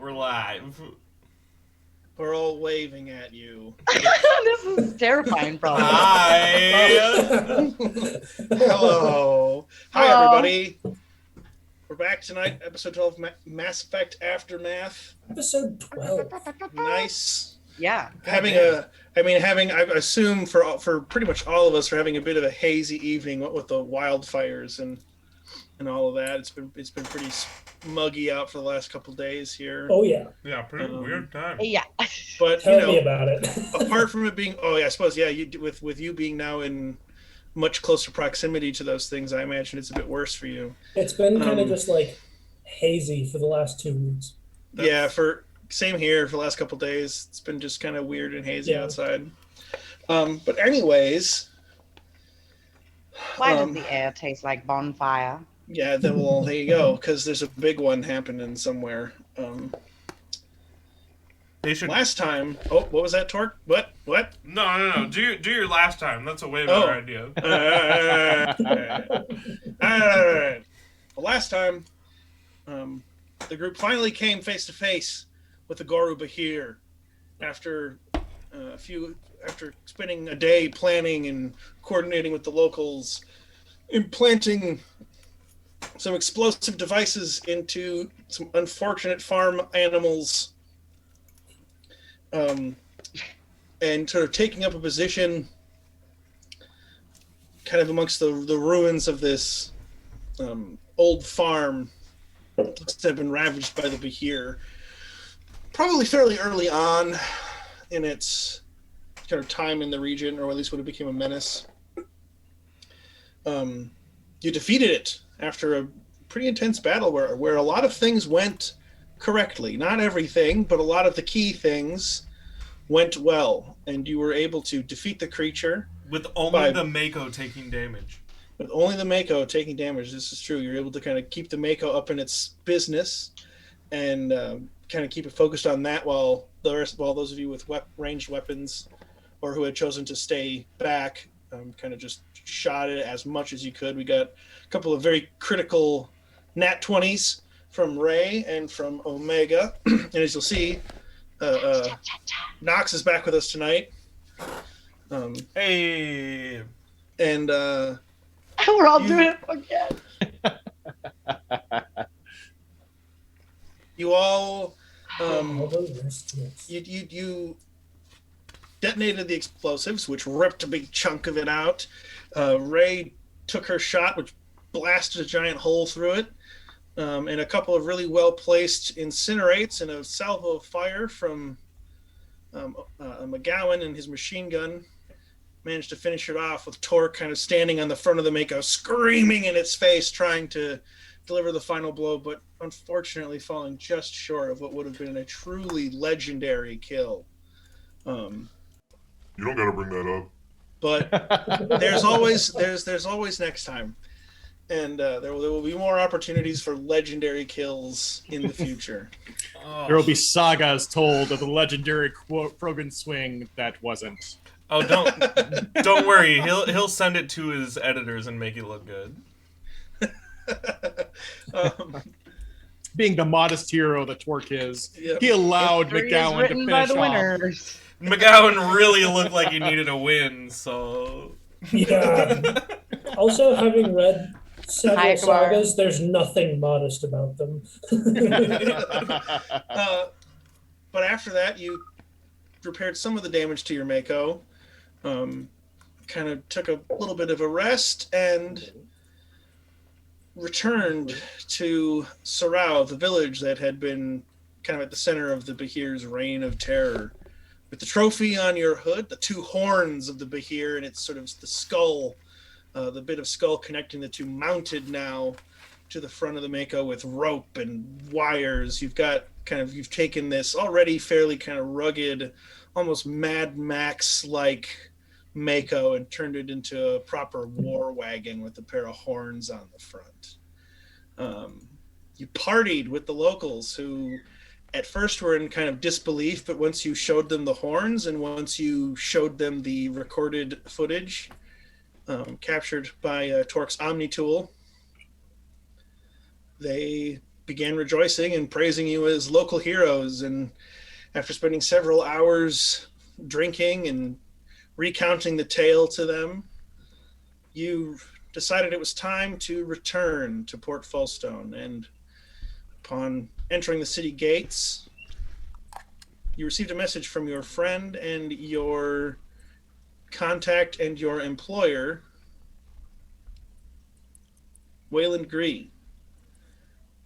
We're live. We're all waving at you. This is terrifying, probably. Hi. Hello. Hi, everybody. We're back tonight, episode 12, Mass Effect Aftermath. Episode 12. Nice. Yeah. I assume for pretty much all of us, we're having a bit of a hazy evening, what with the wildfires and all of that. It's been pretty muggy out for the last couple of days here. Oh yeah. Yeah, pretty weird time. Yeah. But Tell me about it. apart from it being, I suppose, yeah, you with you being now in much closer proximity to those things, I imagine it's a bit worse for you. It's been kind of just like hazy for the last 2 weeks. Yeah, same here for the last couple of days. It's been just kind of weird and hazy outside. But anyways, Why does the air taste like bonfire? Yeah, there you go, because there's a big one happening somewhere. They should. Last time, what was that, Torque? What? No. Do your last time. That's a way better idea. All right. Well, last time, the group finally came face to face with the Goru Bahir after after spending a day planning and coordinating with the locals, implanting some explosive devices into some unfortunate farm animals, and sort of taking up a position kind of amongst the ruins of this old farm that have been ravaged by the Bahir. Probably fairly early on in its kind of time in the region, or at least when it became a menace. You defeated it after a pretty intense battle where a lot of things went correctly. Not everything, but a lot of the key things went well, and you were able to defeat the creature. With only the Mako taking damage. With only the Mako taking damage, this is true. You're able to kind of keep the Mako up in its business and kind of keep it focused on that while those of you with ranged weapons or who had chosen to stay back kind of just shot it as much as you could. We got a couple of very critical nat 20s from Ray and from Omega. And as you'll see, Nox is back with us tonight. Hey. And we're all doing it again. You all you detonated the explosives, which ripped a big chunk of it out. Ray took her shot, which blasted a giant hole through it. And a couple of really well-placed incinerates and a salvo of fire from McGowan and his machine gun managed to finish it off, with Torque kind of standing on the front of the Mako, screaming in its face, trying to deliver the final blow, but unfortunately falling just short of what would have been a truly legendary kill. You don't got to bring that up. But there's always next time, and there will be more opportunities for legendary kills in the future. There will be sagas told of the legendary Krogan swing that wasn't. Oh, don't worry. He'll send it to his editors and make it look good. Being the modest hero that Torque is, Yep. he allowed History is McGowan to written finish by the off. winners. McGowan really looked like he needed a win, so... Yeah. Also, having read several Hi, Kumar. sagas, there's nothing modest about them. But after that, you repaired some of the damage to your Mako, kind of took a little bit of a rest, and returned to Sarau, the village that had been kind of at the center of the Bahir's reign of terror. With the trophy on your hood, the two horns of the Bahir, and it's sort of the skull, the bit of skull connecting the two, mounted now to the front of the Mako with rope and wires. You've taken this already fairly kind of rugged, almost Mad Max-like Mako and turned it into a proper war wagon with a pair of horns on the front. You partied with the locals, who at first were in kind of disbelief, but once you showed them the horns and once you showed them the recorded footage captured by Torque's Omni tool, they began rejoicing and praising you as local heroes. And after spending several hours drinking and recounting the tale to them, you decided it was time to return to Port Falstone. And upon entering the city gates, you received a message from your friend and your contact and your employer, Wayland Gree.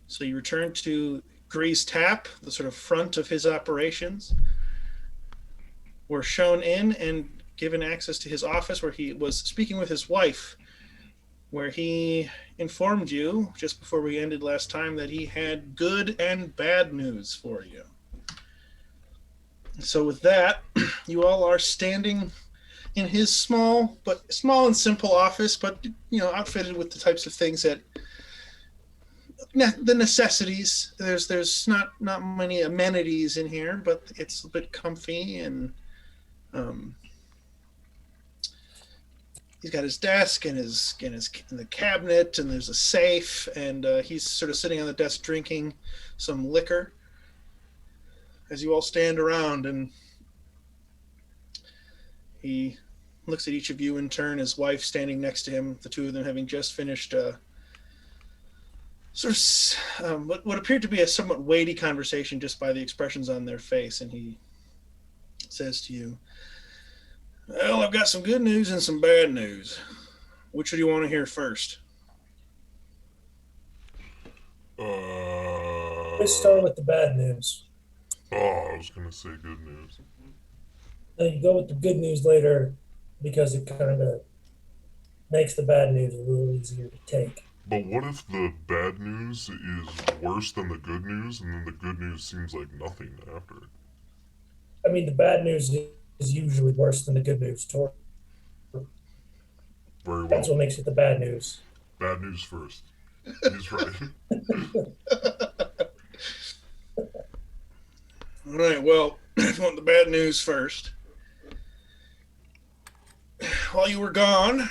So you returned to Gree's Tap, the sort of front of his operations, were shown in and given access to his office where he was speaking with his wife, where he informed you just before we ended last time that he had good and bad news for you. So with that, you all are standing in his small and simple office, but outfitted with the types of things that the necessities. There's not many amenities in here, but it's a bit comfy, and he's got his desk and his in the cabinet, and there's a safe, and he's sort of sitting on the desk drinking some liquor as you all stand around, and he looks at each of you in turn, his wife standing next to him, the two of them having just finished what appeared to be a somewhat weighty conversation just by the expressions on their face. And he says to you, well, I've got some good news and some bad news. Which do you want to hear first? Let's start with the bad news. I was going to say good news. Then you go with the good news later because it kind of makes the bad news a little easier to take. But what if the bad news is worse than the good news, and then the good news seems like nothing after it? I mean, the bad news is usually worse than the good news. Very well. That's what makes it the bad news. Bad news first. He's right. All right, well, if you want the bad news first. While you were gone,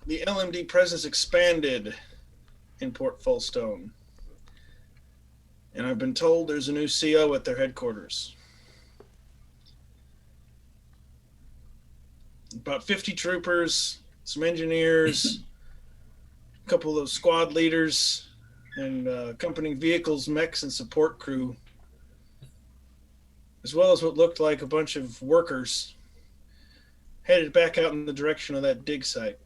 the LMD presence expanded in Port Falstone. And I've been told there's a new CO at their headquarters. About 50 troopers, some engineers, a couple of those squad leaders, and accompanying vehicles, mechs, and support crew, as well as what looked like a bunch of workers headed back out in the direction of that dig site.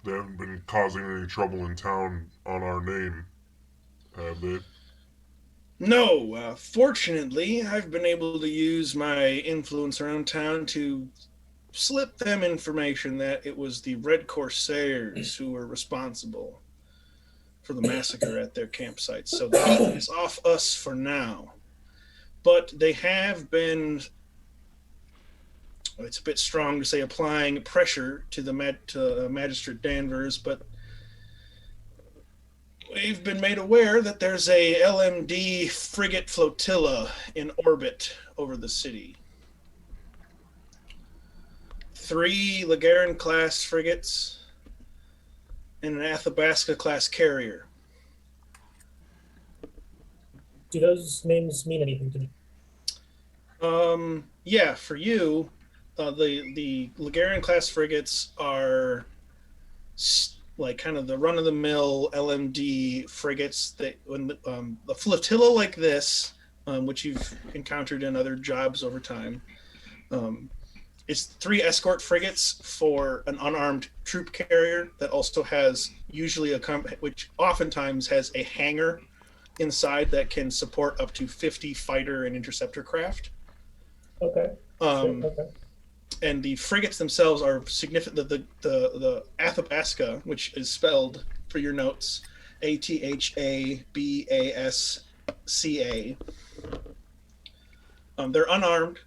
They haven't been causing any trouble in town on our name, have they? No, fortunately, I've been able to use my influence around town to slip them information that it was the Red Corsairs who were responsible for the massacre at their campsites. So the heat is off us for now. But they have been, it's a bit strong to say applying pressure to Magistrate Danvers, but we've been made aware that there's a LMD frigate flotilla in orbit over the city. 3 Lagarin-class frigates and an Athabasca-class carrier. Do those names mean anything to me? Yeah, for you, the Lagarin-class frigates are like kind of the run-of-the-mill LMD frigates that when the flotilla like this, which you've encountered in other jobs over time, is 3 escort frigates for an unarmed troop carrier that also has usually which oftentimes has a hangar inside that can support up to 50 fighter and interceptor craft. Okay. Okay. And the frigates themselves are significant. The Athabasca, which is spelled for your notes, Athabasca. They're unarmed,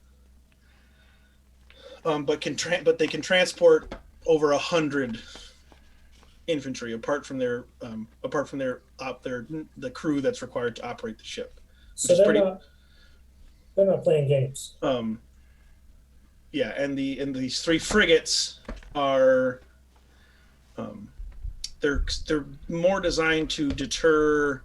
but they can transport over 100 infantry apart from the crew that's required to operate the ship. So they're not playing games. Yeah, and these 3 frigates are they're more designed to deter.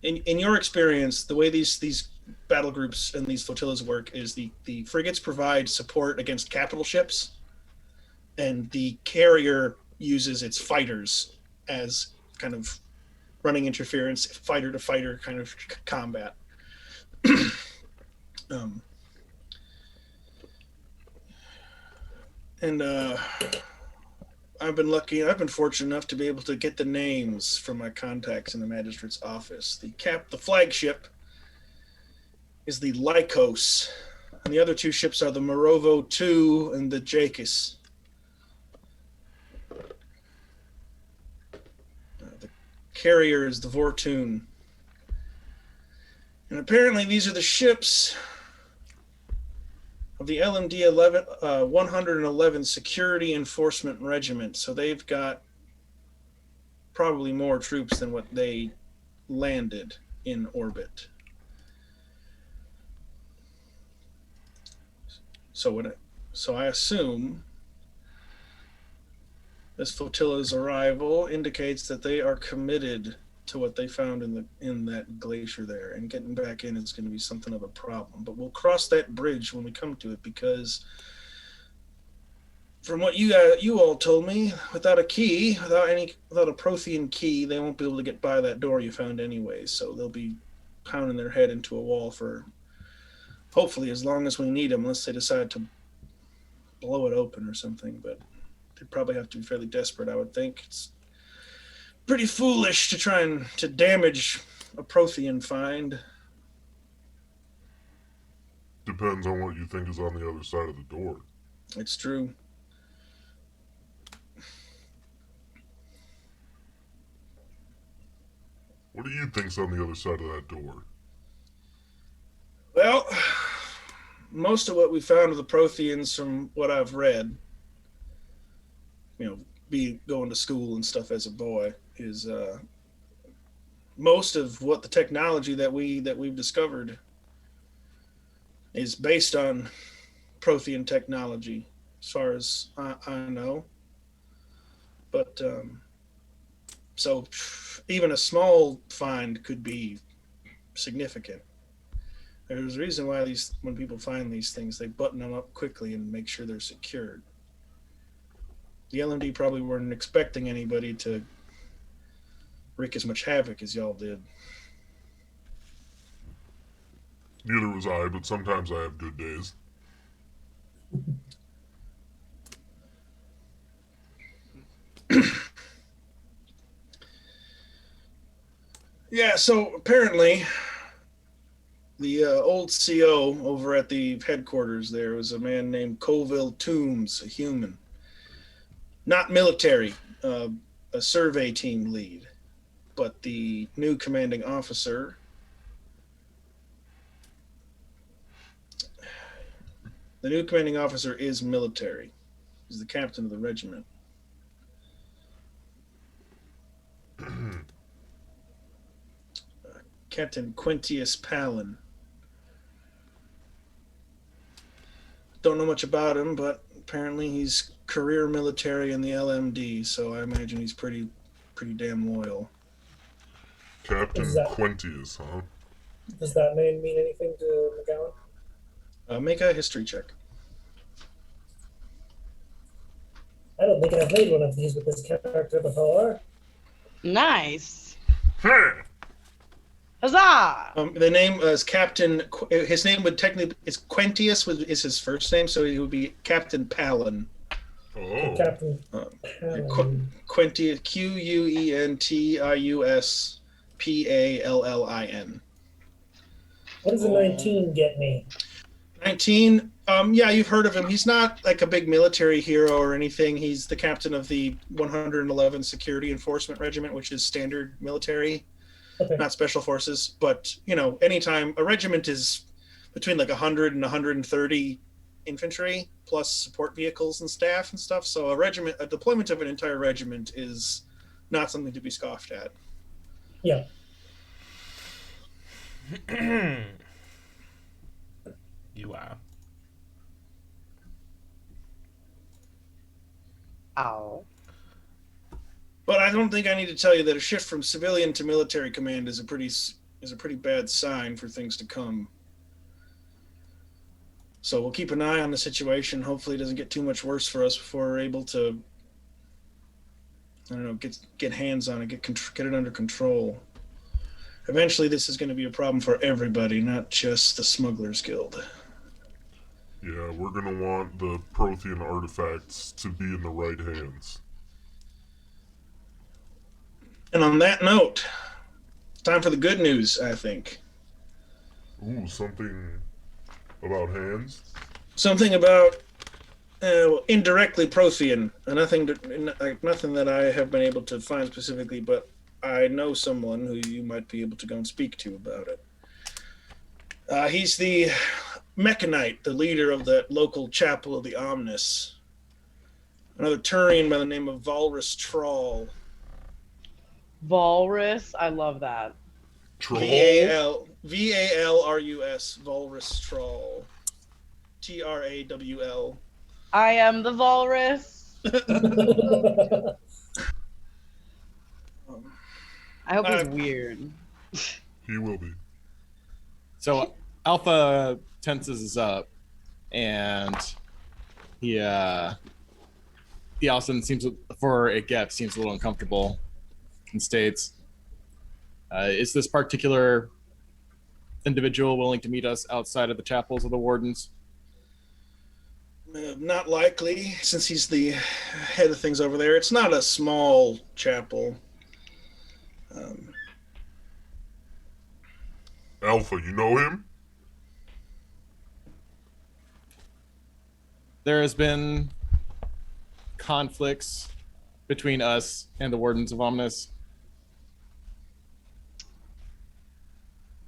In your experience, the way these battle groups and these flotillas work is the frigates provide support against capital ships, and the carrier uses its fighters as kind of running interference, fighter to fighter kind of combat. um, and I've been fortunate enough to be able to get the names from my contacts in the magistrate's office. The flagship is the Lycos, and the other two ships are the Morovo II and the Jacus. The carrier is the Vortune. And apparently these are the ships of the LMD 111 Security Enforcement Regiment. So they've got probably more troops than what they landed in orbit. So I assume this flotilla's arrival indicates that they are committed to what they found in that glacier there, and getting back in is going to be something of a problem. But we'll cross that bridge when we come to it, because from what you all told me, without a Prothean key, they won't be able to get by that door you found anyway. So they'll be pounding their head into a wall for hopefully as long as we need them, unless they decide to blow it open or something. But they'd probably have to be fairly desperate, I would think. It's pretty foolish to try and to damage a Prothean find. Depends on what you think is on the other side of the door. It's true. What do you think's on the other side of that door? Well, most of what we found of the Protheans, from what I've read, going to school and stuff as a boy, is most of what the technology that we've discovered is based on Prothean technology, as far as I know. But so even a small find could be significant. There's a reason why when people find these things, they button them up quickly and make sure they're secured. The LMD probably weren't expecting anybody to wreak as much havoc as y'all did. Neither was I, but sometimes I have good days. Yeah, so apparently the old CO over at the headquarters there was a man named Colville Toombs, a human. Not military, a survey team lead. But the new commanding officer is military. He's the captain of the regiment. Captain Quintius Palin. Don't know much about him, but apparently he's career military in the LMD, so I imagine he's pretty damn loyal. Captain Quintius, huh? Does that name mean anything to McGowan? Make a history check. I don't think I've made one of these with this character before. Nice. Hey! Huzzah! The name is Captain. His name would technically is Quintius is his first name, so he would be Captain Palin. Oh. Captain Quintius, Quentius Pallin. What does a 19 get me? 19. Yeah, you've heard of him. He's not like a big military hero or anything. He's the captain of the 111 Security Enforcement Regiment, which is standard military, not special forces. But anytime a regiment is between like 100 and 130 infantry plus support vehicles and staff and stuff. So a deployment of an entire regiment is not something to be scoffed at. Yeah. You are. Oh. But I don't think I need to tell you that a shift from civilian to military command is a pretty bad sign for things to come. So we'll keep an eye on the situation. Hopefully, it doesn't get too much worse for us before we're able to, I don't know, get hands on it, get it under control. Eventually, this is going to be a problem for everybody, not just the Smugglers Guild. Yeah, we're gonna want the Prothean artifacts to be in the right hands. And on that note, it's time for the good news, I think. Ooh, something about hands? Something about indirectly Prothean. Nothing that I have been able to find specifically, but I know someone who you might be able to go and speak to about it. He's the Mechanite, the leader of the local chapel of the Omnis. Another Turian by the name of Valrus Troll. Walrus, I love that. Troll? Valrus, Valrus Troll. Trawl. I am the walrus. I hope he's weird. He will be. So Alpha tenses up, and the Austin seems, for a Geth, seems a little uncomfortable, and states, "Is this particular individual willing to meet us outside of the chapels of the Wardens?" Not likely, since he's the head of things over there. It's not a small chapel. Alpha, you know him? There has been conflicts between us and the Wardens of Omnis.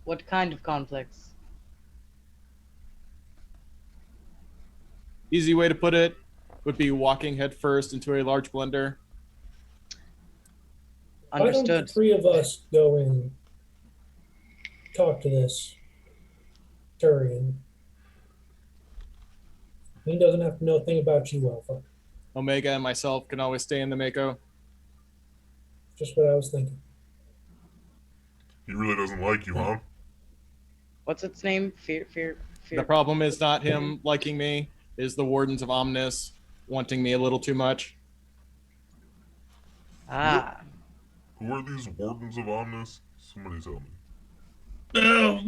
What kind of conflicts? Easy way to put it would be walking headfirst into a large blender. Why don't the Understood. three of us go and talk to this Turian? He doesn't have to know a thing about you, Alpha. Omega and myself can always stay in the Mako. Just what I was thinking. He really doesn't like you, huh? What's its name? Fear. The problem is not him liking me, is the Wardens of Omnis wanting me a little too much. Ah. Who are these Wardens of Omnis? Somebody tell me. Well,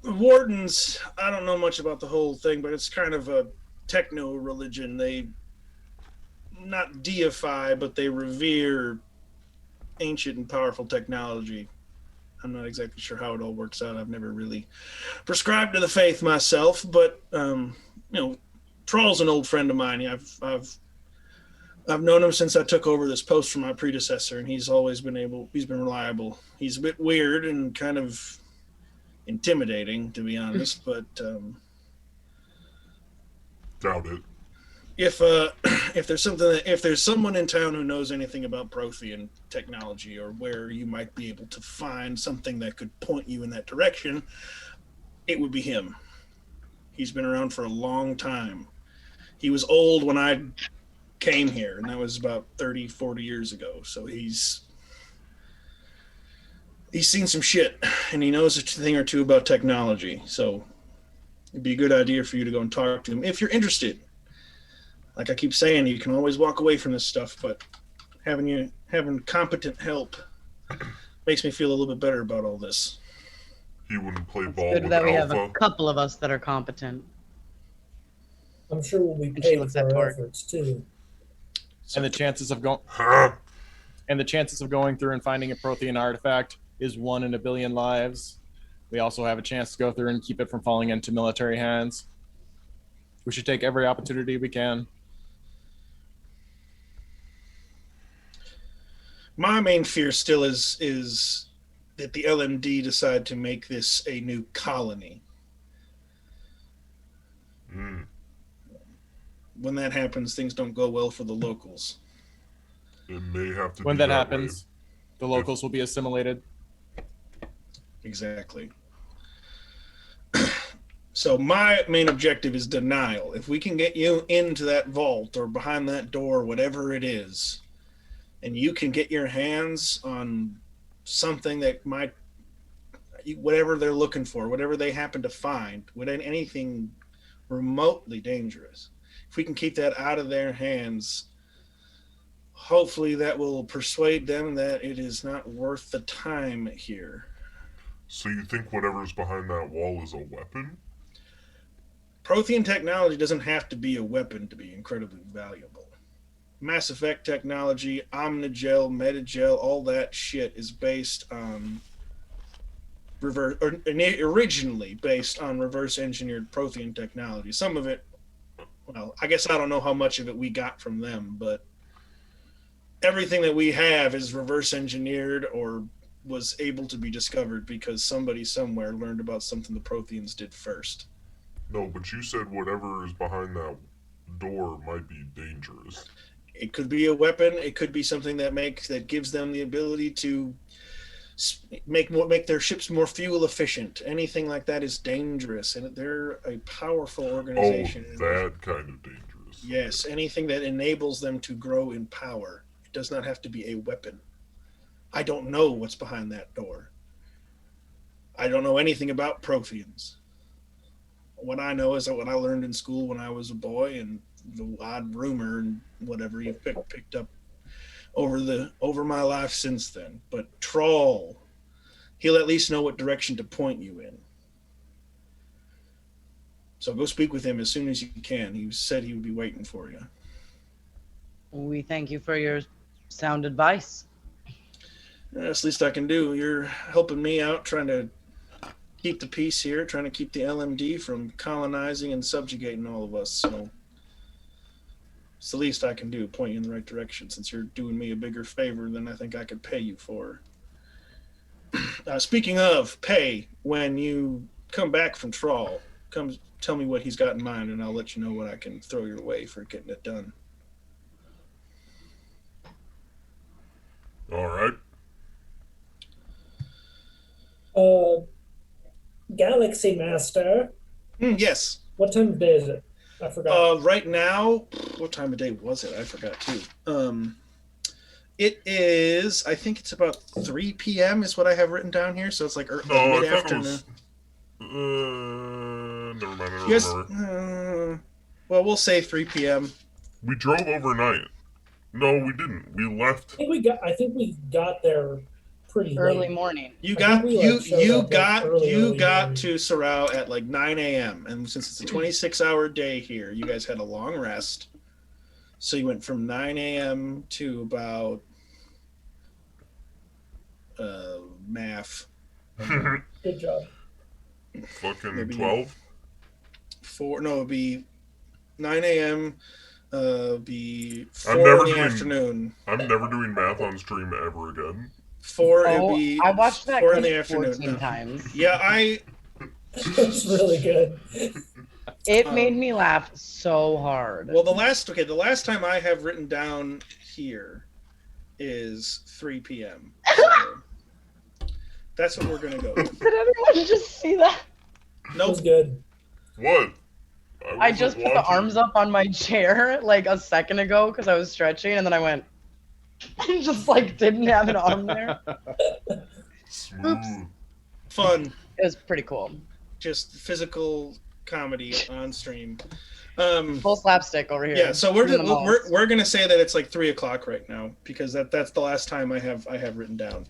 the Wardens, I don't know much about the whole thing, but it's kind of a techno religion. They not deify, but they revere ancient and powerful technology. I'm not exactly sure how it all works out. I've never really prescribed to the faith myself, but Troll's an old friend of mine. I've known him since I took over this post from my predecessor, and he's been reliable. He's a bit weird and kind of intimidating, to be honest, but Doubt it. if there's someone in town who knows anything about Prothean technology, or where you might be able to find something that could point you in that direction, it would be him. He's been around for a long time. He was old when I came here, and that was about 30, 40 years ago. So he's seen some shit, and he knows a thing or two about technology. So it'd be a good idea for you to go and talk to him if you're interested. Like I keep saying, you can always walk away from this stuff, but having competent help makes me feel a little bit better about all this. He wouldn't play It's ball good with that we have Alpha. a couple of us that are competent. I'm sure we'll be And she paid looks for at our Torque. efforts too. And the chances of going Huh? through and finding a Prothean artifact is 1 in a billion lives. We also have a chance to go through and keep it from falling into military hands. We should take every opportunity we can. My main fear still is that the LMD decide to make this a new colony. Mm. When that happens, things don't go well for the locals. It may have to When be that happens, way. the locals will be assimilated. Exactly. So my main objective is denial. If we can get you into that vault or behind that door, whatever it is, and you can get your hands on something that might, whatever they're looking for, whatever they happen to find, anything remotely dangerous, if we can keep that out of their hands, hopefully that will persuade them that it is not worth the time here. So you think whatever's behind that wall is a weapon? Prothean technology doesn't have to be a weapon to be incredibly valuable. Mass Effect technology, Omnigel, Metagel, all that shit is based on originally based on reverse engineered Prothean technology. Some of it, well, I guess I don't know how much of it we got from them, but everything that we have is reverse engineered or was able to be discovered because somebody somewhere learned about something the Protheans did first. No, but you said whatever is behind that door might be dangerous. It could be a weapon. It could be something that gives them the ability to make their ships more fuel efficient. Anything like that is dangerous, and they're a powerful organization. Oh, that kind of dangerous. Yes, anything that enables them to grow in power. It does not have to be a weapon. I don't know what's behind that door. I don't know anything about Protheans. What I know is that what I learned in school when I was a boy, and the odd rumor and whatever you picked up over my life since then. But Troll, he'll at least know what direction to point you in. So go speak with him as soon as you can. He said he would be waiting for you. We thank you for your sound advice. That's the least I can do. You're helping me out, trying to keep the peace here, trying to keep the LMD from colonizing and subjugating all of us. So it's the least I can do, point you in the right direction, since you're doing me a bigger favor than I think I could pay you for. Speaking of pay, when you come back from Trawl, come tell me what he's got in mind, and I'll let you know what I can throw your way for getting it done. All right. Galaxy Master. Yes. What time of day is it? I forgot. Right now, what time of day was it? I forgot too. It is, I think it's about 3 p.m. is what I have written down here. So it's like No, I thought it mid-afternoon. was. Never mind. I don't Yes. remember. Well, we'll say 3 p.m. We drove overnight. No, we didn't. We left. I think we got there pretty Early late. morning. You I got think we, like, showed you up, like, got early you got morning. to Sorrow at like 9 a.m. and since it's a 26-hour day here, you guys had a long rest. So you went from 9 a.m. to about math. Good job. Fucking Maybe 12? It'd be 9 a.m. Be 4 I'm never in the doing- afternoon. I'm never doing math on stream ever again. 4 it'd Oh, be I watched that 4 in the clip afternoon. 14 times. Yeah, It's really good. It made me laugh so hard. well the last time I have written down here is 3 p.m. So that's what we're gonna go with. Did everyone just see that? It was Nope. good. What? I wasn't just put the watching. arms up on my chair like a second ago because I was stretching, and then I went, and just like didn't have an arm there. Smooth. Fun. It was pretty cool. Just physical comedy on stream. Full slapstick over here. Yeah, so we're In the malls. we're gonna say that it's like 3 o'clock right now because that's the last time I have written down.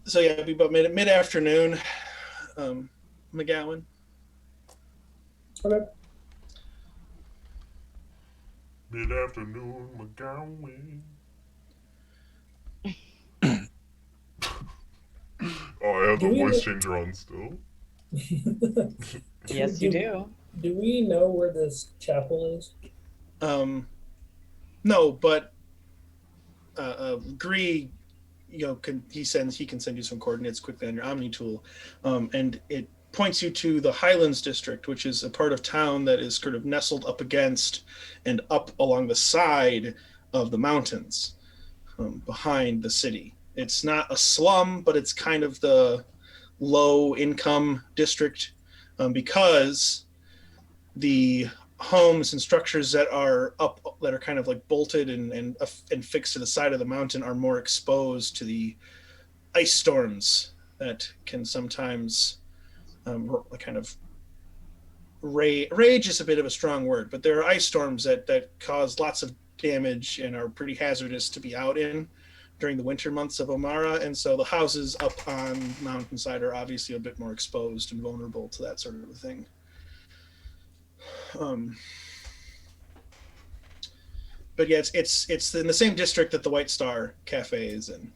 So yeah, it'd be about mid afternoon. McGowan. Okay. Mid-afternoon, McGowan. Oh, I have the Do we voice know- changer on still. Yes, you do. Do we know where this chapel is? No, but Gree, he can send you some coordinates quickly on your Omni tool, and it points you to the Highlands district, which is a part of town that is sort of nestled up against and up along the side of the mountains, behind the city. It's not a slum, but it's kind of the low income district, because the homes and structures that are up, that are kind of like bolted and fixed to the side of the mountain, are more exposed to the ice storms that can sometimes kind of rage is a bit of a strong word, but there are ice storms that cause lots of damage and are pretty hazardous to be out in during the winter months of Omara, and so the houses up on mountainside are obviously a bit more exposed and vulnerable to that sort of a thing. But yeah, it's in the same district that the White Star Cafe is in.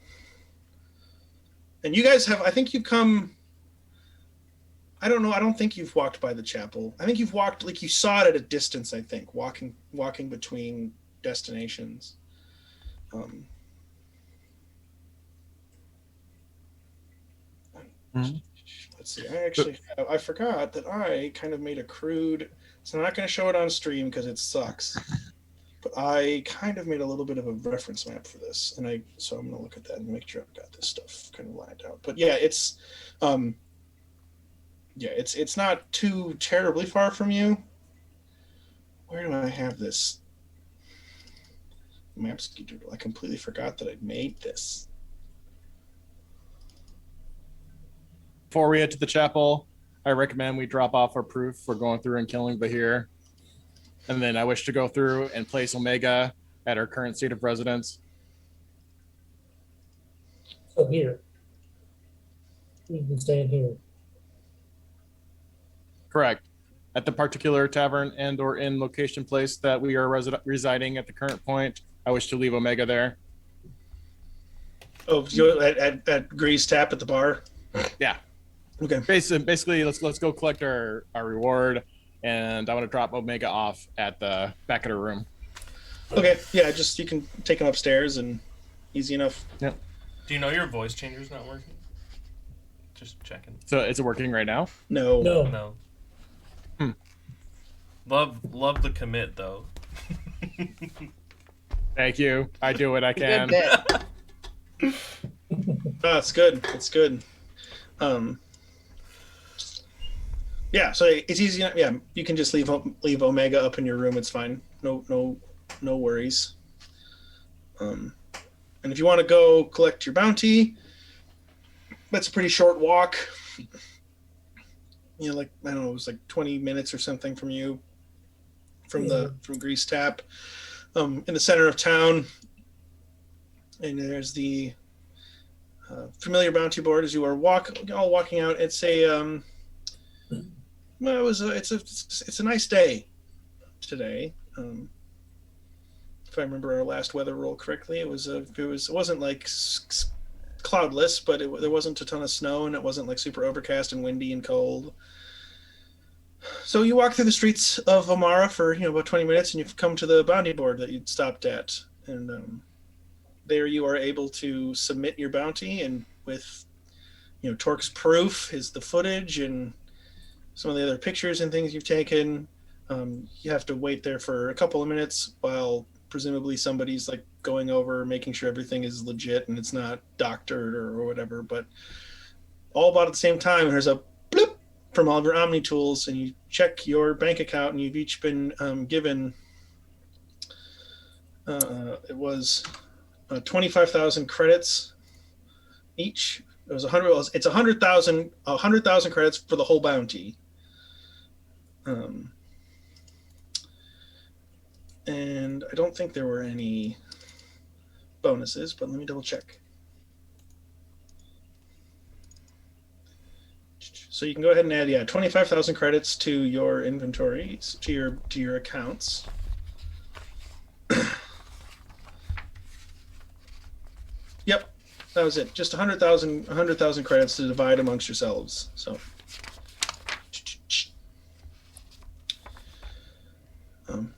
And you guys have, I think you've come, I don't know, I don't think you've walked by the chapel. I think you've walked, like you saw it at a distance, I think, walking between destinations. Let's see, I forgot that I kind of made a crude, so I'm not going to show it on stream because it sucks. But I kind of made a little bit of a reference map for this, and so I'm going to look at that and make sure I've got this stuff kind of lined out. But yeah, it's not too terribly far from you. Where do I have this maps doodle? I completely forgot that I made this. Before we head to the chapel, I recommend we drop off our proof for going through and killing Bahir. And then I wish to go through and place Omega at our current state of residence. So here. We've been staying here. Correct. At the particular tavern and or inn location place that we are residing at the current point, I wish to leave Omega there. Oh, you at Grease Tap at the bar? Yeah. Okay. Basically, let's go collect our reward, and I want to drop Omega off at the back of the room. Okay. Yeah, just you can take him upstairs and easy enough. Yep. Do you know your voice changer's not working? Just checking. So is it working right now? No. No. Love the commit though. Thank you. I do what I can. Good bit. Oh, it's good. It's good. Yeah, so it's easy. Yeah, you can just leave Omega up in your room. It's fine. No worries. And if you want to go collect your bounty, that's a pretty short walk. You know, like I don't know, it was like 20 minutes or something from you, from Grease Tap, in the center of town. And there's the familiar bounty board as you are all walking out. It's a it's a nice day today. If I remember our last weather roll correctly, it wasn't like cloudless, but there wasn't a ton of snow, and it wasn't like super overcast and windy and cold. So you walk through the streets of Omara for about 20 minutes, and you've come to the bounty board that you'd stopped at, and there you are able to submit your bounty, and with Torque's proof is the footage and some of the other pictures and things you've taken. You have to wait there for a couple of minutes while presumably somebody's like going over, making sure everything is legit and it's not doctored or whatever. But all about at the same time, there's a bloop from all of your Omni tools, and you check your bank account, and you've each been given. It was 25,000 credits each. It was 100. It's 100,000 credits for the whole bounty. And I don't think there were any bonuses, but let me double check. So you can go ahead and add 25,000 credits to your inventory, to your accounts. Yep, that was it. Just 100,000 credits to divide amongst yourselves. So.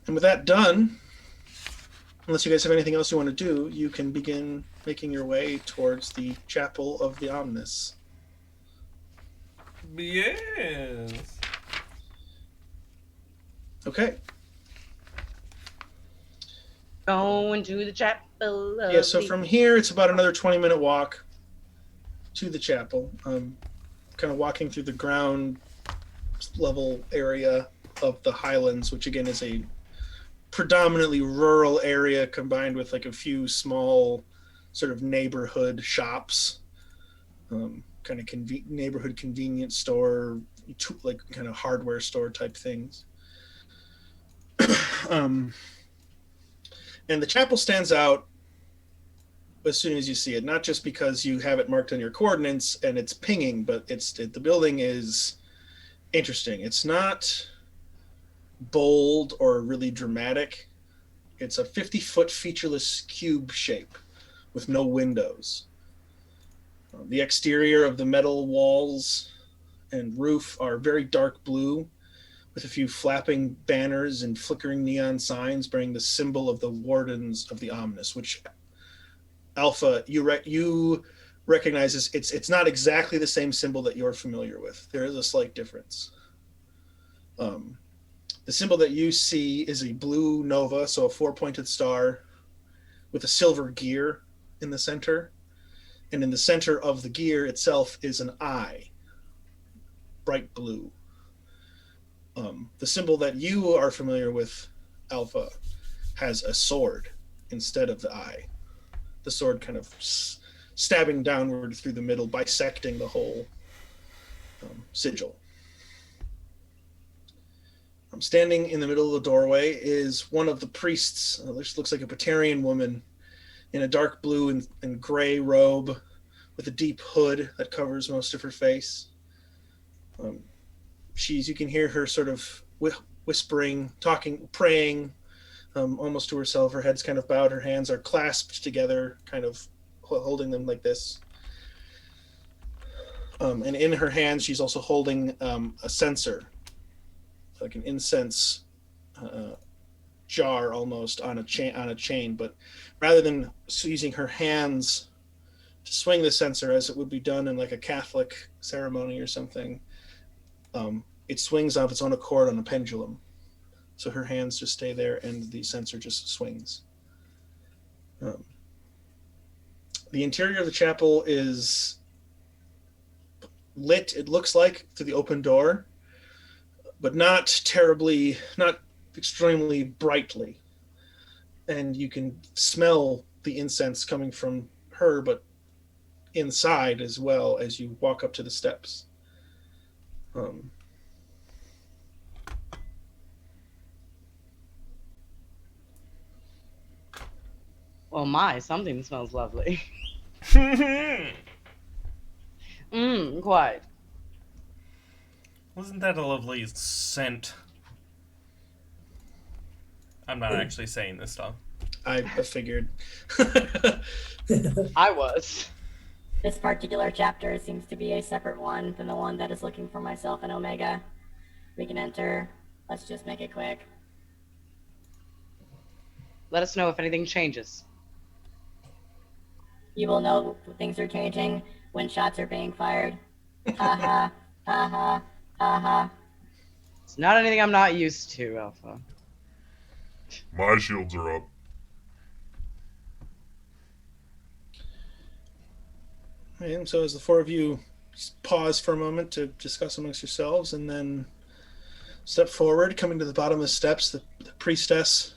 And with that done, unless you guys have anything else you want to do, you can begin making your way towards the Chapel of the Omnis. Yes. Okay. Going to the chapel. Yeah, so from here, it's about another 20-minute walk to the chapel. Kind of walking through the ground level area of the Highlands, which again is a predominantly rural area combined with like a few small sort of neighborhood shops, kind of neighborhood convenience store, like kind of hardware store type things. And the chapel stands out as soon as you see it, not just because you have it marked on your coordinates and it's pinging, but the building is interesting. It's not bold or really dramatic. It's a 50-foot featureless cube shape with no windows. The exterior of the metal walls and roof are very dark blue, with a few flapping banners and flickering neon signs bearing the symbol of the Wardens of the Ominous, which Alpha, you recognize as it's not exactly the same symbol that you're familiar with. There is a slight difference. The symbol that you see is a blue nova, so a 4-pointed star with a silver gear in the center. And in the center of the gear itself is an eye, bright blue. The symbol that you are familiar with, Alpha, has a sword instead of the eye. The sword kind of stabbing downward through the middle, bisecting the whole sigil. Standing in the middle of the doorway is one of the priests. This looks like a Batarian woman in a dark blue and gray robe with a deep hood that covers most of her face. You can hear her sort of whispering, talking, praying, almost to herself. Her head's kind of bowed. Her hands are clasped together, kind of holding them like this. And in her hands, she's also holding a censer, like an incense jar almost on a chain. But rather than using her hands to swing the censer as it would be done in like a Catholic ceremony or something, it swings off its own accord on a pendulum. So her hands just stay there and the censer just swings. The interior of the chapel is lit, it looks like, through the open door, but not extremely brightly. And you can smell the incense coming from her, but inside as well as you walk up to the steps. Well, something smells lovely. Quite. Wasn't that a lovely scent? I'm not actually saying this stuff. I figured. I was. This particular chapter seems to be a separate one from the one that is looking for myself and Omega. We can enter. Let's just make it quick. Let us know if anything changes. You will know things are changing when shots are being fired. Ha ha, ha ha, ha ha. It's not anything I'm not used to, Alpha. My shields are up. And so as the four of you pause for a moment to discuss amongst yourselves and then step forward, coming to the bottom of the steps, the priestess,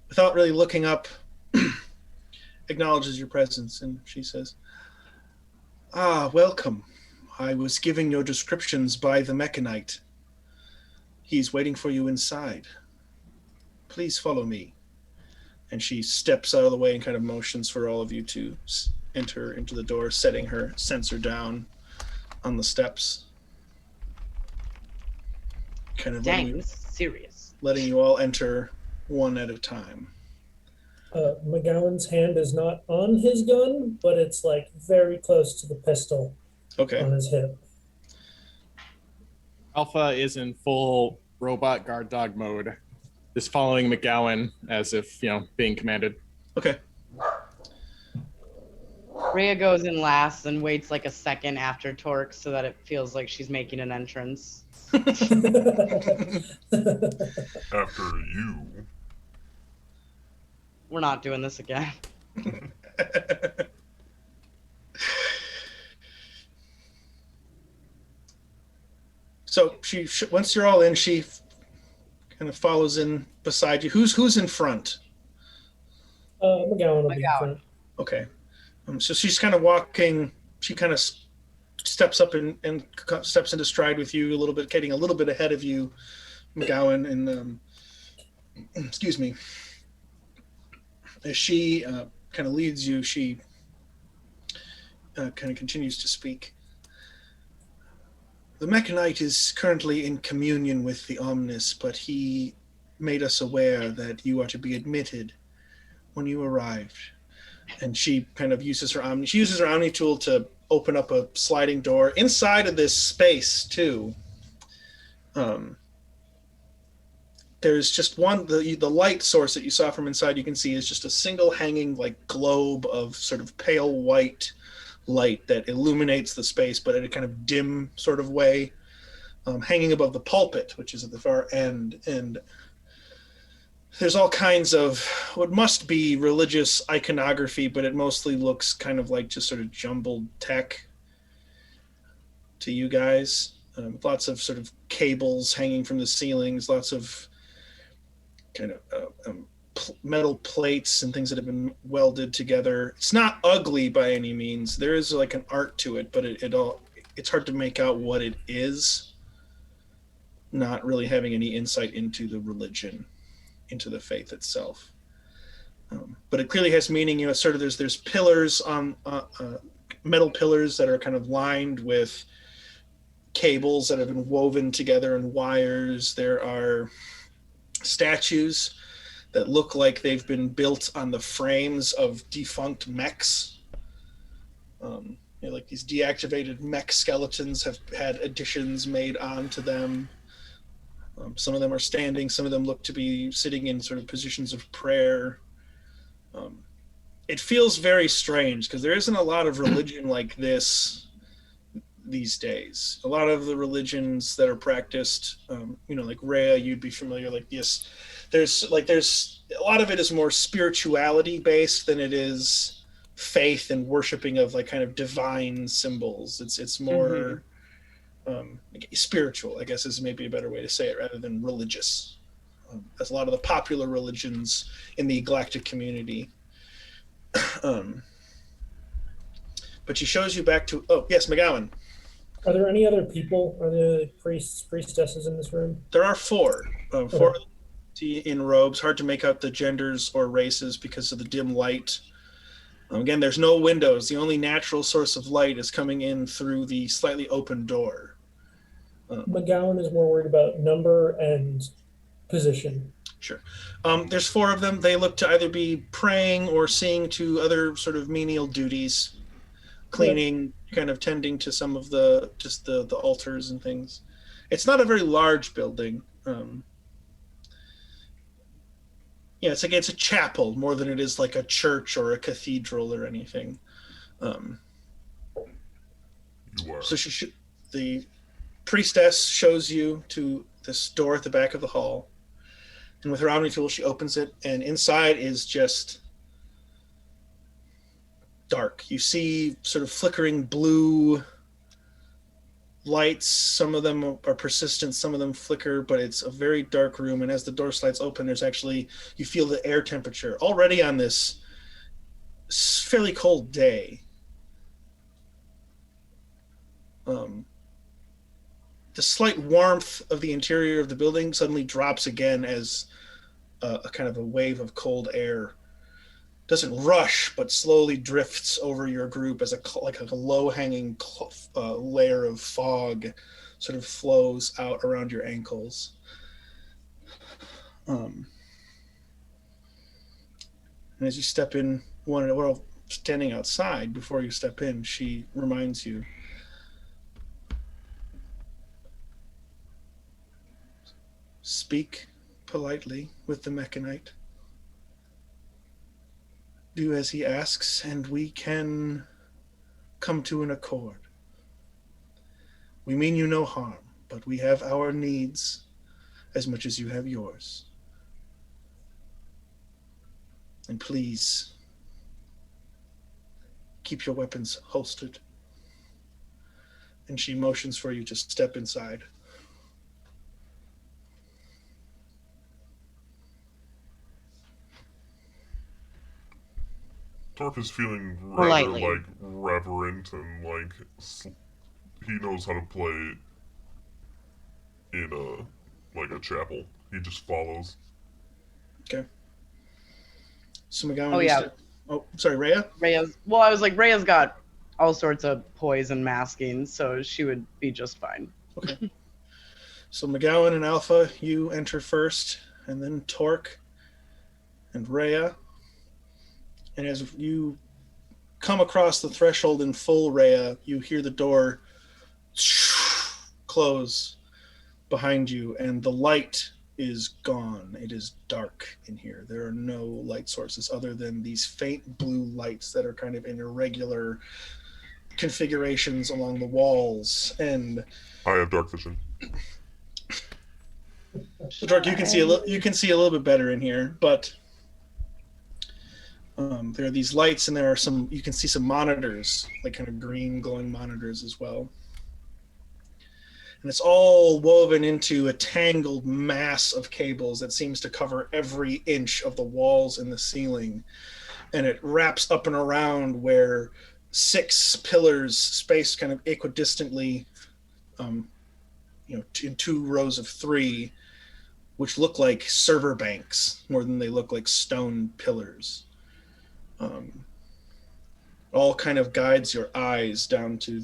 without really looking up, acknowledges your presence, and she says, welcome. I was giving your descriptions by the Mechanite. He's waiting for you inside. Please follow me. And she steps out of the way and kind of motions for all of you to enter into the door, setting her censer down on the steps. Kind of Dang, this is serious. letting you all enter one at a time. McGowan's hand is not on his gun, but it's like very close to the pistol Okay. on his hip. Alpha is in full robot guard dog mode, just following McGowan as if, being commanded. Okay. Rhea goes in last and waits like a second after Torque so that it feels like she's making an entrance. After you. We're not doing this again. So once you're all in, she kind of follows in beside you. Who's in front? McGowan will be in McGowan. front. Okay. So she's kind of walking. She kind of steps up and steps into stride with you a little bit, getting a little bit ahead of you, McGowan. And excuse me. As she kind of leads you, she kind of continues to speak. The Mechanite is currently in communion with the Omnis, but he made us aware that you are to be admitted when you arrived. And she kind of uses her Omni. She uses her Omni tool to open up a sliding door inside of this space too. There's just one. The light source that you saw from inside, you can see, is just a single hanging like globe of sort of pale white light that illuminates the space, but in a kind of dim sort of way, hanging above the pulpit, which is at the far end. And there's all kinds of what must be religious iconography, but it mostly looks kind of like just sort of jumbled tech to you guys. Lots of sort of cables hanging from the ceilings, lots of kind of metal plates and things that have been welded together. It's not ugly by any means. There is like an art to it, but it's hard to make out what it is. Not really having any insight into the religion, into the faith itself. But it clearly has meaning. You know, sort of there's pillars on metal pillars that are kind of lined with cables that have been woven together and wires. There are statues that look like they've been built on the frames of defunct mechs. Like these deactivated mech skeletons have had additions made onto them. Some of them are standing, some of them look to be sitting in sort of positions of prayer. It feels very strange because there isn't a lot of religion like this these days. A lot of the religions that are practiced, like Rhea, you'd be familiar, like this. There's a lot of it is more spirituality based than it is faith and worshiping of like kind of divine symbols. It's more spiritual, I guess, is maybe a better way to say it, rather than religious. As a lot of the popular religions in the galactic community. But she shows you back to, oh yes, McGowan. Are there any other people? Are there priests, priestesses in this room? There are four. Four in robes. Hard to make out the genders or races because of the dim light. Again, there's no windows. The only natural source of light is coming in through the slightly open door. McGowan is more worried about number and position. Sure. There's four of them. They look to either be praying or seeing to other sort of menial duties, cleaning, kind of tending to some of the altars and things. It's not a very large building. It's a chapel more than it is like a church or a cathedral or anything. So the priestess shows you to this door at the back of the hall, and with her Omni tool, she opens it, and inside is just dark. You see sort of flickering blue lights. Some of them are persistent, some of them flicker, but it's a very dark room. And as the door slides open, you feel the air temperature already on this fairly cold day. The slight warmth of the interior of the building suddenly drops again as a kind of a wave of cold air doesn't rush, but slowly drifts over your group as a low-hanging layer of fog sort of flows out around your ankles. And as you step in, standing outside before you step in, she reminds you, speak politely with the Mechanite. Do as he asks, and we can come to an accord. We mean you no harm, but we have our needs as much as you have yours. And please, keep your weapons holstered. And she motions for you to step inside. Torque is feeling rather Politely. like reverent and like he knows how to play in a chapel. He just follows. Okay. So McGowan, Oh, you yeah. step. Oh, sorry, Rhea. Rhea's. Well, I was like, Rhea's got all sorts of poison masking, so she would be just fine. Okay. So McGowan and Alpha, you enter first, and then Torque and Rhea. And as you come across the threshold in full, Rhea, you hear the door close behind you, and the light is gone. It is dark in here. There are no light sources other than these faint blue lights that are kind of in irregular configurations along the walls. And I have dark vision. so Dark, you can see a little bit better in here, but there are these lights, and there are some. You can see some monitors, like kind of green glowing monitors as well. And it's all woven into a tangled mass of cables that seems to cover every inch of the walls and the ceiling. And it wraps up and around where 6 pillars spaced kind of equidistantly, in 2 rows of 3, which look like server banks more than they look like stone pillars. All kind of guides your eyes down to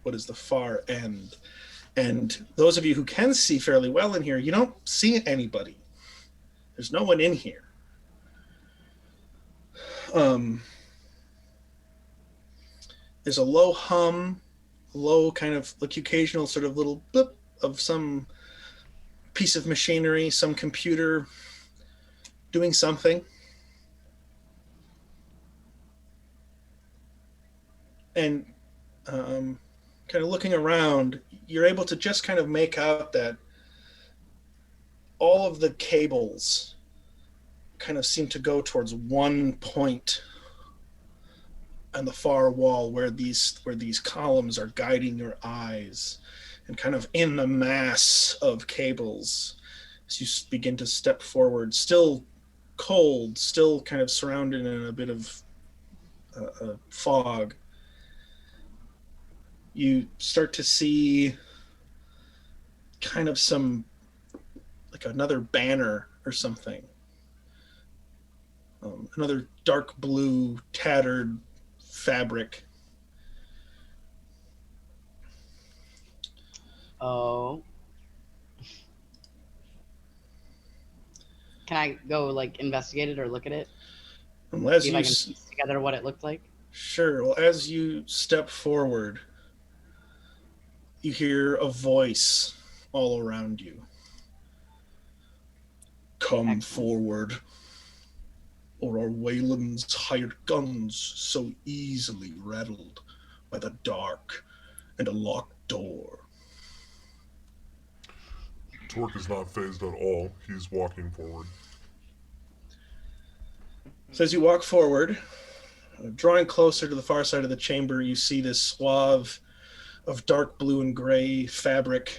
what is the far end. And those of you who can see fairly well in here, you don't see anybody. There's no one in here. There's a low hum, low kind of like occasional sort of little blip of some piece of machinery, some computer doing something. And kind of looking around, you're able to just kind of make out that all of the cables kind of seem to go towards one point on the far wall where these columns are guiding your eyes, and kind of in the mass of cables as you begin to step forward, still cold, still kind of surrounded in a bit of fog, you start to see kind of some, like another banner or something. Another dark blue, tattered fabric. Oh. Can I go like investigate it or look at it? As See if you I can piece together what it looked like. Sure. Well, as you step forward, you hear a voice all around you. Come Excellent. forward, or are Wayland's hired guns so easily rattled by the dark and a locked door? Torque is not phased at all. He's walking forward. So as you walk forward, drawing closer to the far side of the chamber, you see this swath of dark blue and gray fabric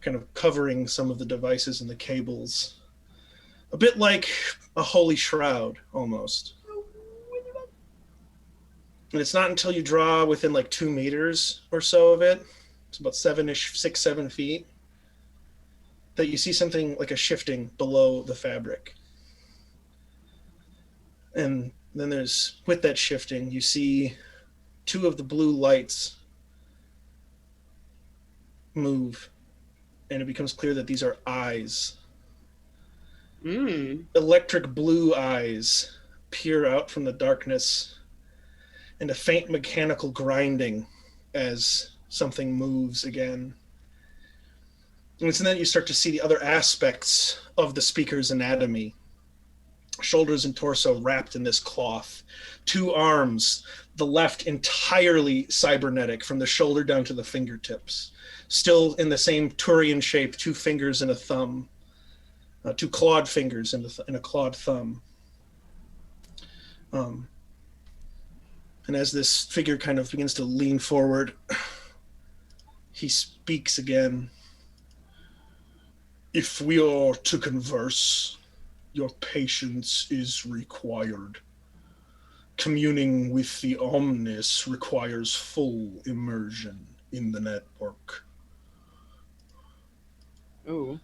kind of covering some of the devices and the cables. A bit like a holy shroud, almost. And it's not until you draw within like 2 meters or so of it, it's about 6-7 feet, that you see something like a shifting below the fabric. And then with that shifting, you see 2 of the blue lights move, and it becomes clear that these are eyes. Electric blue eyes peer out from the darkness, and a faint mechanical grinding as something moves again. And then you start to see the other aspects of the speaker's anatomy. Shoulders and torso wrapped in this cloth. 2 arms, the left entirely cybernetic from the shoulder down to the fingertips. Still in the same Turian shape, 2 fingers and a thumb. 2 clawed fingers and a clawed thumb. And as this figure kind of begins to lean forward, he speaks again. If we are to converse, your patience is required. communing with the Omnis requires full immersion in the network. Ooh.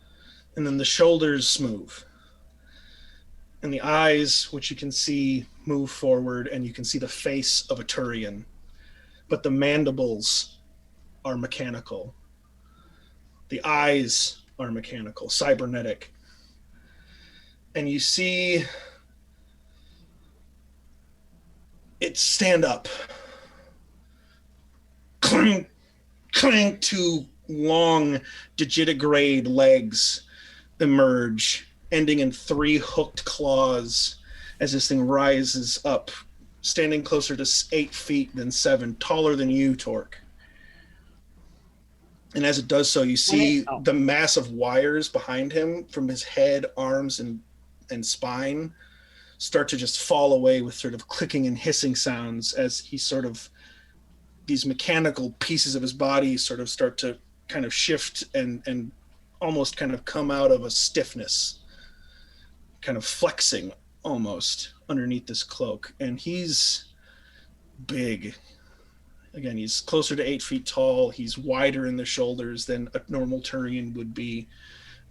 And then the shoulders move. And the eyes, which you can see, move forward, and you can see the face of a Turian. But the mandibles are mechanical. The eyes are mechanical, cybernetic. And you see it stand up. Clank, clank, two long digitigrade legs emerge, ending in 3 hooked claws as this thing rises up, standing closer to 8 feet than 7, taller than you, Torque. And as it does so, you see the massive wires behind him from his head, arms, and spine start to just fall away with sort of clicking and hissing sounds as he sort of, these mechanical pieces of his body sort of start to kind of shift and almost kind of come out of a stiffness, kind of flexing almost underneath this cloak. And he's big. Again, he's closer to 8 feet tall. He's wider in the shoulders than a normal Turian would be.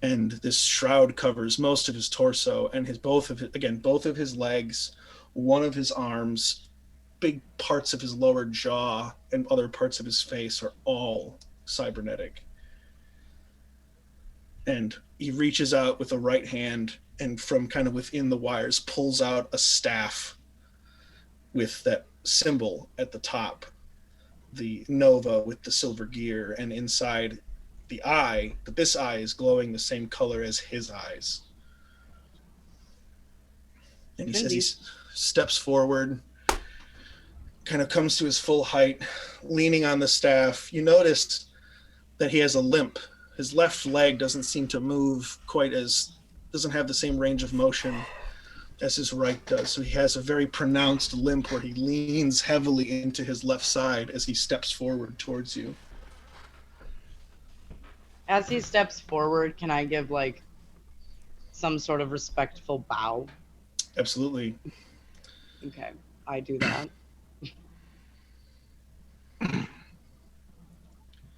And this shroud covers most of his torso and both of his legs, one of his arms, big parts of his lower jaw, and other parts of his face are all cybernetic. And he reaches out with a right hand and from kind of within the wires pulls out a staff with that symbol at the top, the Nova with the silver gear, and inside the eye, this eye is glowing the same color as his eyes. And he says he steps forward, kind of comes to his full height, leaning on the staff. You notice that he has a limp. His left leg doesn't seem to move doesn't have the same range of motion as his right does. So he has a very pronounced limp where he leans heavily into his left side as he steps forward towards you. As he steps forward, can I give like some sort of respectful bow? Absolutely. Okay, I do that.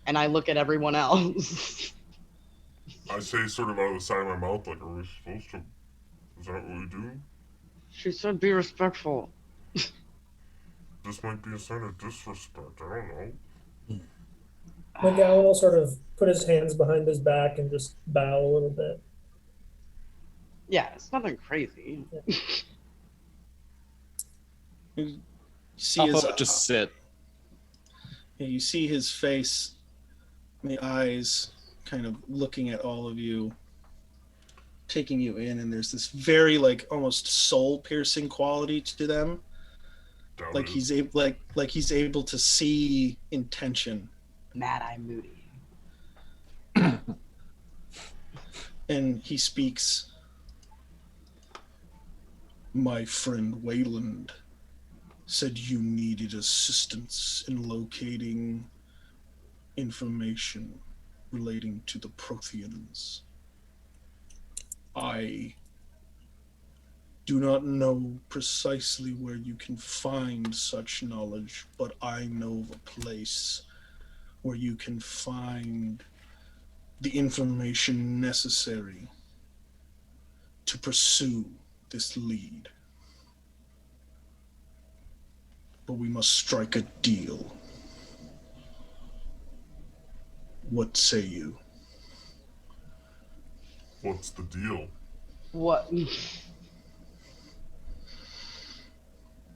And I look at everyone else. I say sort of out of the side of my mouth, like, are we supposed to? Is that what we do? She said be respectful. This might be a sign of disrespect. I don't know. McGowan will sort of put his hands behind his back and just bow a little bit. Yeah, it's nothing crazy. You see just sit. You see his face, the eyes kind of looking at all of you, taking you in, and there's this very like almost soul-piercing quality to them. Like he's able to see intention. Mad Eye Moody. And he speaks. My friend Wayland said you needed assistance in locating information relating to the Protheans. I do not know precisely where you can find such knowledge, but I know of a place where you can find the information necessary to pursue this lead. But we must strike a deal. What say you? What's the deal? What?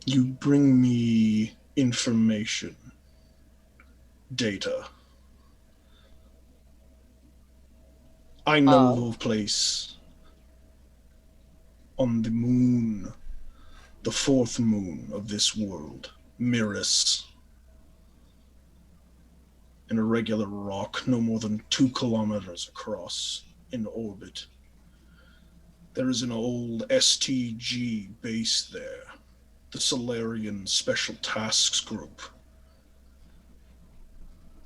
You bring me information, data. I know of a place on the moon, the 4th moon of this world, Miris. An irregular rock no more than 2 kilometers across in orbit. There is an old STG base there, the Solarian Special Tasks Group.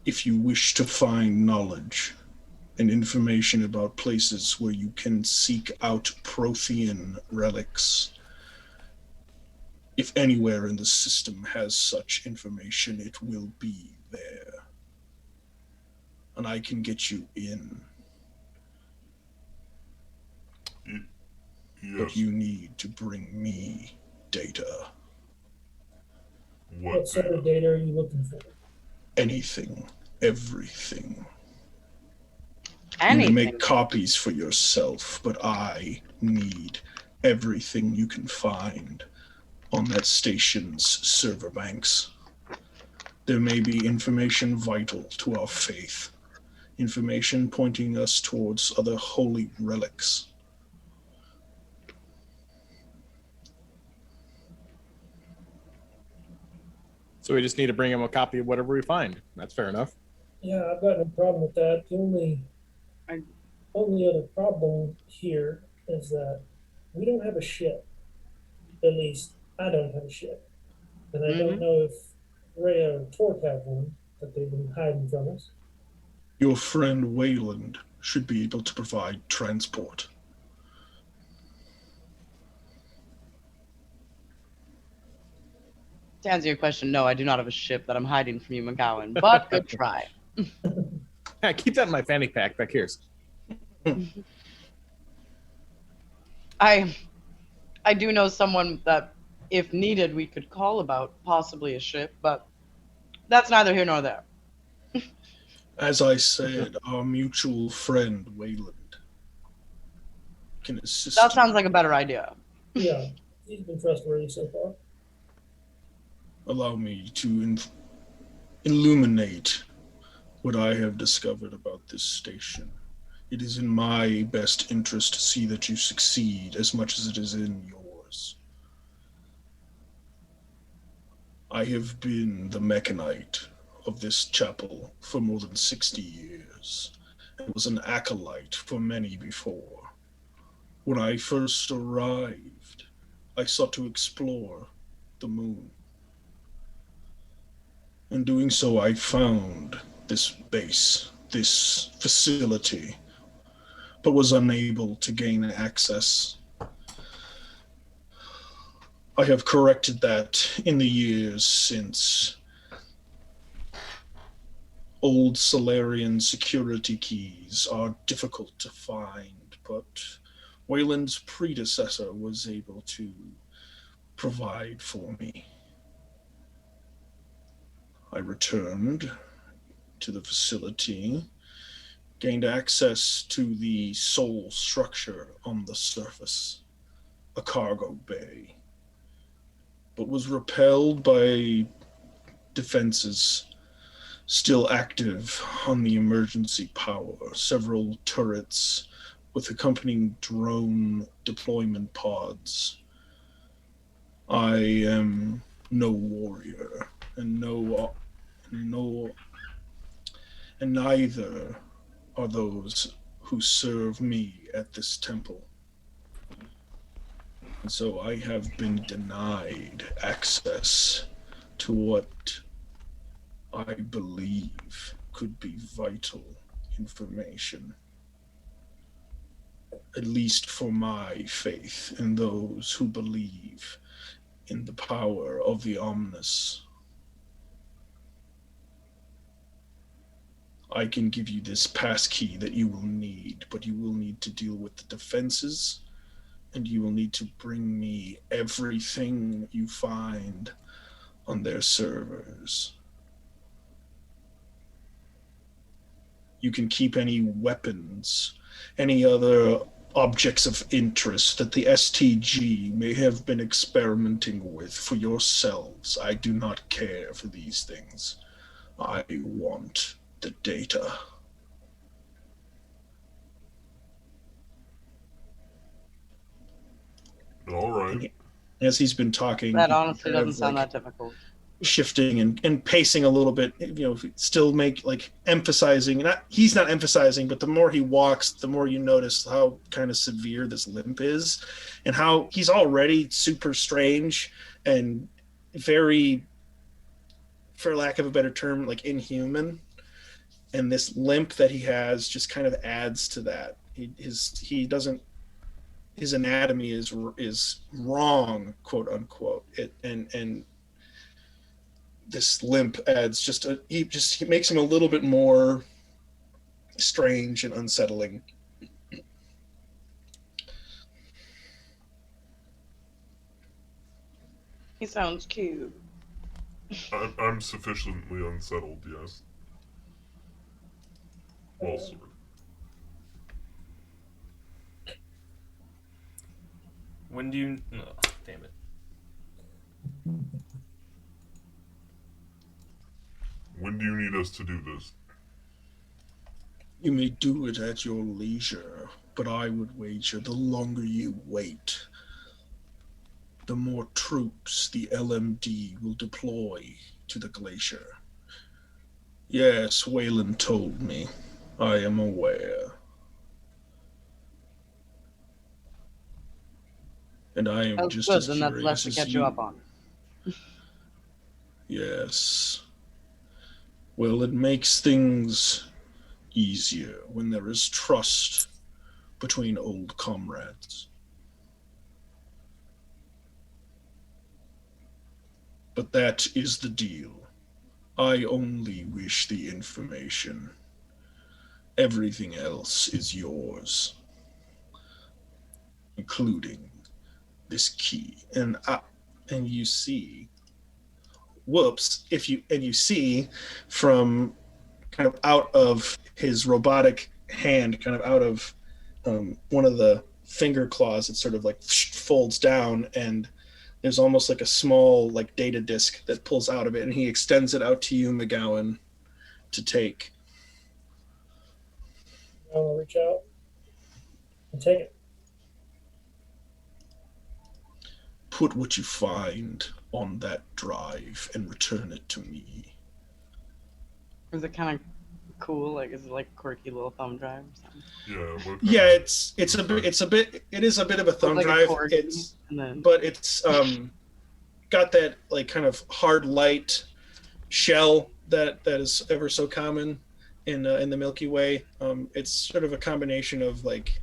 If you wish to find knowledge and information about places where you can seek out Prothean relics, If anywhere in the system has such information, it will be there. And I can get you in. But Yes. you need to bring me data. What sort of data are you looking for? Anything. Everything. You may Anything. make copies for yourself, but I need everything you can find on that station's server banks. There may be information vital to our faith, information pointing us towards other holy relics. So we just need to bring him a copy of whatever we find. That's fair enough. Yeah, I've got no problem with that. The only other problem here is that we don't have a ship. At least I don't have a ship. And I don't know if Rhea or Torque have one that they've been hiding from us. Your friend Wayland should be able to provide transport. To answer your question, no, I do not have a ship that I'm hiding from you, McGowan, but good try. Yeah, keep that in my fanny pack back here. I do know someone that, if needed, we could call about possibly a ship, but that's neither here nor there. As I said, our mutual friend Wayland can assist That you. sounds like a better idea. Yeah, he's been trustworthy so far. Allow me to illuminate what I have discovered about this station. It is in my best interest to see that you succeed as much as it is in yours. I have been the mechanite of this chapel for more than 60 years, and was an acolyte for many before. When I first arrived, I sought to explore the moon. In doing so, I found this base, this facility, but was unable to gain access. I have corrected that in the years since. Old Solarian security keys are difficult to find, but Wayland's predecessor was able to provide for me. I returned to the facility, gained access to the sole structure on the surface, a cargo bay, but was repelled by defenses still active on the emergency power, several turrets with accompanying drone deployment pods. I am no warrior, and neither are those who serve me at this temple. And so I have been denied access to what I believe could be vital information, at least for my faith and those who believe in the power of the Omnis. I can give you this passkey that you will need, but you will need to deal with the defenses, and you will need to bring me everything you find on their servers. You can keep any weapons, any other objects of interest that the STG may have been experimenting with for yourselves. I do not care for these things. I want the data. All right. And as he's been talking, That he's honestly kind of, doesn't sound like, that difficult. shifting and pacing a little bit, still emphasizing, he's not emphasizing, but the more he walks, the more you notice how kind of severe this limp is, and how he's already super strange and very, for lack of a better term, like inhuman. And this limp that he has just kind of adds to that. He doesn't his anatomy is wrong, quote unquote. And this limp adds he makes him a little bit more strange and unsettling. He sounds cute. I'm sufficiently unsettled, yes. Well, sort of. When do you? Oh, damn it. When do you need us to do this? You may do it at your leisure, but I would wager the longer you wait, the more troops the LMD will deploy to the glacier. Yes, Wayland told me. I am aware. And I am That's just good, as then that's less curious to as catch you up on. Yes. Well, it makes things easier when there is trust between old comrades. But that is the deal. I only wish the information. Everything else is yours, including this key. And you see, whoops! You see from kind of out of his robotic hand, kind of out of one of the finger claws, it sort of like folds down, and there's almost like a small like data disk that pulls out of it, and he extends it out to you, McGowan, to take. I want to reach out and take it. Put what you find on that drive and return it to me. Is it kind of cool? Like, is it like a quirky little thumb drive or something? Yeah. Yeah, it is a bit of a thumb like drive. Then... But it's got that like kind of hard light shell that is ever so common in the Milky Way. It's sort of a combination of like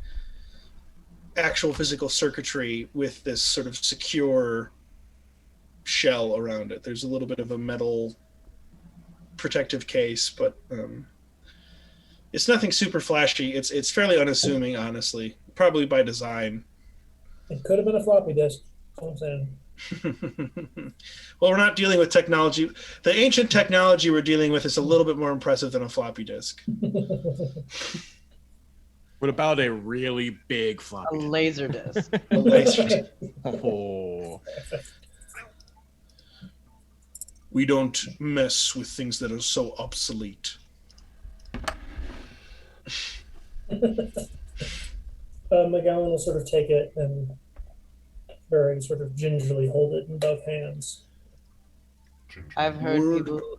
actual physical circuitry with this sort of secure shell around it. There's a little bit of a metal protective case, but it's nothing super flashy. It's fairly unassuming, honestly, probably by design. It could have been a floppy disk. That's what I'm saying. Well, we're not dealing with technology. The ancient technology we're dealing with is a little bit more impressive than a floppy disk. What about a really big floppy A disk? laser disc. A laser. Oh. We don't mess with things that are so obsolete. McGowan will sort of take it and very sort of gingerly hold it in both hands. I've heard Word. people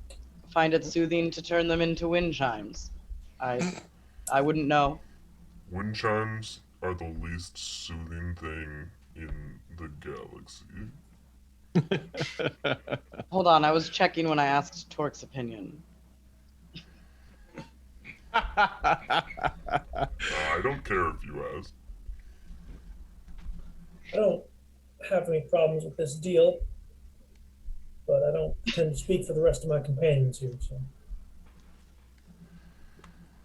find it soothing to turn them into wind chimes. I wouldn't know. Wind chimes are the least soothing thing in the galaxy. Hold on, I was checking when I asked Torque's opinion. I don't care if you ask. I don't have any problems with this deal, but I don't tend to speak for the rest of my companions here. So,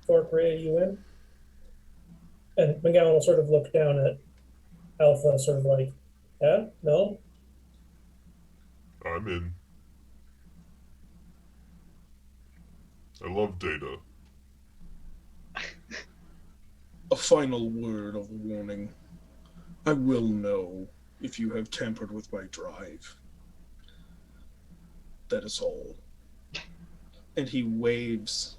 Thorpe, Rhea, you in? And McGowan will sort of look down at Alpha, sort of like, yeah, no. I'm in. I love data. A final word of warning. I will know if you have tampered with my drive. That is all. And he waves.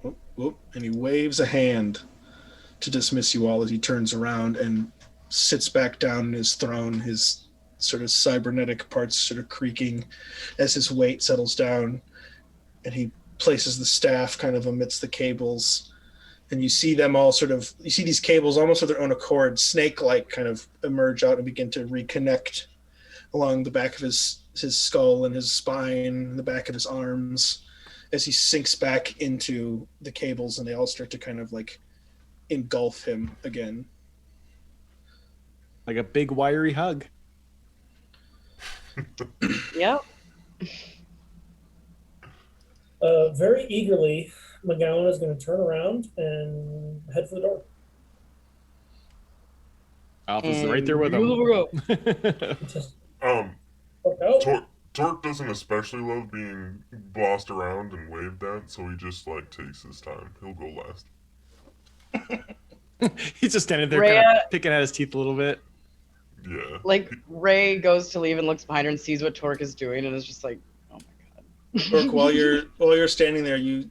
And he waves a hand to dismiss you all as he turns around and sits back down in his throne, his sort of cybernetic parts sort of creaking as his weight settles down. And he places the staff kind of amidst the cables. And you see them all you see these cables almost of their own accord, snake-like kind of emerge out and begin to reconnect along the back of his skull and his spine, the back of his arms, as he sinks back into the cables and they all start to kind of like engulf him again. Like a big wiry hug. Yep. Very eagerly, McGowan is going to turn around and head for the door. Alpha's right there with Move him. Just Um, fuck out. Torque doesn't especially love being bossed around and waved at, so he just like takes his time. He'll go last. He's just standing there, Rhea- kind of picking at his teeth a little bit. Yeah. Like Ray goes to leave and looks behind her and sees what Torque is doing, and is just like, "Oh my god." Torque, while you're standing there, you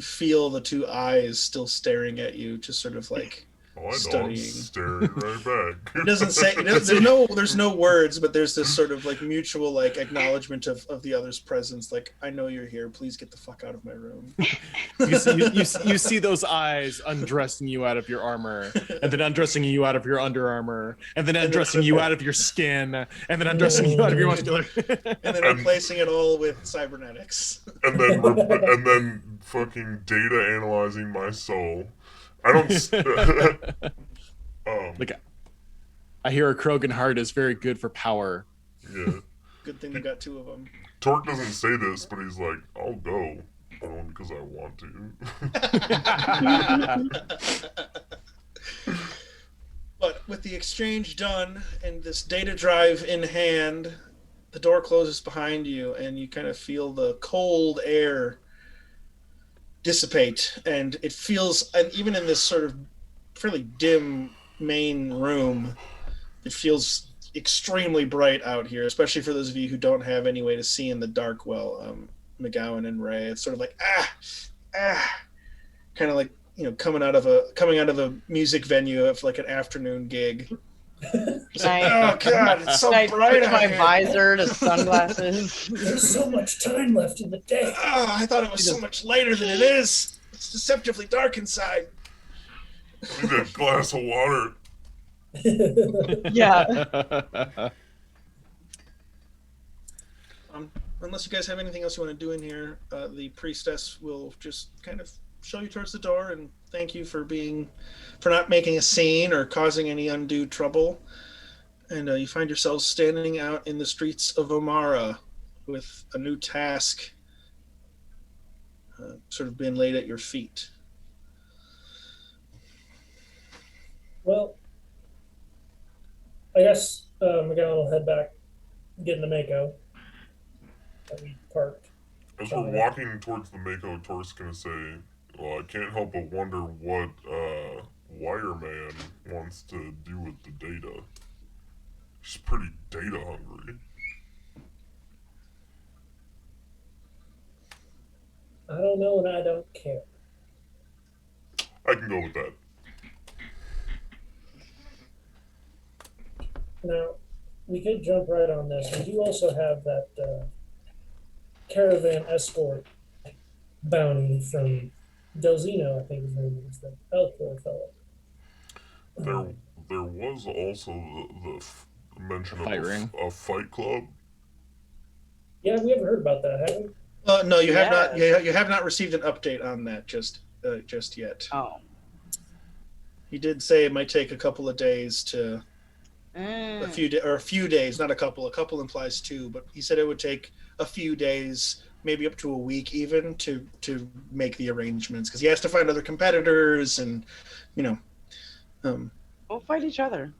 feel the two eyes still staring at you, just sort of like Oh, I know. I'm studying. staring right back. It doesn't say there's no words, but there's this sort of like mutual like acknowledgement of the other's presence. Like, I know you're here. Please get the fuck out of my room. You see those eyes undressing you out of your armor, and then undressing you out of your under armor, and then undressing you out of your skin, and then undressing you out of your muscular. And then replacing it all with cybernetics. and then fucking data analyzing my soul. I don't. Like, I hear a Krogan heart is very good for power. Yeah. Good thing they got two of them. Torque doesn't say this, but he's like, "I'll go, but only because I want to." But with the exchange done and this data drive in hand, the door closes behind you, and you kind of feel the cold air dissipate, and it feels, and even in this sort of fairly dim main room, it feels extremely bright out here, especially for those of you who don't have any way to see in the dark well. McGowan and Ray, it's sort of like kind of like, you know, coming out of a music venue of like an afternoon gig. It's like, oh god, it's so I bright switch out my here. visor to sunglasses. There's so much time left in the day. Oh, I thought it was so much later than it is. It's deceptively dark inside. I need a glass of water. Yeah. Unless you guys have anything else you want to do in here, the priestess will just kind of show you towards the door and thank you for not making a scene or causing any undue trouble. And you find yourselves standing out in the streets of Omara with a new task sort of being laid at your feet. Well, I guess McGowan will head back, get in the Mako that we parked. As we're walking towards the Mako, Torque's gonna say, "Well, I can't help but wonder what Wireman wants to do with the data. She's pretty data hungry." I don't know and I don't care. I can go with that. Now, we could jump right on this. We do also have that caravan escort bounty from Delzino, I think his name is, the Elcor fellow. There was also the mention of Fight ring. a fight club. Yeah, we haven't heard about that, have we? No, you have Yeah. not. You have not received an update on that just yet. Oh. He did say it might take a couple of days to a few days, not a couple. A couple implies two, but he said it would take a few days, maybe up to a week even, to make the arrangements, because he has to find other competitors and, you know. We'll fight each other.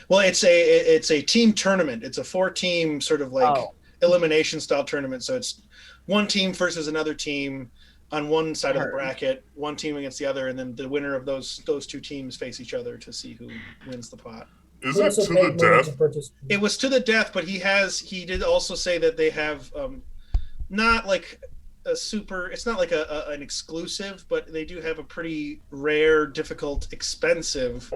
Well, it's a team tournament. It's a 4-team sort of like elimination style tournament. So it's one team versus another team on one side of the bracket, one team against the other, and then the winner of those two teams face each other to see who wins the pot. Is it to the death? It was to the death, but he did also say that they have not like a super, it's not like an exclusive, but they do have a pretty rare, difficult, expensive,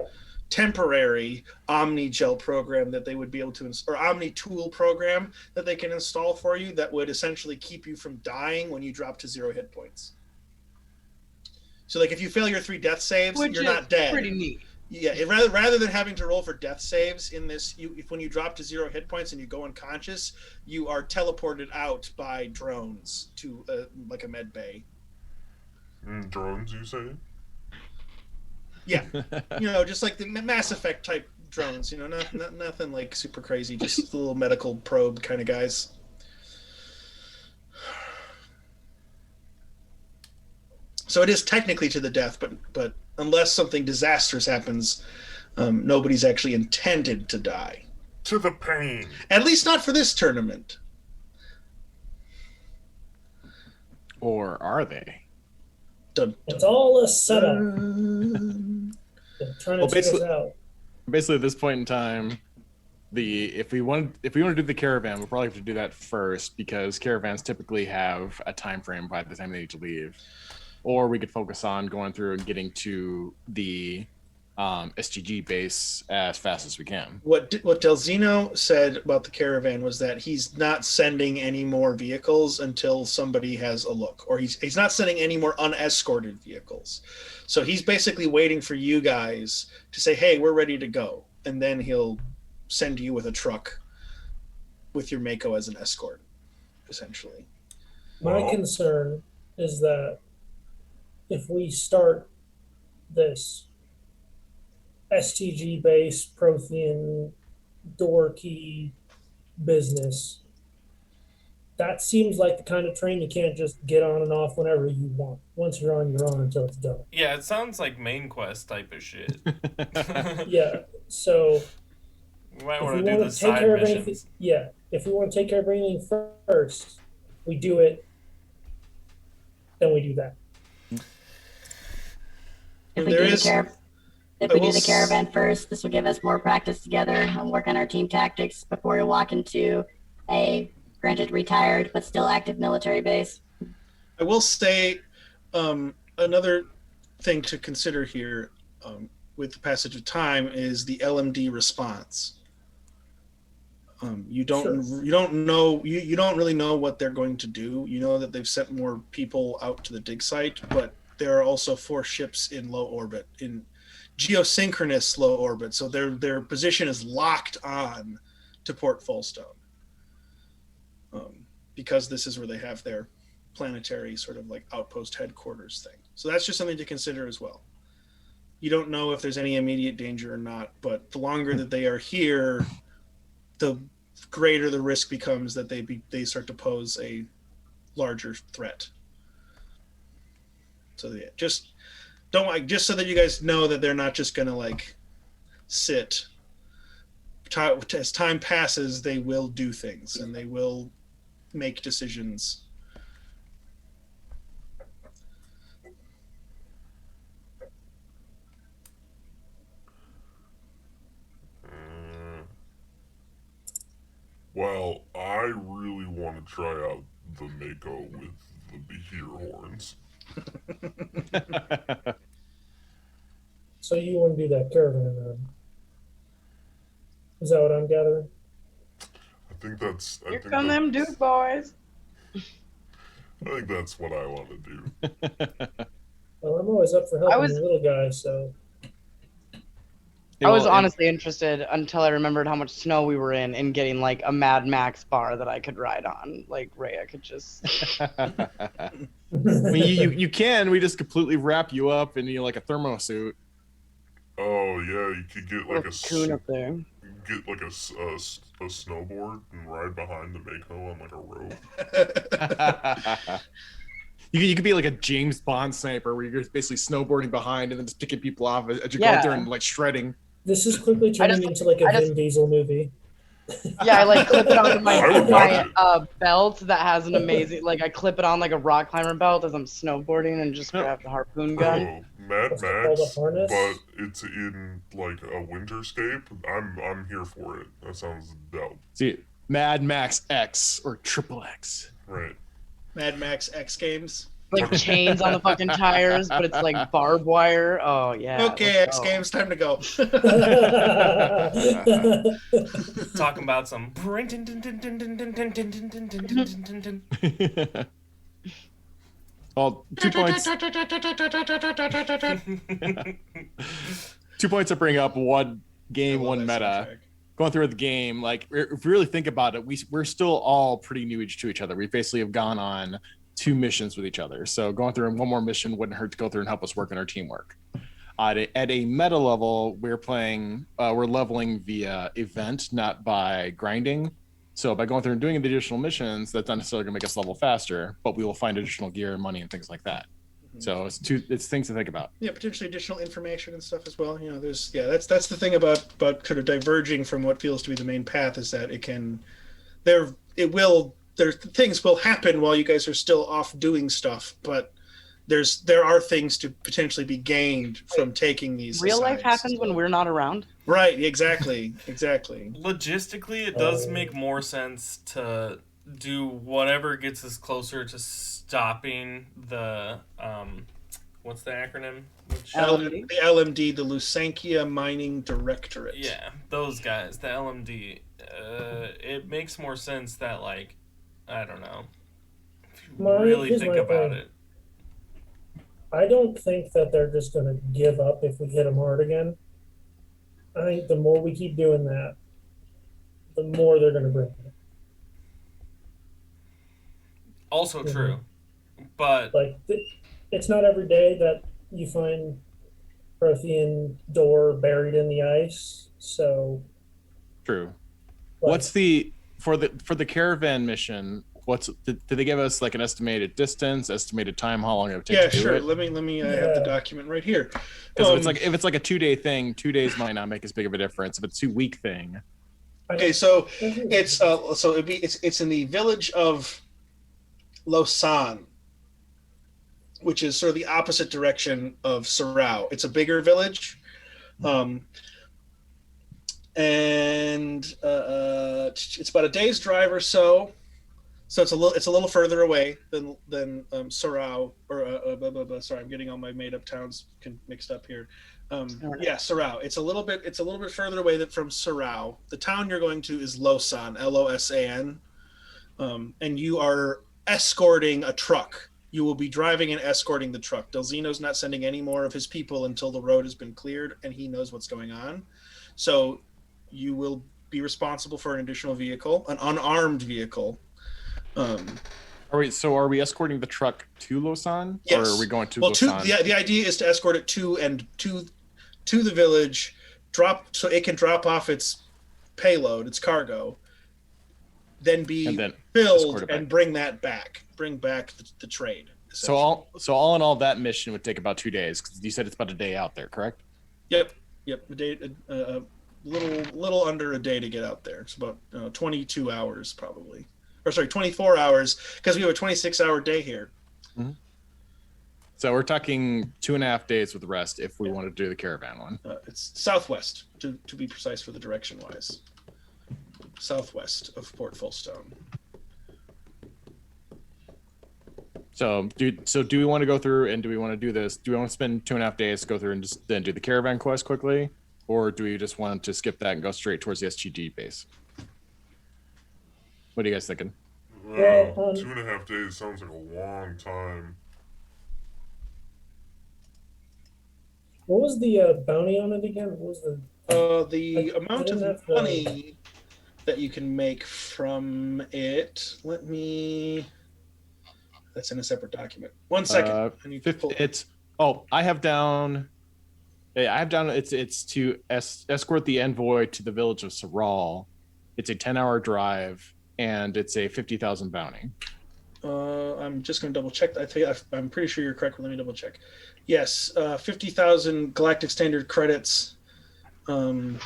temporary Omni Gel program that they would be able to, or Omni Tool program that they can install for you that would essentially keep you from dying when you drop to 0 hit points. So like if you fail your 3 death saves, you're not dead. Pretty neat. Yeah, rather than having to roll for death saves in this, when you drop to 0 hit points and you go unconscious, you are teleported out by drones to like a med bay. Drones, you say? Yeah, you know, just like the Mass Effect type drones. Nothing like super crazy. Just little medical probe kind of guys. So it is technically to the death, but unless something disastrous happens, nobody's actually intended to die. To the pain. At least not for this tournament. Or are they? It's all a setup. They're trying to take us out. Basically, at this point in time, if we want to do the caravan, we'll probably have to do that first because caravans typically have a time frame by the time they need to leave. Or we could focus on going through and getting to the STG base as fast as we can. What Delzino said about the caravan was that he's not sending any more vehicles until somebody has a look, or he's not sending any more unescorted vehicles. So he's basically waiting for you guys to say, "Hey, we're ready to go," and then he'll send you with a truck with your Mako as an escort, essentially. My concern is that if we start this STG base Prothean door key business, that seems like the kind of train you can't just get on and off whenever you want. Once you're on until it's done. Yeah, it sounds like main quest type of shit. Yeah, so You might if want we to do want the to take side care of anything, missions. if we want to take care of anything first, we do it, then we do that. If we do the caravan first, this will give us more practice together and work on our team tactics before we walk into a granted retired but still active military base. I will say another thing to consider here with the passage of time is the LMD response. You don't really know what they're going to do. You know that they've sent more people out to the dig site, but there are also 4 ships in low orbit, in geosynchronous low orbit. So their position is locked on to Port Folstone. Because this is where they have their planetary sort of like outpost headquarters thing. So that's just something to consider as well. You don't know if there's any immediate danger or not, but the longer that they are here, the greater the risk becomes that they start to pose a larger threat. So yeah, just so that you guys know that they're not just gonna like sit. As time passes, they will do things and they will make decisions. Well, I really want to try out the Mako with the Behir horns. So you want to do that caravan run? Is that what I'm gathering? I think that's. Here come them Duke boys. I think that's what I want to do. Well, I'm always up for helping the little guy, so. I was honestly interested until I remembered how much snow we were in and getting like a Mad Max bar that I could ride on. Like Rhea could just. I mean, you can. We just completely wrap you up in like a thermo suit. Oh yeah, you could get like coon up there. Get like a snowboard and ride behind the Mako on like a rope. You could be like a James Bond sniper where you're basically snowboarding behind and then just picking people off as you're going there and like shredding. This is quickly turning into like a Vin Diesel movie. Yeah, I like clip it onto my belt that has an amazing, like I clip it on like a rock climber belt as I'm snowboarding and just grab the harpoon gun. Oh, Mad Max, but it's in like a winterscape. I'm here for it. That sounds dope. See, Mad Max X or Triple X. Right. Mad Max X Games. Like chains on the fucking tires, but it's like barbed wire. Oh yeah. Okay, X Games, time to go. Talking about some. Well, 2 points. 2 points to bring up. One game, one meta. Soundtrack. Going through the game, like if we really think about it, we're still all pretty new to each other. We basically have gone on 2 missions with each other. So going through one more mission wouldn't hurt to go through and help us work on our teamwork. At a meta level, we're leveling via event, not by grinding. So by going through and doing the additional missions, that's not necessarily going to make us level faster, but we will find additional gear and money and things like that. So it's things to think about. Yeah, potentially additional information and stuff as well. That's the thing about sort of diverging from what feels to be the main path is that things will happen while you guys are still off doing stuff, but there are things to potentially be gained from taking these. Real life happens when we're not around. Right. Exactly. Logistically, it does make more sense to do whatever gets us closer to stopping the what's the acronym? LMD? The LMD, the Lusankia Mining Directorate. Yeah, those guys, the LMD. It makes more sense that, like, I don't know. If you really think about it. I don't think that they're just going to give up if we hit them hard again. I think the more we keep doing that, the more they're going to bring it. Also true. But like it's not every day that you find Prothean door buried in the ice. So true. What's for the caravan mission? Did they give us like an estimated distance, estimated time, how long it would take to do sure. it? Let me I have the document right here. Because if it's like a 2-day thing, 2 days might not make as big of a difference. If it's a 2-week thing. Okay, so it's in the village of Lausanne, which is sort of the opposite direction of Sarau. It's a bigger village, and it's about a day's drive or so. So it's a little further away than Sarau or sorry, I'm getting all my made up towns mixed up here. Sarau. It's a little bit further away from Sarau. The town you're going to is Lausanne, Losan, and you are escorting a truck. You will be driving and escorting the truck. Delzino's not sending any more of his people until the road has been cleared and he knows what's going on. So you will be responsible for an additional vehicle, an unarmed vehicle. Are we escorting the truck to Lausanne? Yes. Or are we going to Lausanne? The idea is to escort it to the village, so it can drop off its payload, its cargo, then filled and bring back the trade. So all in all, that mission would take about 2 days because you said it's about a day out there, correct? Yep. A day, little under a day to get out there. It's about 22 hours probably. Or sorry, 24 hours, because we have a 26-hour day here. Mm-hmm. So we're talking 2.5 days with the rest if we want to do the caravan one. It's southwest, to be precise for the direction-wise. Southwest of Port Fullstone. So do we want to go through and do we want to do this? Do we want to spend 2.5 days to go through and just then do the caravan quest quickly? Or do we just want to skip that and go straight towards the SGD base? What are you guys thinking? Well, 2.5 days sounds like a long time. What was the bounty on it again? What was the amount of money that you can make from it? That's in a separate document. 1 second. I have down. It's to escort the envoy to the village of Saral. It's a 10-hour drive. And it's a 50,000 bounty. I'm just going to double check. I'm pretty sure you're correct. But let me double check. Yes, 50,000 Galactic Standard credits to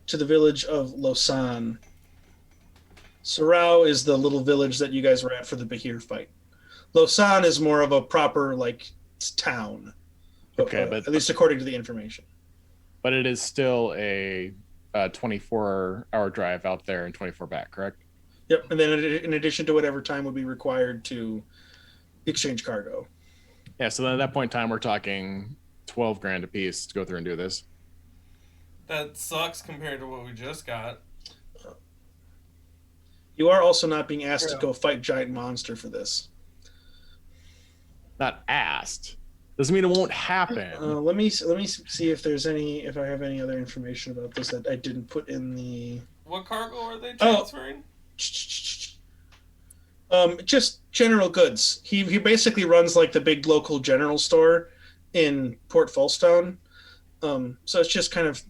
the village of Lausanne. Sarau is the little village that you guys were at for the Bahir fight. Lausanne is more of a proper town. Okay, but at least according to the information. But it is still a 24-hour drive out there and 24 back, correct? Yep, and then in addition to whatever time would be required to exchange cargo. Yeah, so then at that point in time, we're talking 12 grand a piece to go through and do this. That sucks compared to what we just got. You are also not being asked to go fight giant monster for this. Not asked. Doesn't mean it won't happen. Let me see if I have any other information about this that I didn't put in the. What cargo are they transferring? Just general goods. He basically runs the big local general store in Port Folstone. So it's just kind of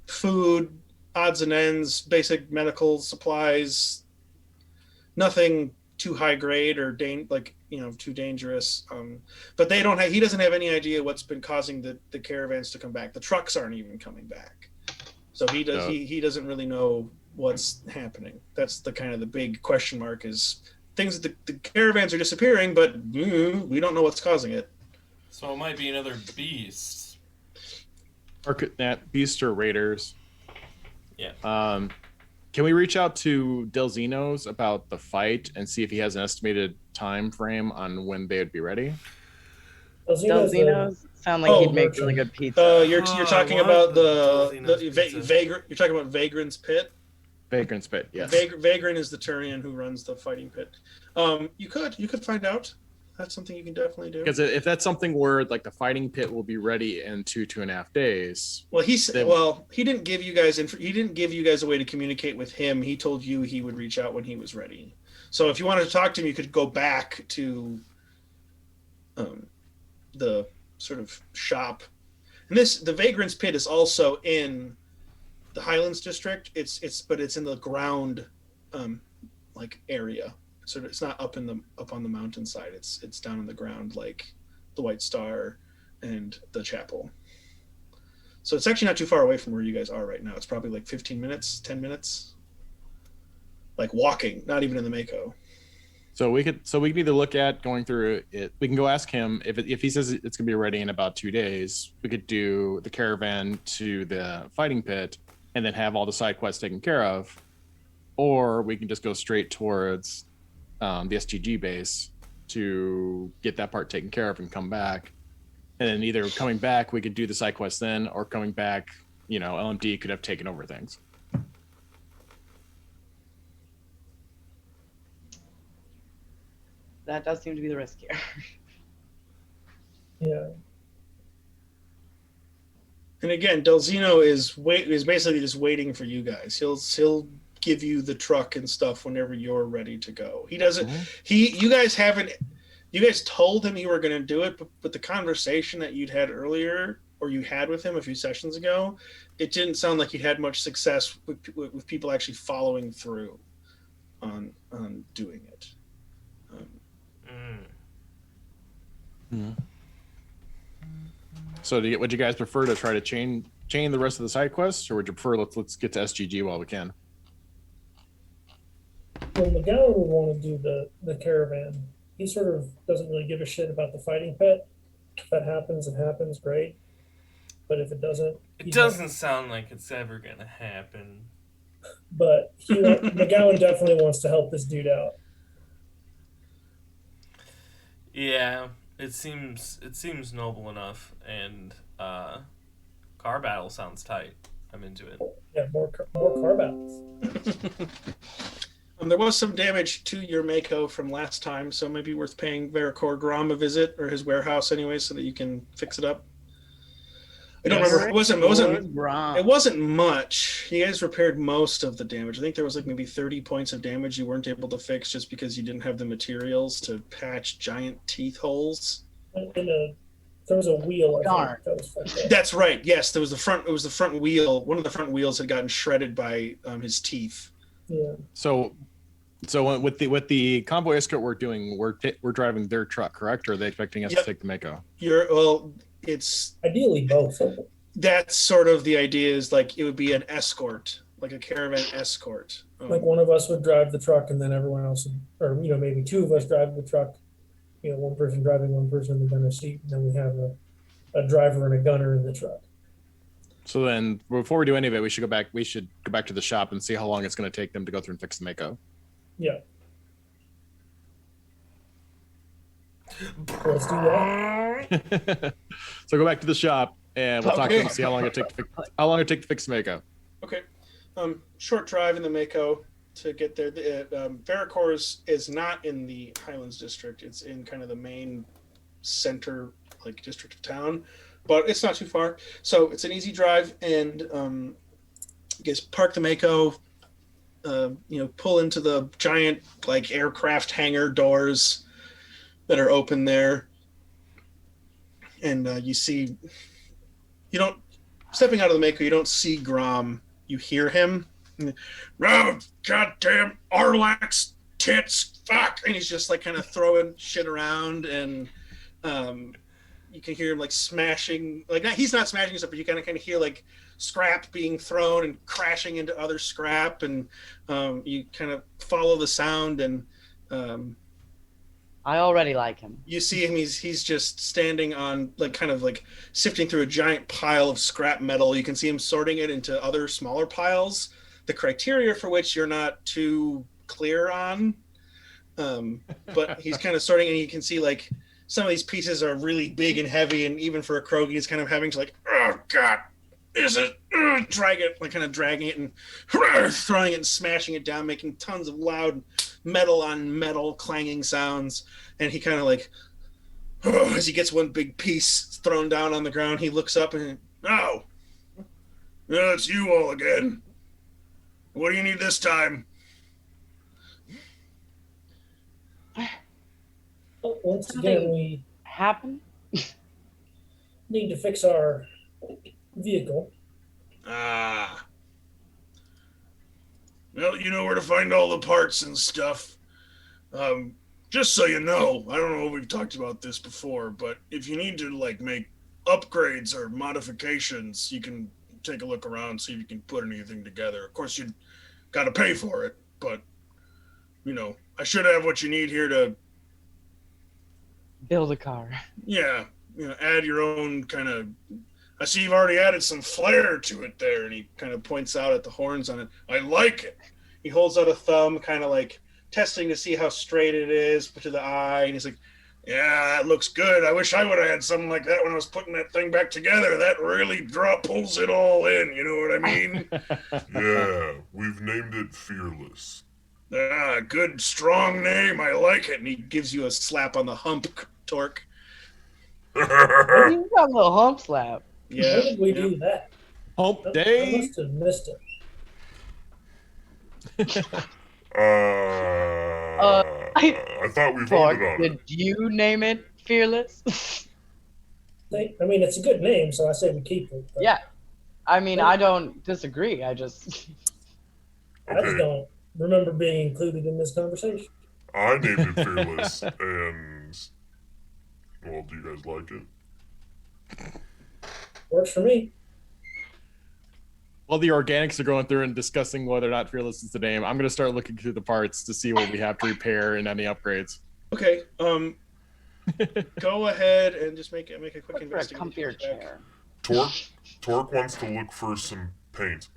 food, odds and ends, basic medical supplies, nothing too high grade or too dangerous. But they don't have. He doesn't have any idea what's been causing the caravans to come back. The trucks aren't even coming back. So he doesn't really know what's happening. That's the kind of the big question mark is things the caravans are disappearing, but we don't know what's causing it. So it might be another beast. Or that beast or raiders. Yeah. Can we reach out to Delzino's about the fight and see if he has an estimated time frame on when they would be ready? Delzino's sound like he'd make really good pizza. You're talking about you're talking about Vagrant's Pit. Vagrant's Pit, yes. Vagrant is the Turian who runs the fighting pit. You could find out. That's something you can definitely do. Because if that's something where like the fighting pit will be ready in 2.5 days. Well, he didn't give you guys a way to communicate with him. He told you he would reach out when he was ready. So if you wanted to talk to him, you could go back to the sort of shop. And the Vagrant's Pit is also in the Highlands district. But it's in the ground area. So it's not up on the mountainside. It's down in the ground, like the White Star and the chapel. So it's actually not too far away from where you guys are right now. It's probably like 15 minutes, 10 minutes, like walking, not even in the Mako. So we can either look at going through it. We can go ask him if he says it's gonna be ready in about 2 days. We could do the caravan to the fighting pit and then have all the side quests taken care of, or we can just go straight towards the STG base to get that part taken care of and come back. And then either coming back, we could do the side quest then, or coming back, LMD could have taken over things. That does seem to be the risk here. Yeah. And again, Delzino is basically just waiting for you guys. He'll give you the truck and stuff whenever you're ready to go. He doesn't. You guys told him you were going to do it, but the conversation that you'd had earlier, or you had with him a few sessions ago, it didn't sound like you'd had much success with people actually following through on doing it. So would you guys prefer to try to chain the rest of the side quests, or would you prefer let's get to SGG while we can? Well, McGowan would want to do the caravan. He sort of doesn't really give a shit about the fighting pit. If that happens, it happens, great. But if it doesn't... It doesn't sound like it's ever going to happen. But McGowan definitely wants to help this dude out. Yeah, it seems noble enough, and car battle sounds tight. I'm into it. Yeah, more car battles. There was some damage to your Mako from last time, so it might be worth paying Veracor Grom a visit, or his warehouse anyway, so that you can fix it up. I don't remember. It wasn't much. You guys repaired most of the damage. I think there was like maybe 30 points of damage you weren't able to fix just because you didn't have the materials to patch giant teeth holes. There was a wheel. That's right. Yes, there was the front. It was the front wheel. One of the front wheels had gotten shredded by his teeth. Yeah. So with the convoy escort we're doing, we're driving their truck, correct? Or are they expecting us to take the Mako? It's ideally both. That's sort of the idea. Is like it would be an escort, like a caravan escort. Like one of us would drive the truck, and then everyone else, or maybe two of us drive the truck. One person driving, one person in the gunner seat, and then we have a driver and a gunner in the truck. So then, before we do any of it, we should go back to the shop and see how long it's going to take them to go through and fix the Mako. Yeah. Let's do that. So go back to the shop and we'll talk to them and see how long it takes to fix the Mako. Okay. Short drive in the Mako to get there. Veracor is not in the Highlands district. It's in kind of the main center, like district of town, but it's not too far. So it's an easy drive, and you guys park the Mako. Pull into the giant like aircraft hangar doors that are open there. and you don't stepping out of the Mako. You don't see Grom. You hear him. Oh, goddamn Arlax tits, fuck! And he's just like kind of throwing shit around, and you can hear him like smashing. Like he's not smashing stuff, but you kind of hear like scrap being thrown and crashing into other scrap, and you kind of follow the sound, and I already like him. you see him. He's just standing on like kind of like sifting through a giant pile of scrap metal. You can see him sorting it into other smaller piles, the criteria for which you're not too clear on. But he's kind of sorting, and you can see like some of these pieces are really big and heavy, and even for a Krogan, he's kind of having to like, oh god, is it? Drag it, like kind of dragging it and throwing it and smashing it down, making tons of loud metal on metal clanging sounds. And he kind of like, as he gets one big piece thrown down on the ground, he looks up and, oh, it's you all again. What do you need this time? Once again, we happen. need to fix our vehicle. Ah. Well, you know where to find all the parts and stuff. Just so you know, I don't know if we've talked about this before, but if you need to like make upgrades or modifications, you can take a look around, see if you can put anything together. Of course, you got to pay for it, but you know, I should have what you need here to build a car. Yeah, add your own kind of. I see you've already added some flair to it there, and he kind of points out at the horns on it. I like it. He holds out a thumb, kind of like testing to see how straight it is to the eye, and he's like, yeah, that looks good. I wish I would have had something like that when I was putting that thing back together. That really pulls it all in, you know what I mean? Yeah, we've named it Fearless. Ah, good, strong name. I like it. And he gives you a slap on the hump, Torque. You got a little hump slap. Yeah. When did we do that? Hump I day. must have missed it. I thought we voted on Did it. you name it Fearless? I mean, it's a good name, so I say we keep it. Yeah. I mean, I don't disagree. I just don't remember being included in this conversation. I named it Fearless, and well, do you guys like it? Works for me. While the organics are going through and discussing whether or not Fearless is the name, I'm going to start looking through the parts to see what we have to repair and any upgrades. Okay. Go ahead and just make a quick for a investigation. comfier chair. Torque wants to look for some paint.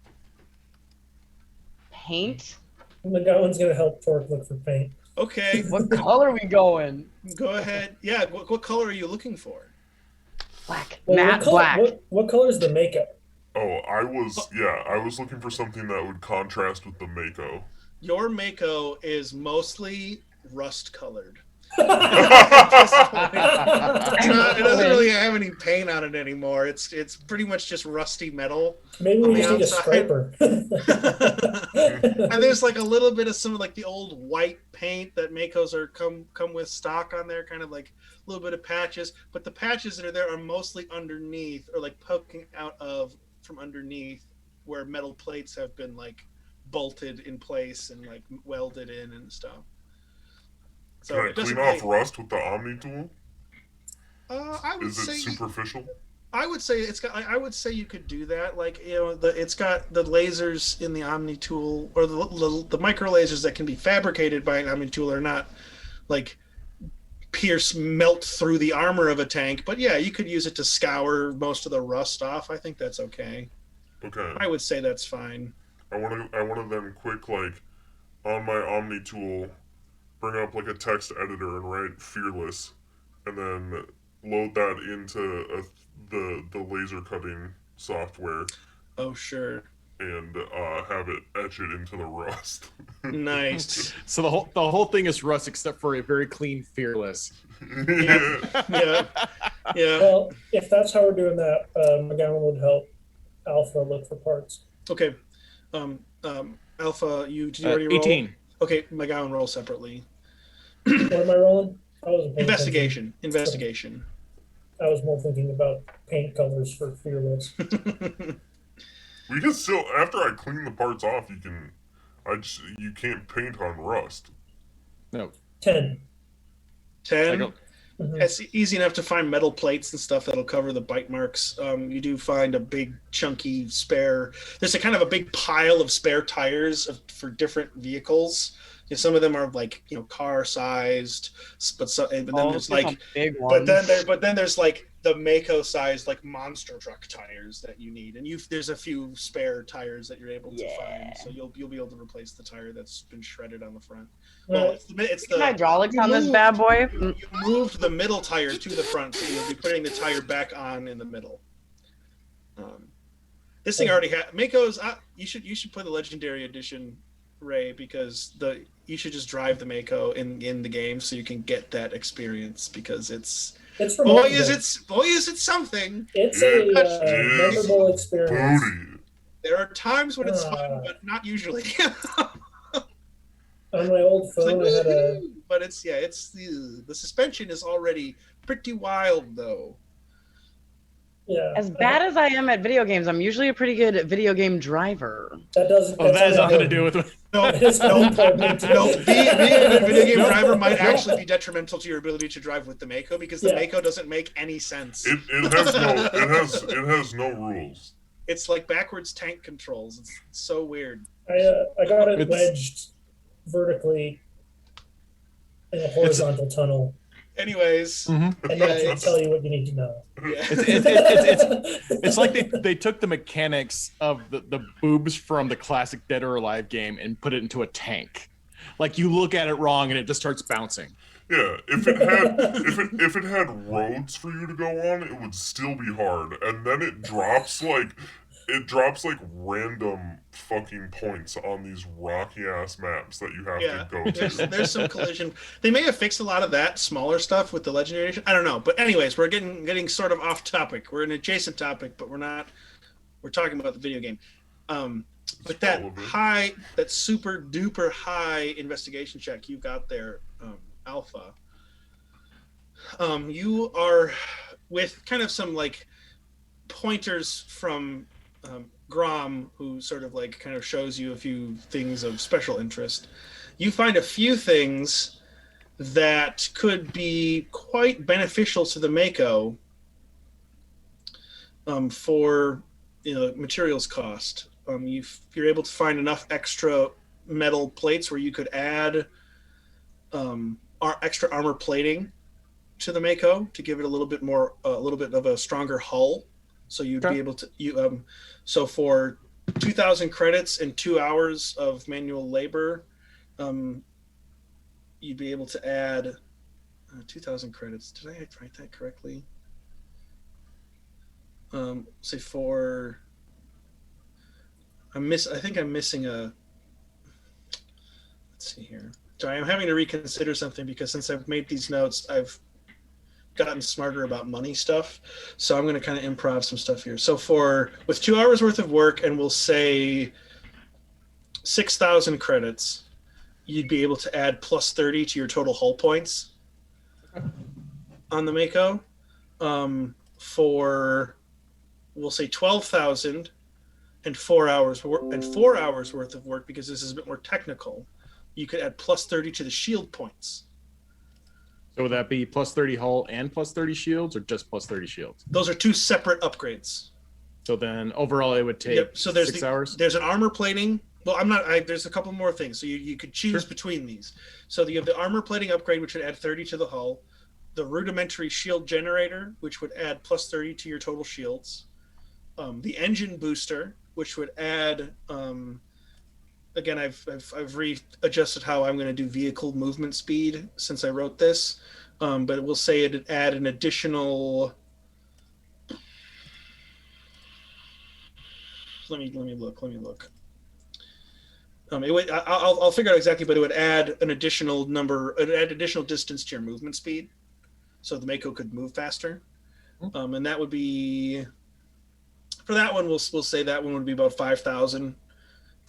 Paint? McGowan's going to help Torque look for paint. Okay. What color are we going? Go ahead. Yeah. What color are you looking for? Black. Well, Matte black. What color is the makeup? Oh, I was looking for something that would contrast with the Mako. Your Mako is mostly rust colored. It doesn't really have any paint on it anymore. It's pretty much just rusty metal. Maybe we just need a scraper. And there's like a little bit of some of like the old white paint that Makos are come with stock on there, kind of like a little bit of patches. But the patches that are there are mostly underneath or like poking out from underneath where metal plates have been like bolted in place and like welded in and stuff. So Can I clean off rust with the Omni tool? I would say Is it superficial? I would say I would say you could do that. Like it's got the lasers in the Omni tool, or the micro lasers that can be fabricated by an Omni tool are not like melt through the armor of a tank. But yeah, you could use it to scour most of the rust off. I think that's okay. Okay. I would say that's fine. I want to then quick like on my Omni tool, bring up like a text editor and write Fearless, and then load that into the laser cutting software. Oh sure. And have it etch it into the rust. Nice. So the whole thing is rust except for a very clean Fearless. Yeah. Well, if that's how we're doing that, McGowan would help Alpha look for parts. Okay. Alpha, did you already roll? 18. Okay, McGowan roll separately. What am I rolling? I wasn't paying Investigation. I was more thinking about paint colors for Fearless. We can still, after I clean the parts off, you can't paint on rust. No. 10. 10. Mhm. It's easy enough to find metal plates and stuff that'll cover the bite marks. You do find a big chunky spare. There's a kind of a big pile of spare tires for different vehicles. Some of them are like car sized, but then there's like big ones. but then there's like the Mako sized like monster truck tires that you need, and there's a few spare tires that you're able to find, so you'll be able to replace the tire that's been shredded on the front. Well, it's the hydraulics on this bad boy. You moved the middle tire to the front, so you'll be putting the tire back on in the middle. This thing already had Mako's. You should play the Legendary Edition, Ray, because you should just drive the Mako in the game so you can get that experience, because it's boy is it something. It's a memorable experience. Booty. There are times when it's fun, but not usually. On my old phone, I had a. But it's the suspension is already pretty wild though. Yeah. As bad as I am at video games, I'm usually a pretty good video game driver. That doesn't. Oh, that has nothing to do with it. No, being a video game driver might actually be detrimental to your ability to drive with the Mako, because the Mako doesn't make any sense. It has no rules. It's like backwards tank controls. It's so weird. I got it wedged vertically in a horizontal tunnel. Anyways, and that's to tell you what you need to know. Yeah. It's like they took the mechanics of the boobs from the classic Dead or Alive game and put it into a tank. Like, you look at it wrong and it just starts bouncing. Yeah, if it had roads for you to go on, it would still be hard, and then it drops like random fucking points on these rocky ass maps that you have to go to. There's some collision. They may have fixed a lot of that smaller stuff with the Legendary Edition. I don't know, but anyways, we're getting sort of off topic. We're an adjacent topic, but we're talking about the video game. But that super duper high investigation check you got there, Alpha. You are with kind of some like pointers from Grom, who sort of like kind of shows you a few things of special interest. You find a few things that could be quite beneficial to the Mako for materials cost. You're able to find enough extra metal plates where you could add extra armor plating to the Mako to give it a little bit of a stronger hull. So you'd be able to so for 2,000 credits and 2 hours of manual labor, you'd be able to add 2,000 credits. Did I write that correctly? Say for I think I'm missing a. Let's see here. Sorry, I'm having to reconsider something because since I've made these notes, I've gotten smarter about money stuff. So I'm going to kind of improv some stuff here. So with 2 hours worth of work, and we'll say 6,000 credits, you'd be able to add plus 30 to your total hull points on the Mako. For we'll say 12,000 and 4 hours worth of work, because this is a bit more technical, you could add plus 30 to the shield points. So would that be plus 30 hull and plus 30 shields, or just plus 30 shields? Those are two separate upgrades. So then overall it would take So there's 6 hours? There's an armor plating. Well, there's a couple more things. So you could choose between these. So you have the armor plating upgrade, which would add 30 to the hull. The rudimentary shield generator, which would add plus 30 to your total shields. The engine booster, which would add, again, I've readjusted how I'm going to do vehicle movement speed since I wrote this, but we'll say it'd add an additional. Let me look. I'll figure out exactly, but it would add an additional additional distance to your movement speed, so the Mako could move faster, and that would be. For that one, we'll say that one would be about 5,000,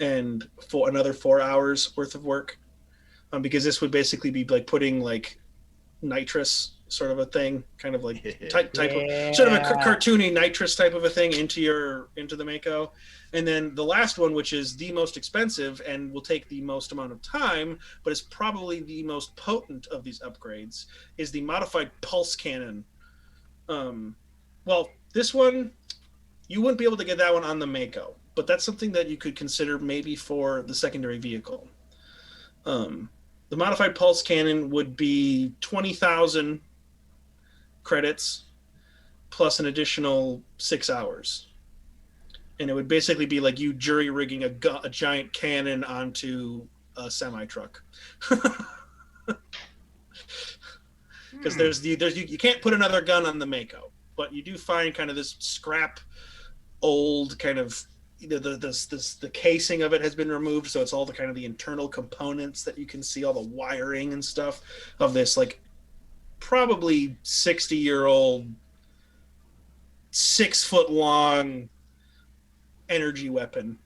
and for another 4 hours worth of work, because this would basically be like putting like nitrous sort of a thing, kind of like type of sort of a cartoony nitrous type of a thing into the Mako. And then the last one, which is the most expensive and will take the most amount of time, but is probably the most potent of these upgrades, is the modified pulse cannon. Well, this one, you wouldn't be able to get that one on the Mako, but that's something that you could consider maybe for the secondary vehicle. The modified pulse cannon would be 20,000 credits plus an additional 6 hours. And it would basically be like you jury rigging a giant cannon onto a semi truck. Because you can't put another gun on the Mako, but you do find kind of this scrap old kind of the casing of it has been removed, so it's all the kind of the internal components that you can see, all the wiring and stuff of this like probably 60-year-old 6-foot long energy weapon.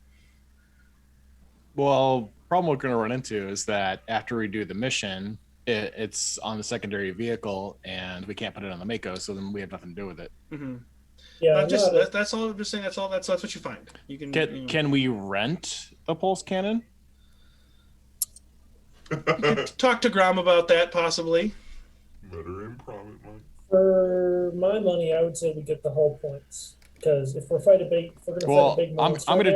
Well, problem we're going to run into is that after we do the mission, it's on the secondary vehicle and we can't put it on the Mako, so then we have nothing to do with it. Mm-hmm. Yeah, that's all I'm just saying. That's what you find. You can we rent a pulse cannon? You could talk to Grom about that possibly. Better improv, Mike. For my money, I would say we get the hull points, because if we're going to fight a big monster, I'm gonna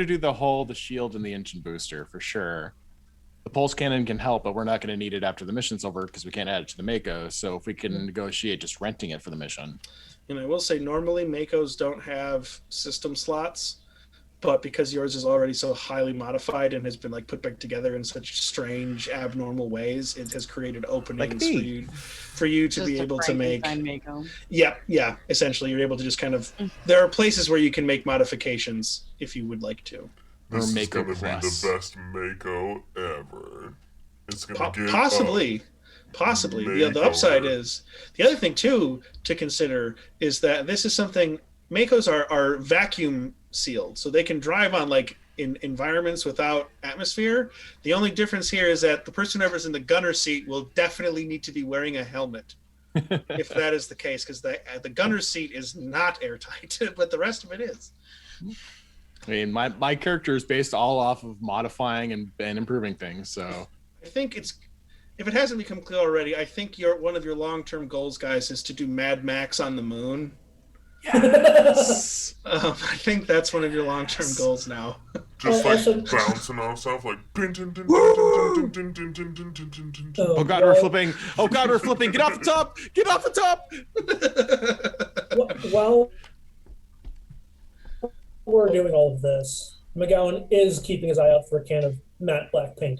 do the hull, the shield, and the engine booster for sure. The pulse cannon can help, but we're not going to need it after the mission's over because we can't add it to the Mako. So if we can negotiate just renting it for the mission. And I will say, normally Makos don't have system slots, but because yours is already so highly modified and has been like put back together in such strange, abnormal ways, it has created openings for you to be able to make. Yeah. Essentially, you're able to just kind of. There are places where you can make modifications if you would like to. This is going to be the best Mako ever. It's going to get possibly. The upside is the other thing too to consider is that this is something Makos are vacuum sealed, so they can drive on like in environments without atmosphere. The only difference here is that the person whoever's in the gunner seat will definitely need to be wearing a helmet. If that is the case, because the gunner seat is not airtight, but the rest of it is. I mean, my character is based all off of modifying and improving things. So I think if it hasn't become clear already, I think one of your long-term goals, guys, is to do Mad Max on the moon. Yes. I think that's one of your long-term goals now. Just like bouncing off stuff like. Oh God, we're flipping! Oh God, we're flipping! Get off the top! Get off the top! Well, we're doing all of this, McGowan is keeping his eye out for a can of matte black paint.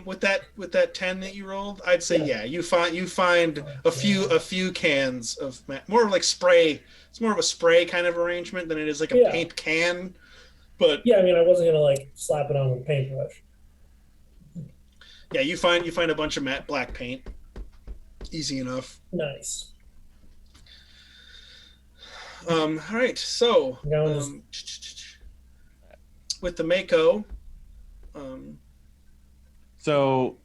With that 10 that you rolled, I'd say yeah. You find a few cans of more of like spray. It's more of a spray kind of arrangement than it is like a paint can. But yeah, I mean, I wasn't gonna like slap it on with a paintbrush. Yeah, you find a bunch of matte black paint. Easy enough. Nice. All right, so with the Mako. So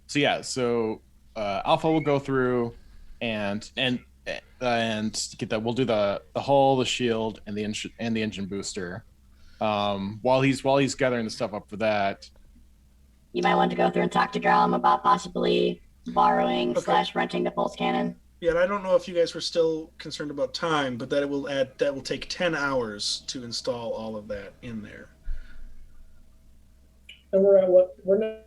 Alpha will go through and get that. We'll do the hull, the shield, and the engine booster. While he's gathering the stuff up for that, you might want to go through and talk to Grom about possibly borrowing / renting the pulse cannon. Yeah, and I don't know if you guys were still concerned about time, but that will take 10 hours to install all of that in there. And we're at what? We're now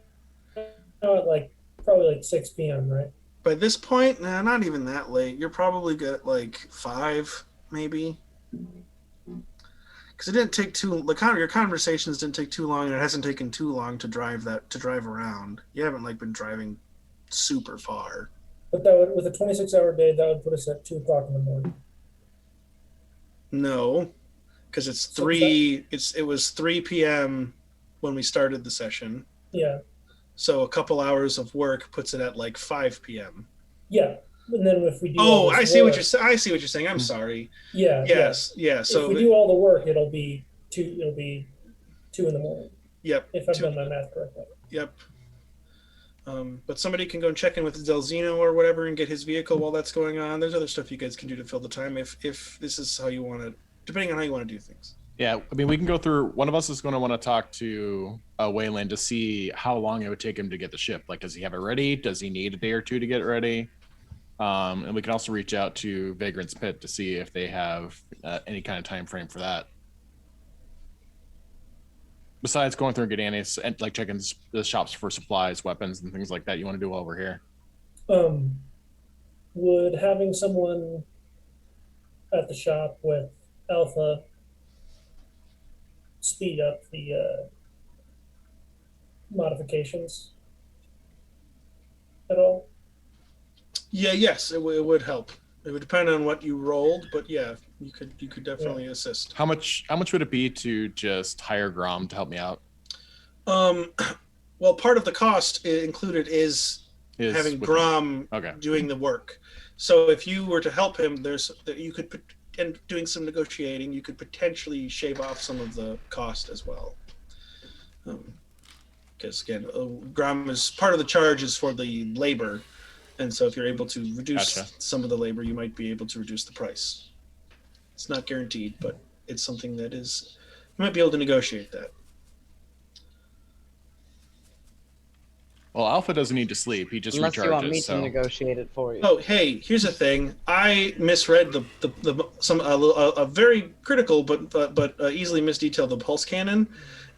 at probably 6 p.m., right? By this point, nah, not even that late. You're probably at like 5, maybe. Because it didn't take your conversations didn't take too long, and it hasn't taken too long to drive around. You haven't been driving super far. But that would, with a 26-hour day, that would put us at 2 o'clock in the morning. No, because it's 3. It was 3 p.m. when we started the session. Yeah. So a couple hours of work puts it at 5 p.m. Yeah, and then if we do. I see what you're saying. I'm sorry. Yeah. Yes. Yeah. So if we do all the work, it'll be 2. It'll be 2 in the morning. Yep. If I've done my math correctly. Yep. But somebody can go and check in with Delzino or whatever and get his vehicle while that's going on. There's other stuff you guys can do to fill the time if this is how you want to, depending on how you want to do things. Yeah, I mean, we can go through. One of us is going to want to talk to Wayland to see how long it would take him to get the ship. Like, does he have it ready? Does he need a day or two to get it ready? And we can also reach out to Vagrant's Pit to see if they have any kind of time frame for that. Besides going through and getting any, and like checking the shops for supplies, weapons, and things like that, you want to do while we're here. Would having someone at the shop with Alpha speed up the modifications at all? Yeah, yes, it would help. It would depend on what you rolled, but yeah, you could definitely assist. How much would it be to just hire Grom to help me out? Well, part of the cost included is having Grom doing the work. So if you were to help him, you could, and doing some negotiating, you could potentially shave off some of the cost as well. Because again, Grom is part of the charges for the labor, and so if you're able to reduce some of the labor, you might be able to reduce the price. It's not guaranteed, but it's something that is, you might be able to negotiate that. Well, Alpha doesn't need to sleep. He just Unless recharges. You want me to negotiate it for you. Oh, hey, here's the thing. I misread a very critical but easily misdetailed the pulse cannon.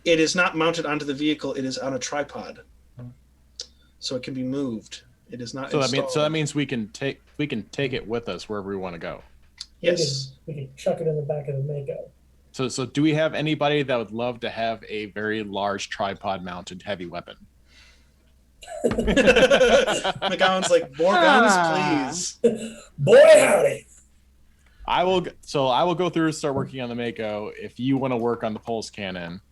It is not mounted onto the vehicle. It is on a tripod, so it can be moved. It is not. So that means we can take it with us wherever we want to go. Yes, we can chuck it in the back of the Mako. So do we have anybody that would love to have a very large tripod-mounted heavy weapon? McGowan's like, more guns, please. Boy, howdy. I will go through and start working on the Mako if you want to work on the pulse cannon.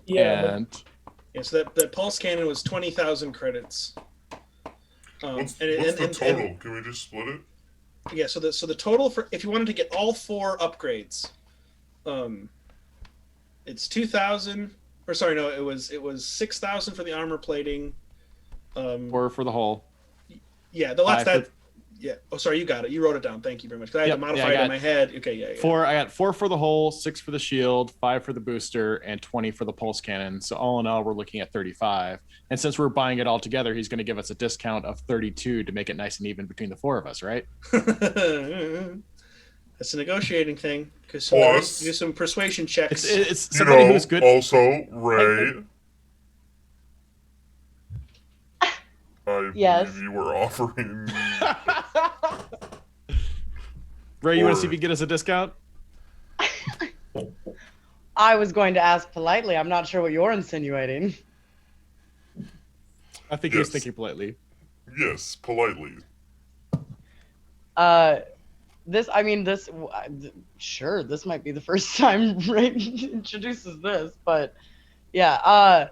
Yeah. So that pulse cannon was 20,000 credits. What's the total? Can we just split it? Yeah. So the total for, if you wanted to get all 4 upgrades, it's 2,000. Or sorry, no, it was 6,000 for the armor plating. Or for the hull. Yeah, the last that. Yeah. Oh, sorry, you got it. You wrote it down. Thank you very much. Because I had to modify it in my head. Okay, yeah. I got 4 for the hull, 6 for the shield, 5 for the booster, and 20 for the pulse cannon. So all in all, we're looking at 35. And since we're buying it all together, he's going to give us a discount of 32 to make it nice and even between the 4 of us, right? That's a negotiating thing. Because do some persuasion checks. It's somebody who's good. Also, Ray. Yes. Believe you were offering. Ray, you want to see if you get us a discount? I was going to ask politely. I'm not sure what you're insinuating. I think he's thinking politely. Yes, politely. Sure, this might be the first time Ray introduces this, but yeah.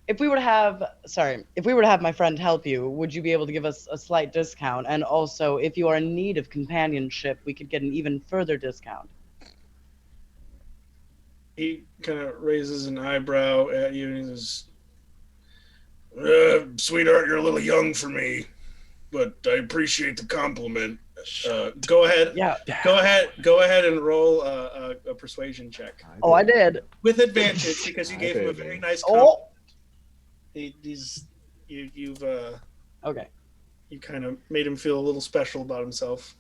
If we were to have my friend help you, would you be able to give us a slight discount? And also, if you are in need of companionship, we could get an even further discount. He kind of raises an eyebrow at you and he says, sweetheart, you're a little young for me, but I appreciate the compliment. Go ahead. Yeah. Go ahead and roll a persuasion check. I did. With advantage because you gave him a very nice compliment. You've you kind of made him feel a little special about himself.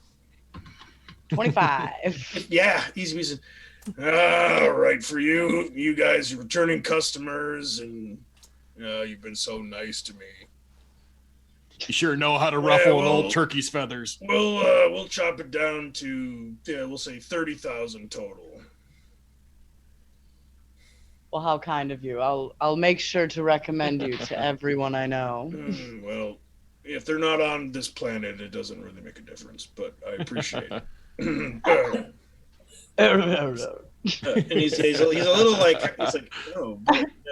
25. Yeah, easy reason. All right, for you guys, you're returning customers, and you've been so nice to me. You sure know how to ruffle an old turkey's feathers. We'll chop it down to we'll say 30,000 total. Well, how kind of you. I'll make sure to recommend you to everyone I know. Well, if they're not on this planet, it doesn't really make a difference, but I appreciate it. And he's a little like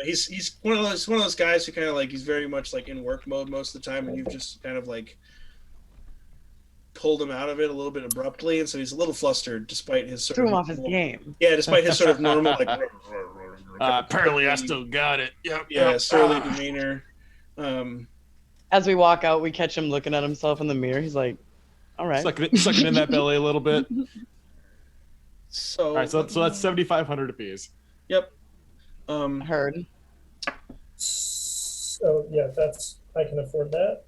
he's one of those guys who kind of like he's very much like in work mode most of the time, and you've just kind of like pulled him out of it a little bit abruptly, and so he's a little flustered despite his sort threw him off his game. Yeah, despite his sort of normal like. Apparently, I still got it. Yep. Yeah, surly demeanor. As we walk out, we catch him looking at himself in the mirror. He's like, "All right." Sucking in that belly a little bit. So, All right, so that's 7,500 apiece. Yep. Heard. So yeah, I can afford that.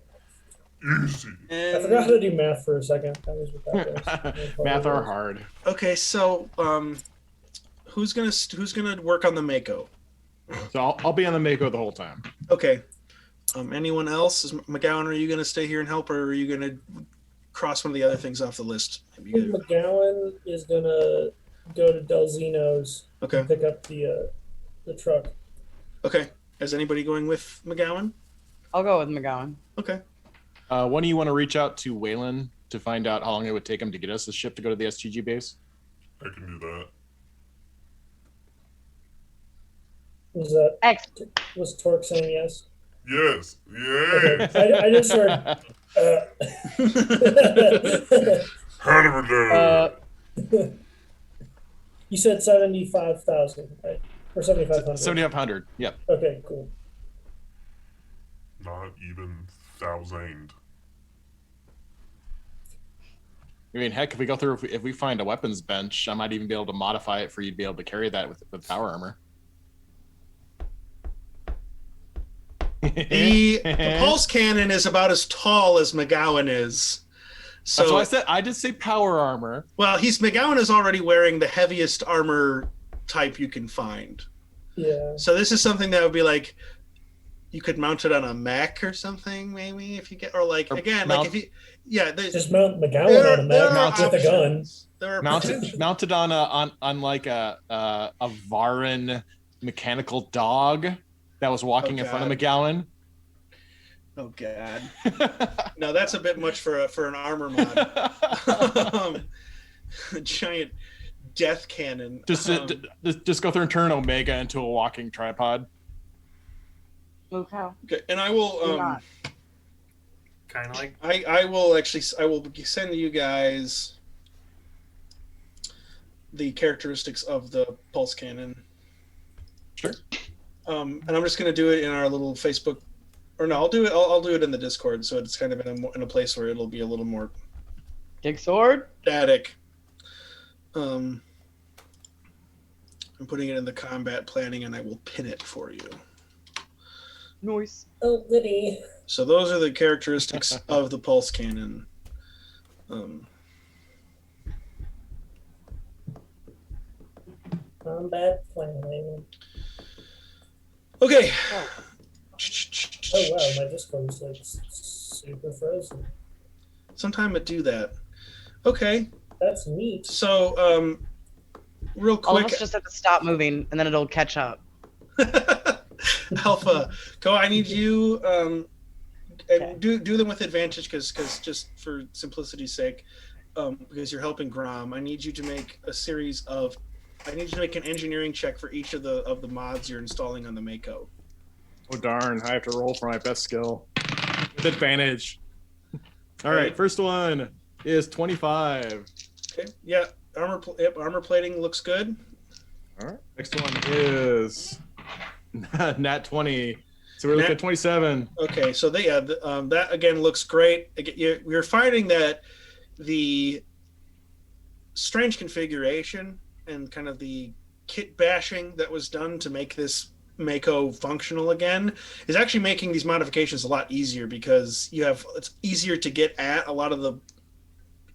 Easy. I forgot how to do math for a second. That was what that was. Math are hard. Okay, so who's gonna work on the Mako? So I'll be on the Mako the whole time. Okay. Anyone else? McGowan, are you gonna stay here and help, or are you gonna cross one of the other things off the list? I think McGowan is gonna go to Delzino's Okay. and pick up the truck. Okay. Is anybody going with McGowan? I'll go with McGowan. Okay. When do you want to reach out to Waylon to find out how long it would take him to get us the ship to go to the STG base? I can do that. Was Torque saying yes? Yes. Okay. Yeah. I just heard. You said 75,000, right? Or 7,500. 7,500. Yep. Okay, cool. Not even 1,000. I mean, heck, if we go through, if we find a weapons bench, I might even be able to modify it for you to be able to carry that with power armor. The pulse cannon is about as tall as McGowan is. So, that's what I said. I did say power armor. Well, McGowan is already wearing the heaviest armor type you can find. Yeah. So this is something that would be like, you could mount it on a mech or something, maybe, if you get, or like, again, like if you, yeah, just mount McGowan on a mech with a gun. There are mounted on like a Varan mechanical dog that was walking in front of McGowan. Oh God! No, that's a bit much for an armor mod. A giant death cannon. Just go through and turn Omega into a walking tripod. Okay. Okay, and I will kind of like I will send you guys the characteristics of the pulse cannon. Sure. And I'm just gonna do it in our little Facebook. Or no, I'll do it in the Discord, so it's kind of in a place where it'll be a little more Dig sword? static. I'm putting it in the combat planning, and I will pin it for you. Nice. Oh, goody. So those are the characteristics of the pulse cannon. Combat planning. Okay. Oh wow, my Discord is like super frozen. Sometime it do that. Okay. That's neat. So, real quick. All of us just have to stop moving, and then it'll catch up. Alpha, go. I need you. And do them with advantage, because just for simplicity's sake, because you're helping Grom. I need you to make an engineering check for each of the mods you're installing on the Mako. Oh darn! I have to roll for my best skill with advantage. All right, first one is 25. Okay. Yeah. Armor plating looks good. All right. Next one is nat 20. So we're looking at 27. Okay. So that again looks great. You're finding that the strange configuration and kind of the kit bashing that was done to make this Mako functional again is actually making these modifications a lot easier, because it's easier to get at a lot of the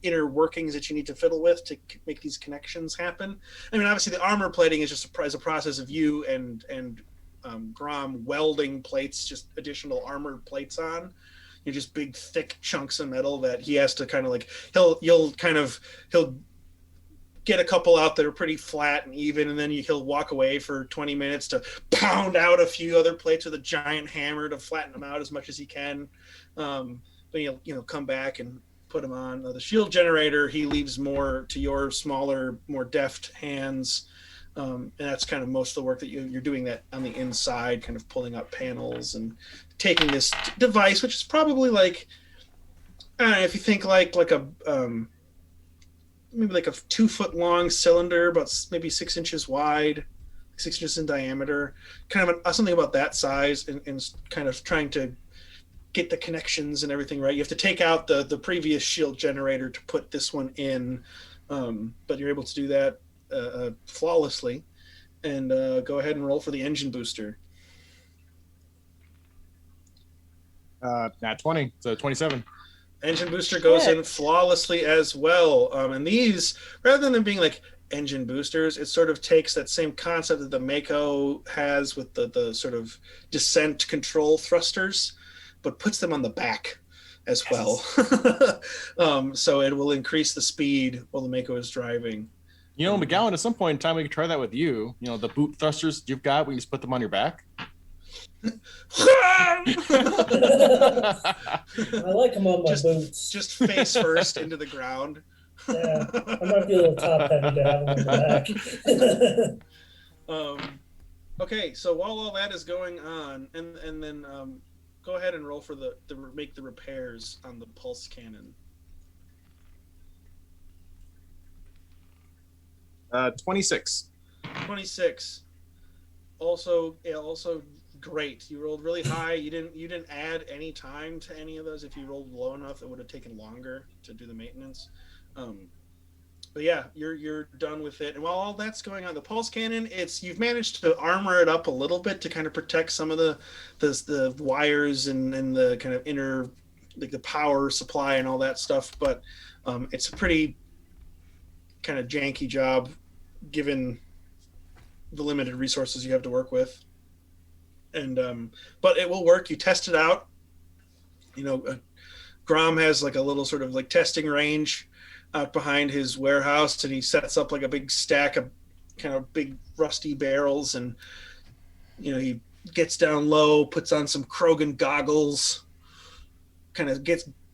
inner workings that you need to fiddle with to make these connections happen. I mean, obviously the armor plating is just a process of you and Grom welding plates, just additional armor plates on. You're just big thick chunks of metal that he has to kind of like, he'll get a couple out that are pretty flat and even, and then he'll walk away for 20 minutes to pound out a few other plates with a giant hammer to flatten them out as much as he can. But he'll come back and put them on. The shield generator, he leaves more to your smaller, more deft hands. And that's kind of most of the work that you're doing that on the inside, kind of pulling up panels and taking this device, which is probably like, I don't know, if you think like a maybe like a 2 foot long cylinder, about maybe 6 inches wide, 6 inches in diameter, kind of something about that size, and kind of trying to get the connections and everything right. You have to take out the previous shield generator to put this one in, but you're able to do that flawlessly. And go ahead and roll for the engine booster. Nat 20, so 27. Engine booster goes in Shit. flawlessly as well. And these, rather than being like engine boosters, it sort of takes that same concept that the Mako has with the sort of descent control thrusters, but puts them on the back as well. So it will increase the speed while the Mako is driving. You know, McGowan, at some point in time, we could try that with you. You know, the boot thrusters you've got, we can just put them on your back. I like them on my boots. Just face first into the ground. Yeah, I might be a little top heavy to have them on the back. Okay, so while all that is going on, and then go ahead and roll for the make the repairs on the pulse cannon. 26. 26. Also great. You rolled really high. You didn't add any time to any of those. If you rolled low enough, it would have taken longer to do the maintenance. But yeah, you're done with it. And while all that's going on, the pulse cannon, you've managed to armor it up a little bit to kind of protect some of the wires and the kind of inner, like the power supply and all that stuff. But it's a pretty kind of janky job given the limited resources you have to work with. And but it will work. You test it out. You know, Grom has like a little sort of like testing range out behind his warehouse, and he sets up like a big stack of kind of big rusty barrels, and you know, he gets down low, puts on some Krogan goggles, kind of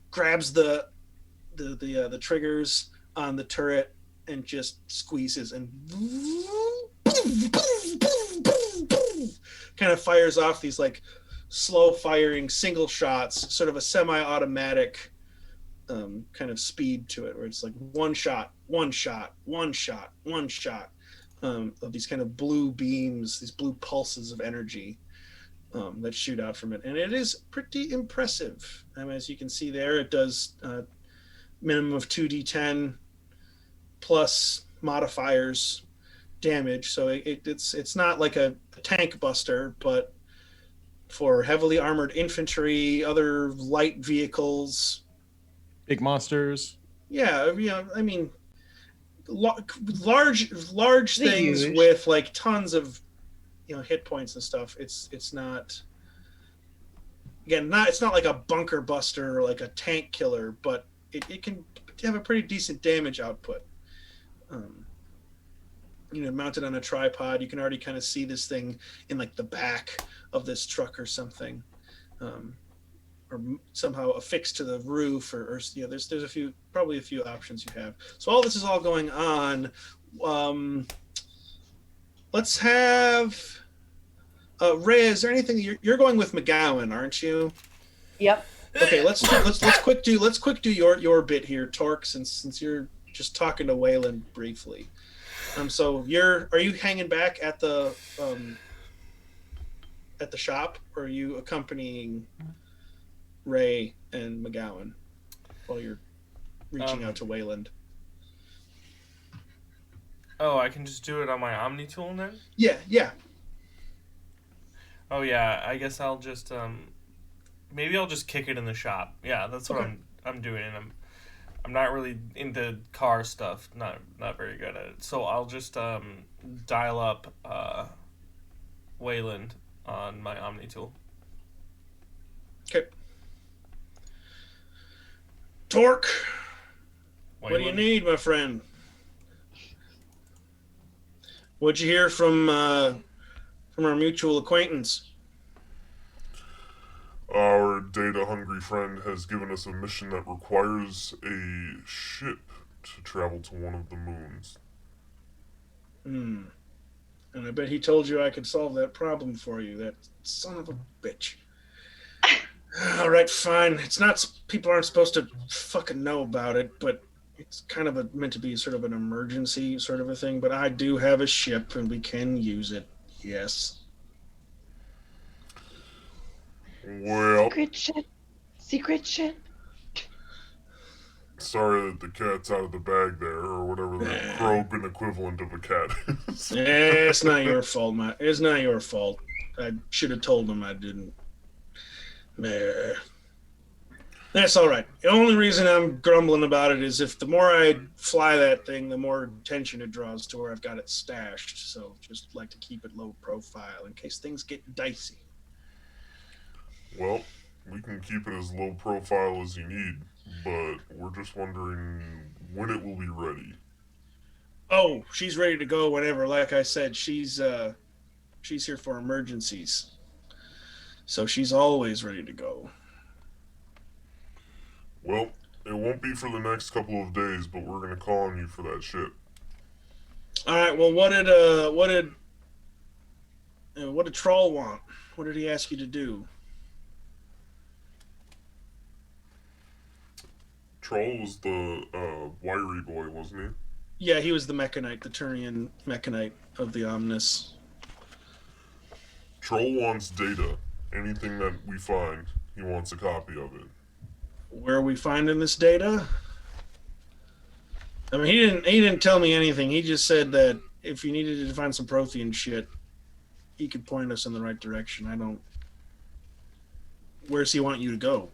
grabs the triggers on the turret and just squeezes and kind of fires off these like slow firing single shots, sort of a semi-automatic kind of speed to it, where it's like one shot of these kind of blue beams, these blue pulses of energy that shoot out from it. And it is pretty impressive. As you can see there, it does minimum of 2d10 plus modifiers damage. So it's not like a tank buster, but for heavily armored infantry, other light vehicles, Big monsters. Yeah, you know, I mean, large things huge. with like tons of, you know, hit points and stuff. It's not, again, it's not like a bunker buster or like a tank killer, but it can have a pretty decent damage output. You know, mounted on a tripod, you can already kind of see this thing in like the back of this truck or something. Or somehow affixed to the roof, or you know, there's probably a few options you have. So all this is all going on. Let's have Ray. Is there anything you're going with McGowan, aren't you? Yep. Okay, let's quick do your bit here, Torque, since you're just talking to Wayland briefly. So are you hanging back at the shop, or are you accompanying Ray and McGowan while you're reaching out to Wayland? Oh, I can just do it on my Omni tool then? Yeah. Oh yeah, I guess I'll just maybe I'll just kick it in the shop. Yeah, that's what I'm doing. I'm not really into car stuff. Not very good at it. So I'll just dial up Wayland on my Omni tool. Okay. Torque, Wayland. what do you need, my friend? What'd you hear from our mutual acquaintance? Our data-hungry friend has given us a mission that requires a ship to travel to one of the moons. And I bet he told you I could solve that problem for you, that son of a bitch. All right, fine. It's not, people aren't supposed to fucking know about it, but it's kind of meant to be sort of an emergency sort of a thing. But I do have a ship, and we can use it. Yes. Well, Secret ship. Secret ship. Sorry that the cat's out of the bag there, or whatever the Krogan equivalent of a cat is. It's not your fault, Matt. It's not your fault. I should have told him I didn't. That's all right. The only reason I'm grumbling about it is if the more I fly that thing, the more attention it draws to where I've got it stashed. So just like to keep it low profile in case things get dicey. Well, we can keep it as low profile as you need, but we're just wondering when it will be ready. Oh, she's ready to go whenever. Like I said, she's here for emergencies. So she's always ready to go. Well, it won't be for the next couple of days, but we're gonna call on you for that ship. All right. Well, what did Troll want? What did he ask you to do? Troll was the wiry boy, wasn't he? Yeah, he was the Mechanite, the Turian Mechanite of the Omnis. Troll wants data. Anything that we find, he wants a copy of it. Where are we finding this data? I mean, he didn't tell me anything. He just said that if you needed to find some Prothean shit, he could point us in the right direction. I don't. Where's he want you to go?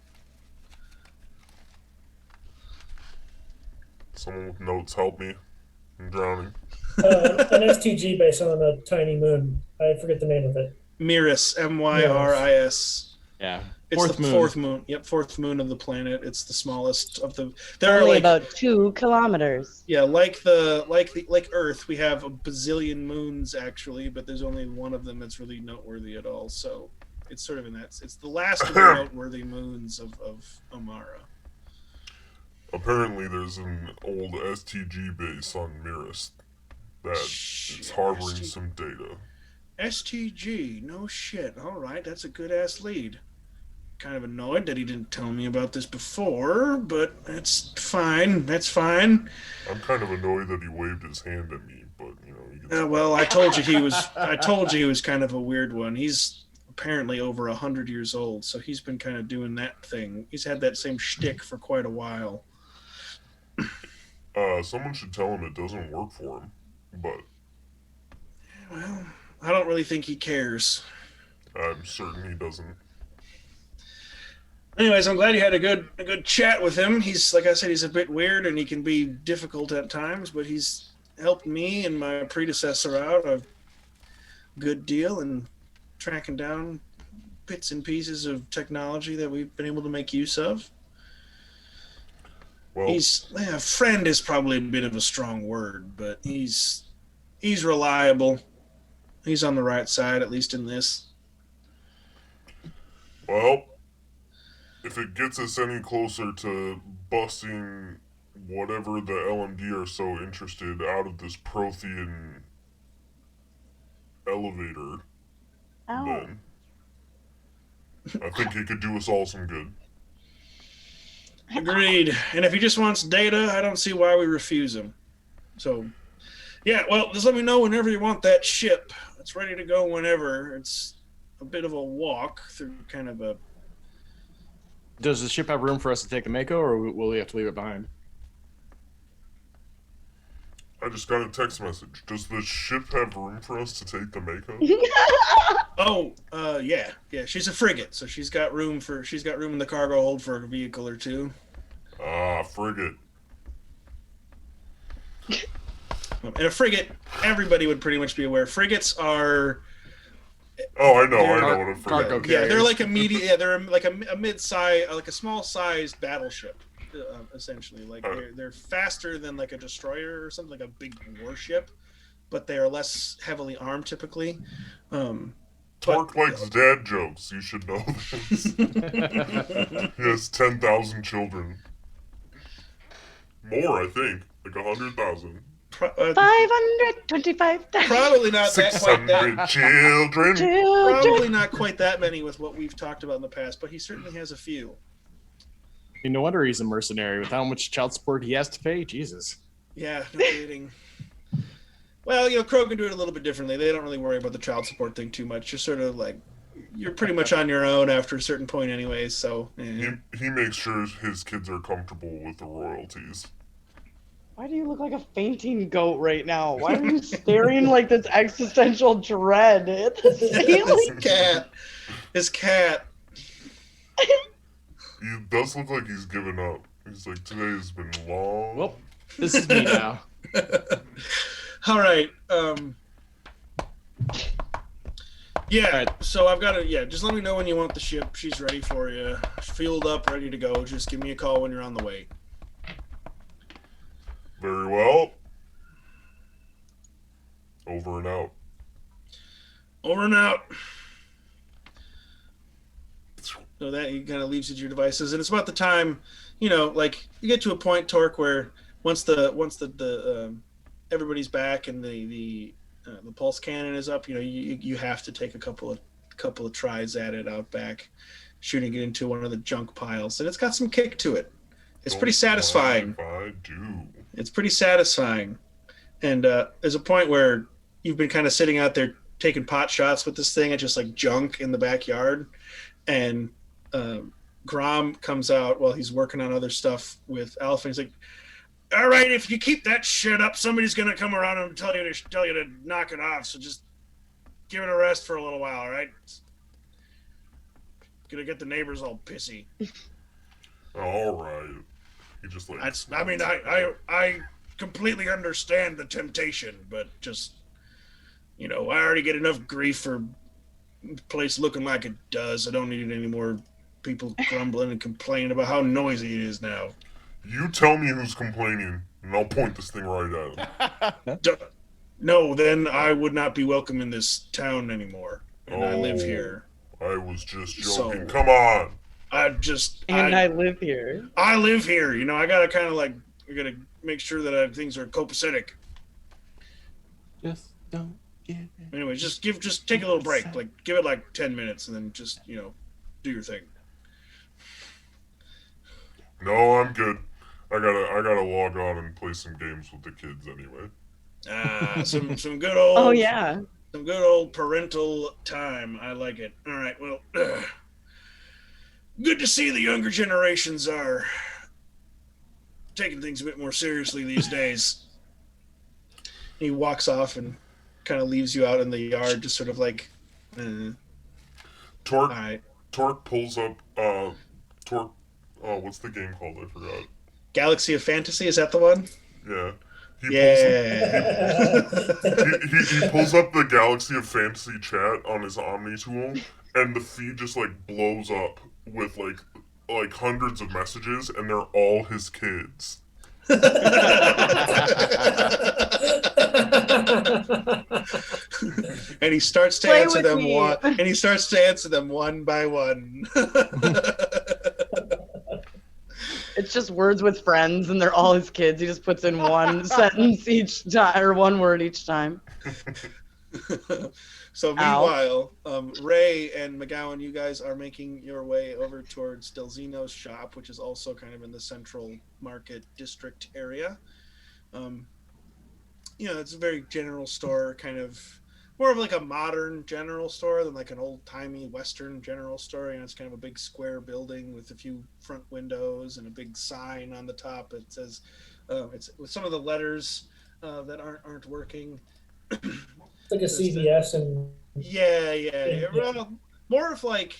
Someone with notes, help me. I'm drowning. An STG base on a tiny moon. I forget the name of it. Myris, Myris. Yeah. It's the fourth moon. Yep, fourth moon of the planet. It's the smallest of the. There Only are like about 2 kilometers. yeah, like Earth, we have a bazillion moons actually, but there's only one of them that's really noteworthy at all. So it's sort of in that. It's the last of the noteworthy moons of Amara. Apparently, there's an old STG base on Myris that is harboring some data. STG, no shit. All right, that's a good ass lead. Kind of annoyed that he didn't tell me about this before, but that's fine. That's fine. I'm kind of annoyed that he waved his hand at me, but you know. Well, I told you he was. I told you he was kind of a weird one. He's apparently over 100 years old, so he's been kind of doing that thing. He's had that same shtick for quite a while. Someone should tell him it doesn't work for him, but. Well, I don't really think he cares. I'm certain he doesn't. Anyways, I'm glad you had a good chat with him. He's, like I said, he's a bit weird and he can be difficult at times, but he's helped me and my predecessor out a good deal in tracking down bits and pieces of technology that we've been able to make use of. Well, friend is probably a bit of a strong word, but he's reliable. He's on the right side, at least in this. Well, if it gets us any closer to busting whatever the LMD are so interested out of this Prothean elevator, then I think it could do us all some good. Agreed. And if he just wants data, I don't see why we refuse him. So, yeah, well, just let me know whenever you want that ship. It's ready to go whenever. It's a bit of a walk through kind of a... Does the ship have room for us to take the Mako, or will we have to leave it behind? I just got a text message. Does the ship have room for us to take the Mako? Yeah. She's a frigate, so she's got room in the cargo hold for a vehicle or two. Ah, frigate. And a frigate, everybody would pretty much be aware. Frigates are... Oh, I know what a frigate cargo is. Yeah, they're like they're like a mid-size, like a small-sized battleship, essentially. Like they're faster than like a destroyer or something, like a big warship, but they are less heavily armed typically. Torque likes dad jokes. You should know this. He has 10,000 children. More, I think, like 100,000. 525,000. Probably not that quite that. 600 children. Probably not quite that many with what we've talked about in the past, but he certainly has a few. No wonder he's a mercenary with how much child support he has to pay. Jesus. Yeah, no kidding. Well, Krogan do it a little bit differently. They don't really worry about the child support thing too much. Just sort of like you're pretty much on your own after a certain point, anyways. So He makes sure his kids are comfortable with the royalties. Why do you look like a fainting goat right now? Why are you staring like this existential dread at the ceiling? His cat. He does look like he's given up. He's like, today has been long. Well, this is me now. All right. Yeah. All right. So I've got to. Yeah. Just let me know when you want the ship. She's ready for you. Fueled up, ready to go. Just give me a call when you're on the way. Very well. Over and out. Over and out. So that he kind of leaves you to your devices, and it's about the time, like you get to a point, Torque, where once the everybody's back and the pulse cannon is up, you have to take a couple of tries at it out back, shooting it into one of the junk piles, and it's got some kick to it. It's pretty satisfying. If I do. It's pretty satisfying, and there's a point where you've been kind of sitting out there taking pot shots with this thing at just like junk in the backyard, and Grom comes out while he's working on other stuff with Alpha. He's like, "All right, if you keep that shit up, somebody's gonna come around and tell you to knock it off. So just give it a rest for a little while, all right? It's gonna get the neighbors all pissy." All right. He just like. I completely understand the temptation, but just I already get enough grief for the place looking like it does. I don't need any more people grumbling and complaining about how noisy it is now. You tell me who's complaining, and I'll point this thing right at him. No, then I would not be welcome in this town anymore. And I live here. I was just joking. Come on. I live here. I live here. I gotta kind of like, I gotta make sure that things are copacetic. Just don't give it. Anyway, just take a little break. Like, give it like 10 minutes, and then just do your thing. No, I'm good. I gotta log on and play some games with the kids anyway. Some good old. Oh yeah. Some good old parental time. I like it. All right. Well, good to see the younger generations are taking things a bit more seriously these days. He walks off and kind of leaves you out in the yard, just sort of like. Torque. All right. Torque pulls up. Torque. Oh, what's the game called? I forgot. Galaxy of Fantasy, is that the one? Yeah. He pulls up the Galaxy of Fantasy chat on his Omni tool, and the feed just like blows up with like hundreds of messages, and they're all his kids. And he starts to answer them one. And he starts to answer them one by one. It's just words with friends, and they're all his kids. He just puts in one sentence each time, or one word each time. So meanwhile, Ray and McGowan, you guys are making your way over towards Delzino's shop, which is also kind of in the central market district area. It's a very general store, kind of more of like a modern general store than like an old-timey Western general store. It's kind of a big square building with a few front windows and a big sign on the top. It says, it's with some of the letters that aren't working. It's like a CVS and yeah. Well, more of like,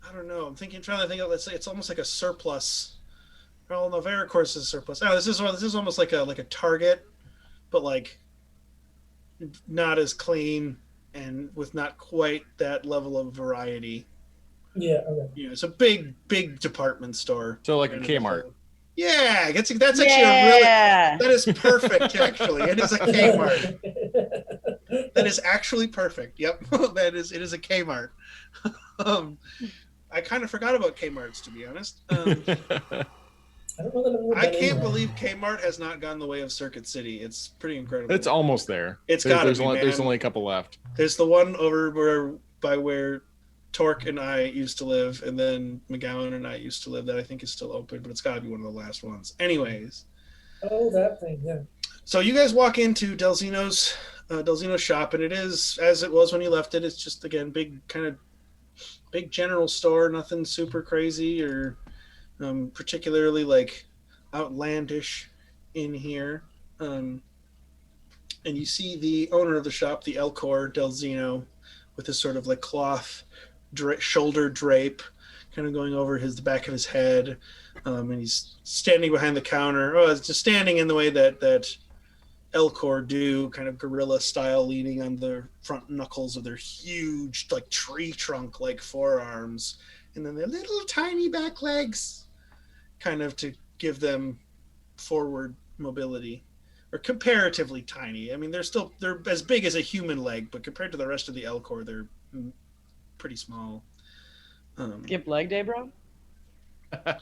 I don't know. Trying to think of. Let's say it's almost like a surplus. Well, no, Vericourse is a surplus. Oh, this is almost like a Target, but like not as clean and with not quite that level of variety. Yeah. Okay. It's a big department store. So like a Kmart. Yeah, that's actually that is perfect. Actually, it is a Kmart. That is actually perfect. Yep, it is a Kmart. I kind of forgot about Kmarts, to be honest. I don't know that I can't believe Kmart has not gone the way of Circuit City. It's pretty incredible. It's almost there. It's got to be, There's only a couple left. There's the one over where Torque and I used to live, and then McGowan and I used to live, that I think is still open, but it's got to be one of the last ones. Anyways. Oh, that thing, yeah. So you guys walk into Delzino's Delzino's shop, and it is as it was when you left it. It's just again big general store, nothing super crazy or particularly like outlandish in here. Um, and you see the owner of the shop, the Elcor Delzino, with his sort of like cloth shoulder drape, kind of going over the back of his head, and he's standing behind the counter. Oh, it's just standing in the way that Elcor do, kind of gorilla style, leaning on the front knuckles of their huge, like tree trunk like forearms, and then their little tiny back legs, kind of to give them forward mobility, or comparatively tiny. I mean, they're as big as a human leg, but compared to the rest of the Elcor, they're pretty small. Skip leg day, bro. I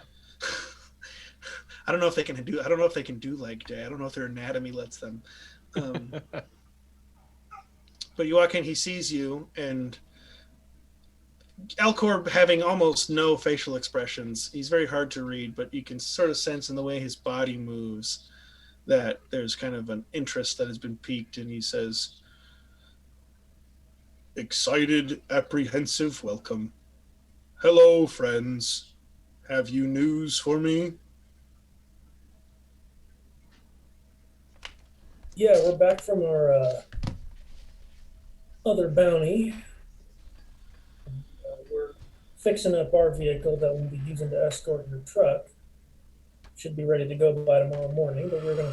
don't know if they can do leg day. I don't know if their anatomy lets them. But you walk in, he sees you, and Elcor having almost no facial expressions. He's very hard to read, but you can sort of sense in the way his body moves that there's kind of an interest that has been piqued, and he says, "Excited, apprehensive welcome. Hello, friends. Have you news for me?" Yeah, we're back from our other bounty. We're fixing up our vehicle that we'll be using to escort your truck. Should be ready to go by tomorrow morning, but we're here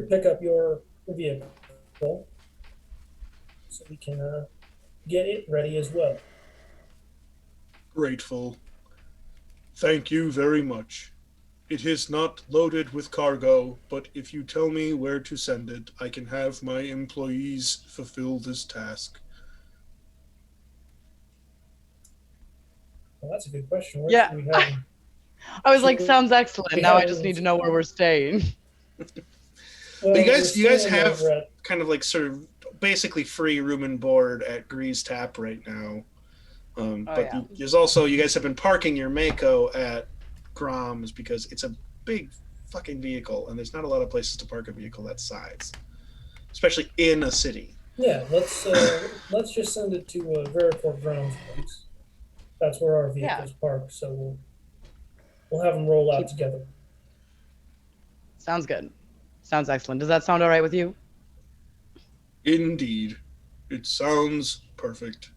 to pick up your vehicle so we can get it ready as well. Grateful. Thank you very much. It is not loaded with cargo, but if you tell me where to send it, I can have my employees fulfill this task. Well, that's a good question. Where Yeah. should we have them? I was like, sounds excellent. We Now I have- just need to know where we're staying. Well, You guys we're staying have over at- kind of like sort of basically free room and board at Grease Tap right now. But yeah. there's also, you guys have been parking your Mako at Grom's because it's a big fucking vehicle, and there's not a lot of places to park a vehicle that size, especially in a city. Yeah, let's just send it to Veriport Grounds place. That's where our vehicles park, so we'll have them roll out together. Sounds good. Sounds excellent. Does that sound all right with you? Indeed. It sounds perfect.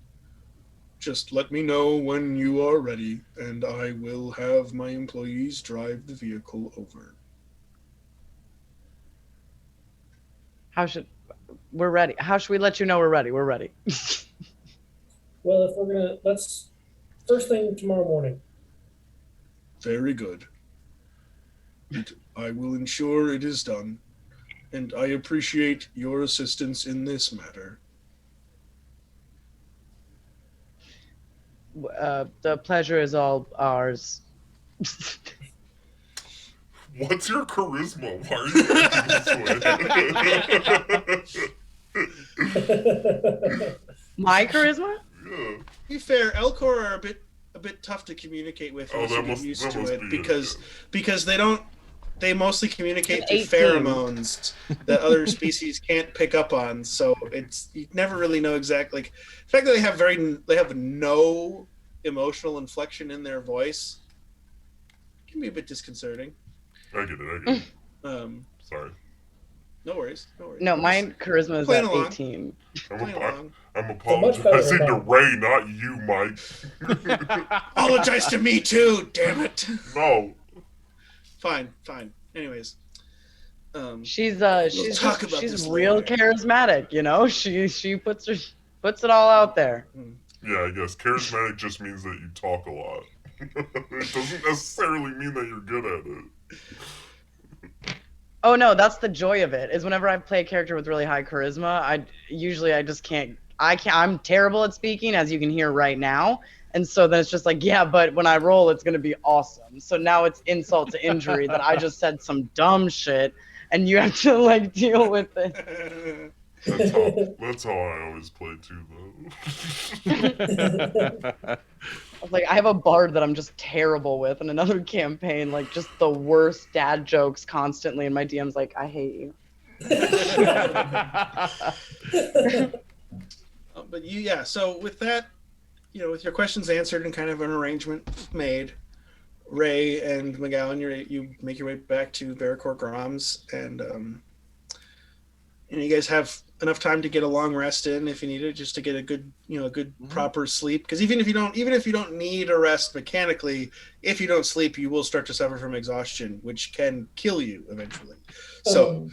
Just let me know when you are ready, and I will have my employees drive the vehicle over. We're ready. How should we let you know we're ready? We're ready. Well, if we're let's first thing tomorrow morning. Very good. I will ensure it is done, and I appreciate your assistance in this matter. The pleasure is all ours. What's your charisma? Why are you acting this way? My charisma? Yeah. To be fair, Elcor are a bit tough to communicate with once you get used to it because they mostly communicate through 18. pheromones that other species can't pick up on. So you never really know exactly. Like, the fact that they have no emotional inflection in their voice can be a bit disconcerting. I get it. Sorry. No worries. No, my charisma is Playing at along. 18. I'm much better apologizing than to mine. Ray, not you, Mike. Apologize to me too, damn it. No. Fine. Anyways, She's talk about this real later. charismatic, you know. She puts it all out there. Yeah, I guess charismatic just means that you talk a lot. It doesn't necessarily mean that you're good at it. Oh no, that's the joy of it. Is whenever I play a character with really high charisma, I just can't. I'm terrible at speaking, as you can hear right now. And so then it's just like, yeah, but when I roll, it's gonna be awesome. So now it's insult to injury that I just said some dumb shit, and you have to like deal with it. That's how I always play too, though. I was like, I have a bard that I'm just terrible with, and another campaign, like just the worst dad jokes constantly, and my DM's like, I hate you. But yeah. So with that, with your questions answered and kind of an arrangement made, Ray and McGowan, you make your way back to Vericore Groms, and you guys have enough time to get a long rest in if you need it, just to get a good, proper sleep. Because even if you don't need a rest mechanically, if you don't sleep, you will start to suffer from exhaustion, which can kill you eventually. So,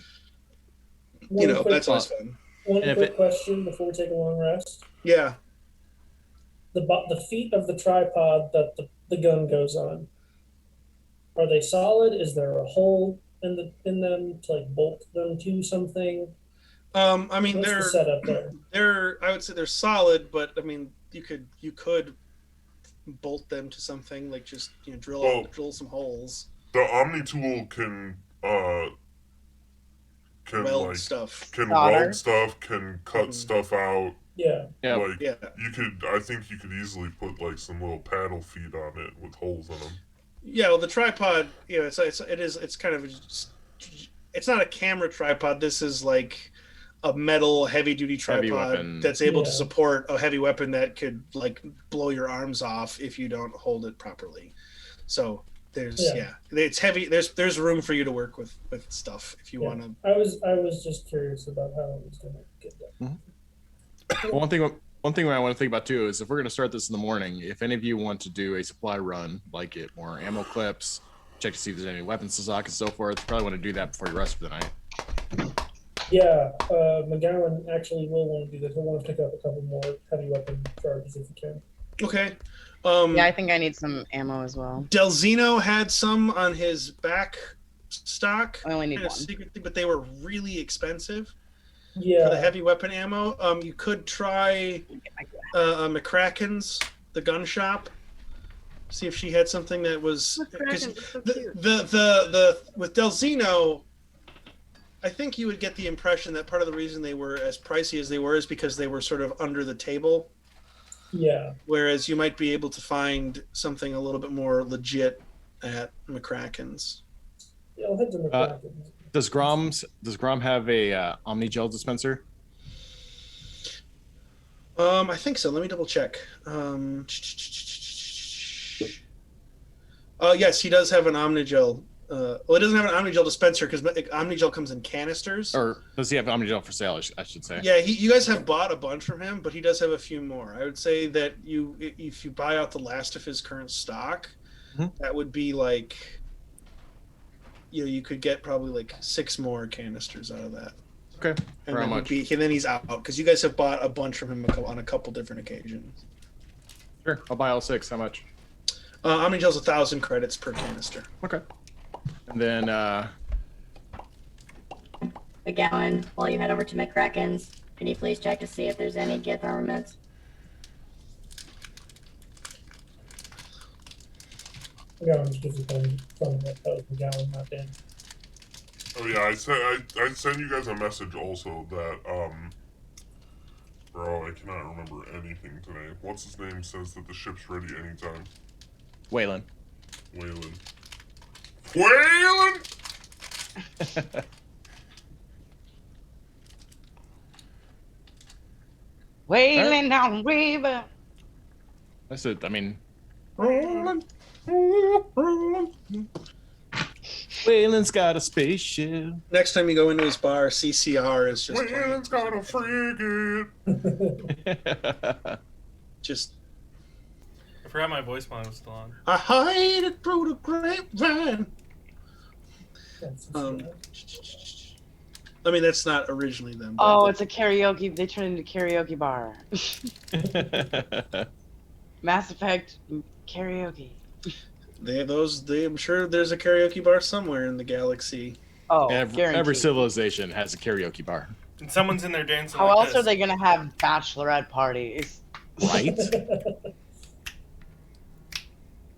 that's always fun. One quick question before we take a long rest. Yeah. The feet of the tripod that the gun goes on, are they solid? Is there a hole in them to like bolt them to something? I mean, What's the setup there? I would say they're solid, but I mean, you could bolt them to something, like just drill some holes. The Omni tool can weld stuff. Can weld stuff, can cut stuff out. Yeah. I think you could easily put like some little paddle feet on it with holes in them. Yeah, well, the tripod, it's kind of it's not a camera tripod. This is like a metal heavy duty tripod that's able to support a heavy weapon that could like blow your arms off if you don't hold it properly. So it's heavy. There's room for you to work with stuff if you want to. I was just curious about how it was going to get done. Well, one thing I want to think about too is if we're going to start this in the morning, if any of you want to do a supply run, like get more ammo clips, check to see if there's any weapons to stock and so forth, you probably want to do that before you rest for the night. Yeah, McGowan actually will want to do this. He'll want to pick up a couple more heavy weapon charges if he can. Okay. Yeah, I think I need some ammo as well. Delzino had some on his back stock. I only need one. Secretly, but they were really expensive. Yeah. For the heavy weapon ammo, you could try McCracken's, the gun shop. See if she had something that was the with Delzino. I think you would get the impression that part of the reason they were as pricey as they were is because they were sort of under the table. Yeah. Whereas you might be able to find something a little bit more legit at McCracken's. Yeah, I'll head to McCracken's. Does Grom have a Omni Gel dispenser? I think so. Let me double check. Yes, he does have an Omnigel. Well, it doesn't have an Omnigel dispenser because Omnigel comes in canisters. Or does he have Omnigel for sale? I should say. Yeah, you guys have bought a bunch from him, but he does have a few more. I would say that if you buy out the last of his current stock, that would be like. You could get probably like 6 more canisters out of that. Okay. And then he's out because you guys have bought a bunch from him on a couple different occasions. Sure, I'll buy all 6. How much? Omnigel's 1,000 credits per canister. Okay. And then McGowan, while you head over to McCracken's, can you please check to see if there's any gift armaments? McGowan just gives a phone that was McGowan, not Dan. Oh yeah, I sent you guys a message also that bro, I cannot remember anything today. What's his name says that the ship's ready anytime. Waylon. Waylon. Wailing down the river. That's it. I mean, Waylon's got a spaceship. Next time you go into his bar, CCR is just. Waylon's got a frigate. Just. I forgot my voice line was still on. I hide it through the grapevine. I mean, that's not originally them. Oh, it's a karaoke. They turned into karaoke bar. Mass Effect karaoke. I'm sure there's a karaoke bar somewhere in the galaxy. Oh, every civilization has a karaoke bar. And someone's in there dancing. How like else this. are they gonna have bachelorette parties? Right?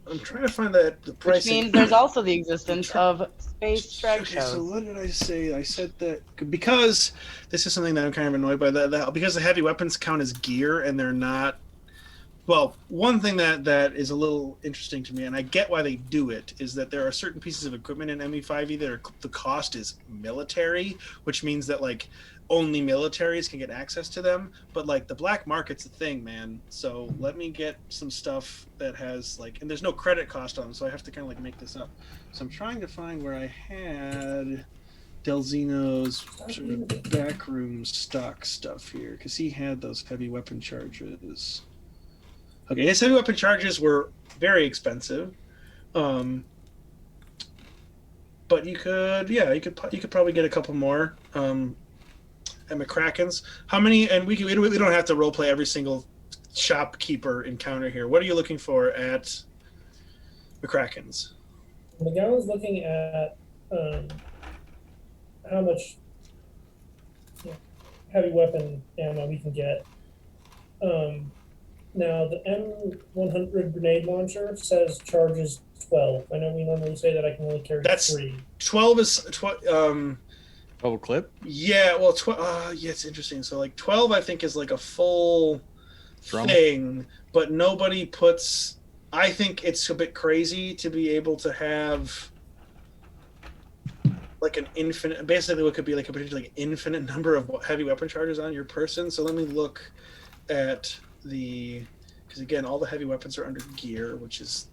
I'm trying to find the price. Which means there's also the existence of space drag shows. So what did I say? I said that because this is something that I'm kind of annoyed by. That because the heavy weapons count as gear and they're not Well, one thing that is a little interesting to me, and I get why they do it, is that there are certain pieces of equipment in ME5E that the cost is military, which means that like only militaries can get access to them. But like the black market's a thing, man. So let me get some stuff that has like, and there's no credit cost on them, so I have to kind of like make this up. So I'm trying to find where I had Delzino's sort of backroom stock stuff here, because he had those heavy weapon charges. Okay, his heavy weapon charges were very expensive, but you could probably get a couple more at McCracken's. How many? And we don't have to role play every single shopkeeper encounter here. What are you looking for at McCracken's? McGowan's looking at how much heavy weapon ammo we can get. Now, the M100 grenade launcher says charges 12. I know we normally say that I can only carry 3. 12 is... Double clip? Yeah, well, yeah, it's interesting. So, like, 12, I think, is like a full Drum thing, but nobody puts... I think it's a bit crazy to be able to have like an infinite... Basically, what could be like a potentially like infinite number of heavy weapon charges on your person. So let me look at because again, all the heavy weapons are under gear, which is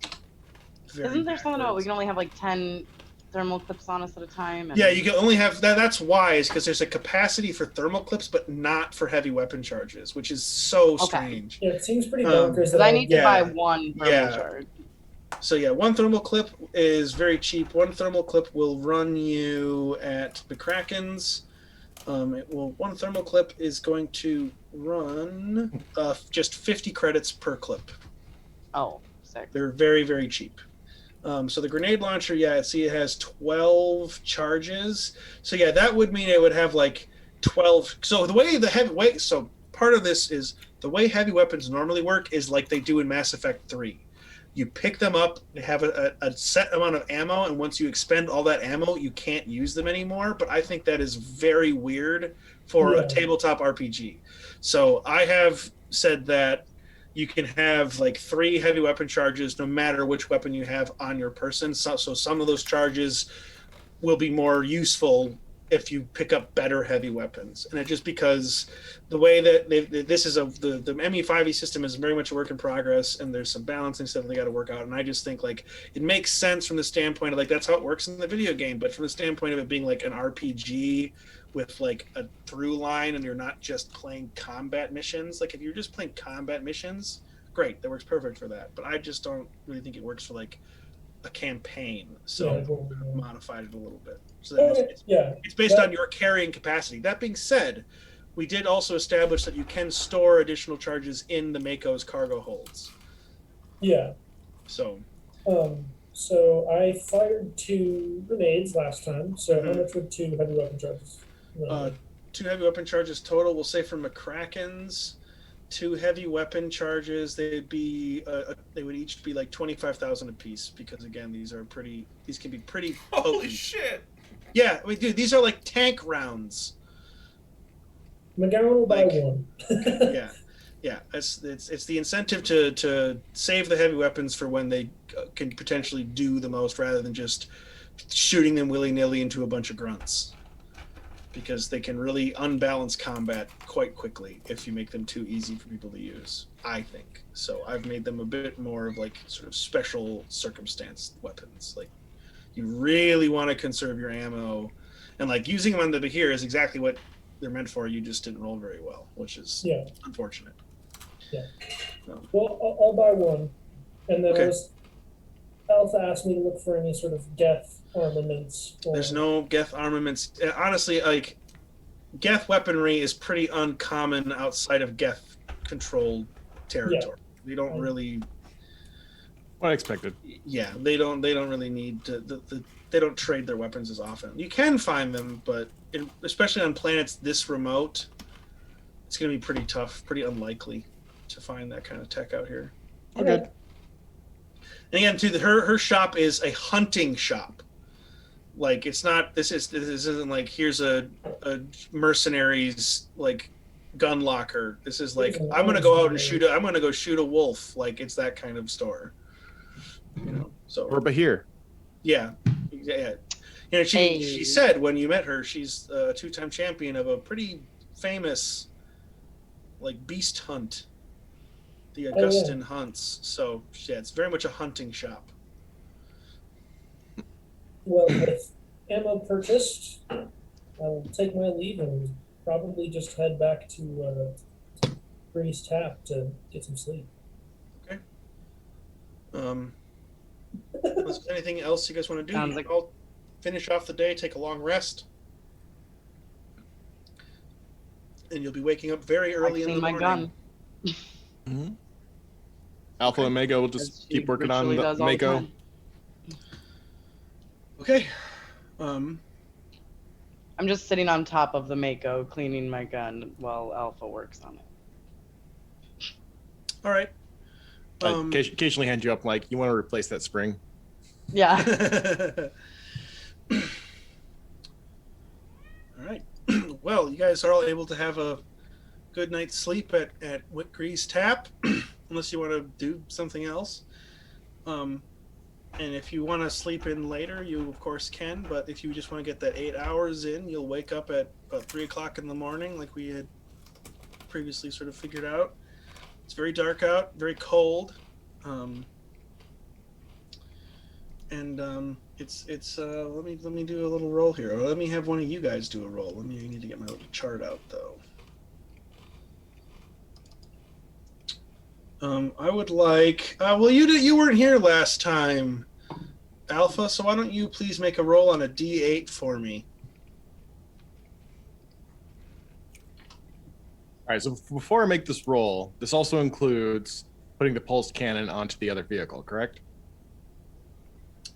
very Isn't there something about backwards. we can only have like 10 thermal clips on us at a time? Yeah, you can only have that. That's wise because there's a capacity for thermal clips, but not for heavy weapon charges, which is so strange. Yeah, it seems pretty bonkers. Because I need to yeah. buy one thermal Yeah. charge. So yeah, one thermal clip is very cheap. One thermal clip will run you at McCracken's. One thermal clip is going to run just 50 credits per clip. Oh, sick. They're very, very cheap. So the grenade launcher, yeah, see it has 12 charges. So yeah, that would mean it would have like 12. So the way so part of this is the way heavy weapons normally work is like they do in Mass Effect 3. You pick them up, they have a set amount of ammo, and once you expend all that ammo, you can't use them anymore. But I think that is very weird for a tabletop RPG. So I have said that you can have like 3 heavy weapon charges no matter which weapon you have on your person. So some of those charges will be more useful if you pick up better heavy weapons. And it just because the way that the ME5E system is very much a work in progress, and there's some balancing stuff they got to work out. And I just think like it makes sense from the standpoint of like that's how it works in the video game, but from the standpoint of it being like an RPG with like a through line and you're not just playing combat missions. Like if you're just playing combat missions, great, that works perfect for that. But I just don't really think it works for like a campaign. So I've modified it a little bit. So that it's based on your carrying capacity. That being said, we did also establish that you can store additional charges in the Mako's cargo holds. Yeah. So I fired 2 grenades last time. So how much would 2 heavy weapon charges? 2 heavy weapon charges total. We'll say from McCracken's, 2 heavy weapon charges. They would each be like 25,000 a piece because again, these can be pretty potent. Holy shit! Yeah, dude, these are like tank rounds. McGowan will buy one. Yeah. It's the incentive to save the heavy weapons for when they can potentially do the most, rather than just shooting them willy nilly into a bunch of grunts. Because they can really unbalance combat quite quickly if you make them too easy for people to use, I think. So I've made them a bit more of like sort of special circumstance weapons. Like you really want to conserve your ammo, and like using them on the Bahir is exactly what they're meant for. You just didn't roll very well, which is unfortunate. Yeah. So. Well, I'll buy one, and then Alpha asked me to look for any sort of Geth armaments. There's no Geth armaments. Honestly, like Geth weaponry is pretty uncommon outside of Geth controlled territory. They don't really. What I expected. Yeah, they don't really need to. They don't trade their weapons as often. You can find them, but especially on planets this remote, it's going to be pretty tough, pretty unlikely to find that kind of tech out here. Okay. And again, too, her shop is a hunting shop. Like it's not. This isn't like here's a mercenaries like gun locker. This is like He's an I'm gonna go out and arms dealer. I'm gonna go shoot a wolf. Like it's that kind of store. So Or Bahir. yeah. She said when you met her, she's a 2-time champion of a pretty famous like beast hunt, the Augustan hunts. So yeah, it's very much a hunting shop. Well, with ammo purchased, I'll take my leave and probably just head back to Breeze Tap to get some sleep. Okay. Unless there's anything else you guys want to do, Sounds like- I'll finish off the day, take a long rest, and you'll be waking up very early in the my morning. gun. Mm-hmm. Alpha and Omega will As just she keep working on ritually the does all the Mako. time. Okay. I'm just sitting on top of the Mako, cleaning my gun while Alpha works on it. All right. I occasionally hand you up like, you want to replace that spring? Yeah. All right. Well, you guys are all able to have a good night's sleep at Whitgrease Tap, unless you want to do something else. And if you want to sleep in later, you of course can. But if you just want to get that 8 hours in, you'll wake up at about 3 o'clock in the morning, like we had previously sort of figured out. It's very dark out, very cold, and it's let me do a little roll here. Or let me have one of you guys do a roll. I need to get my little chart out though. I would like. Well, you weren't here last time, Alpha. So why don't you please make a roll on a D8 for me? All right, so before I make this roll, this also includes putting the pulse cannon onto the other vehicle, correct?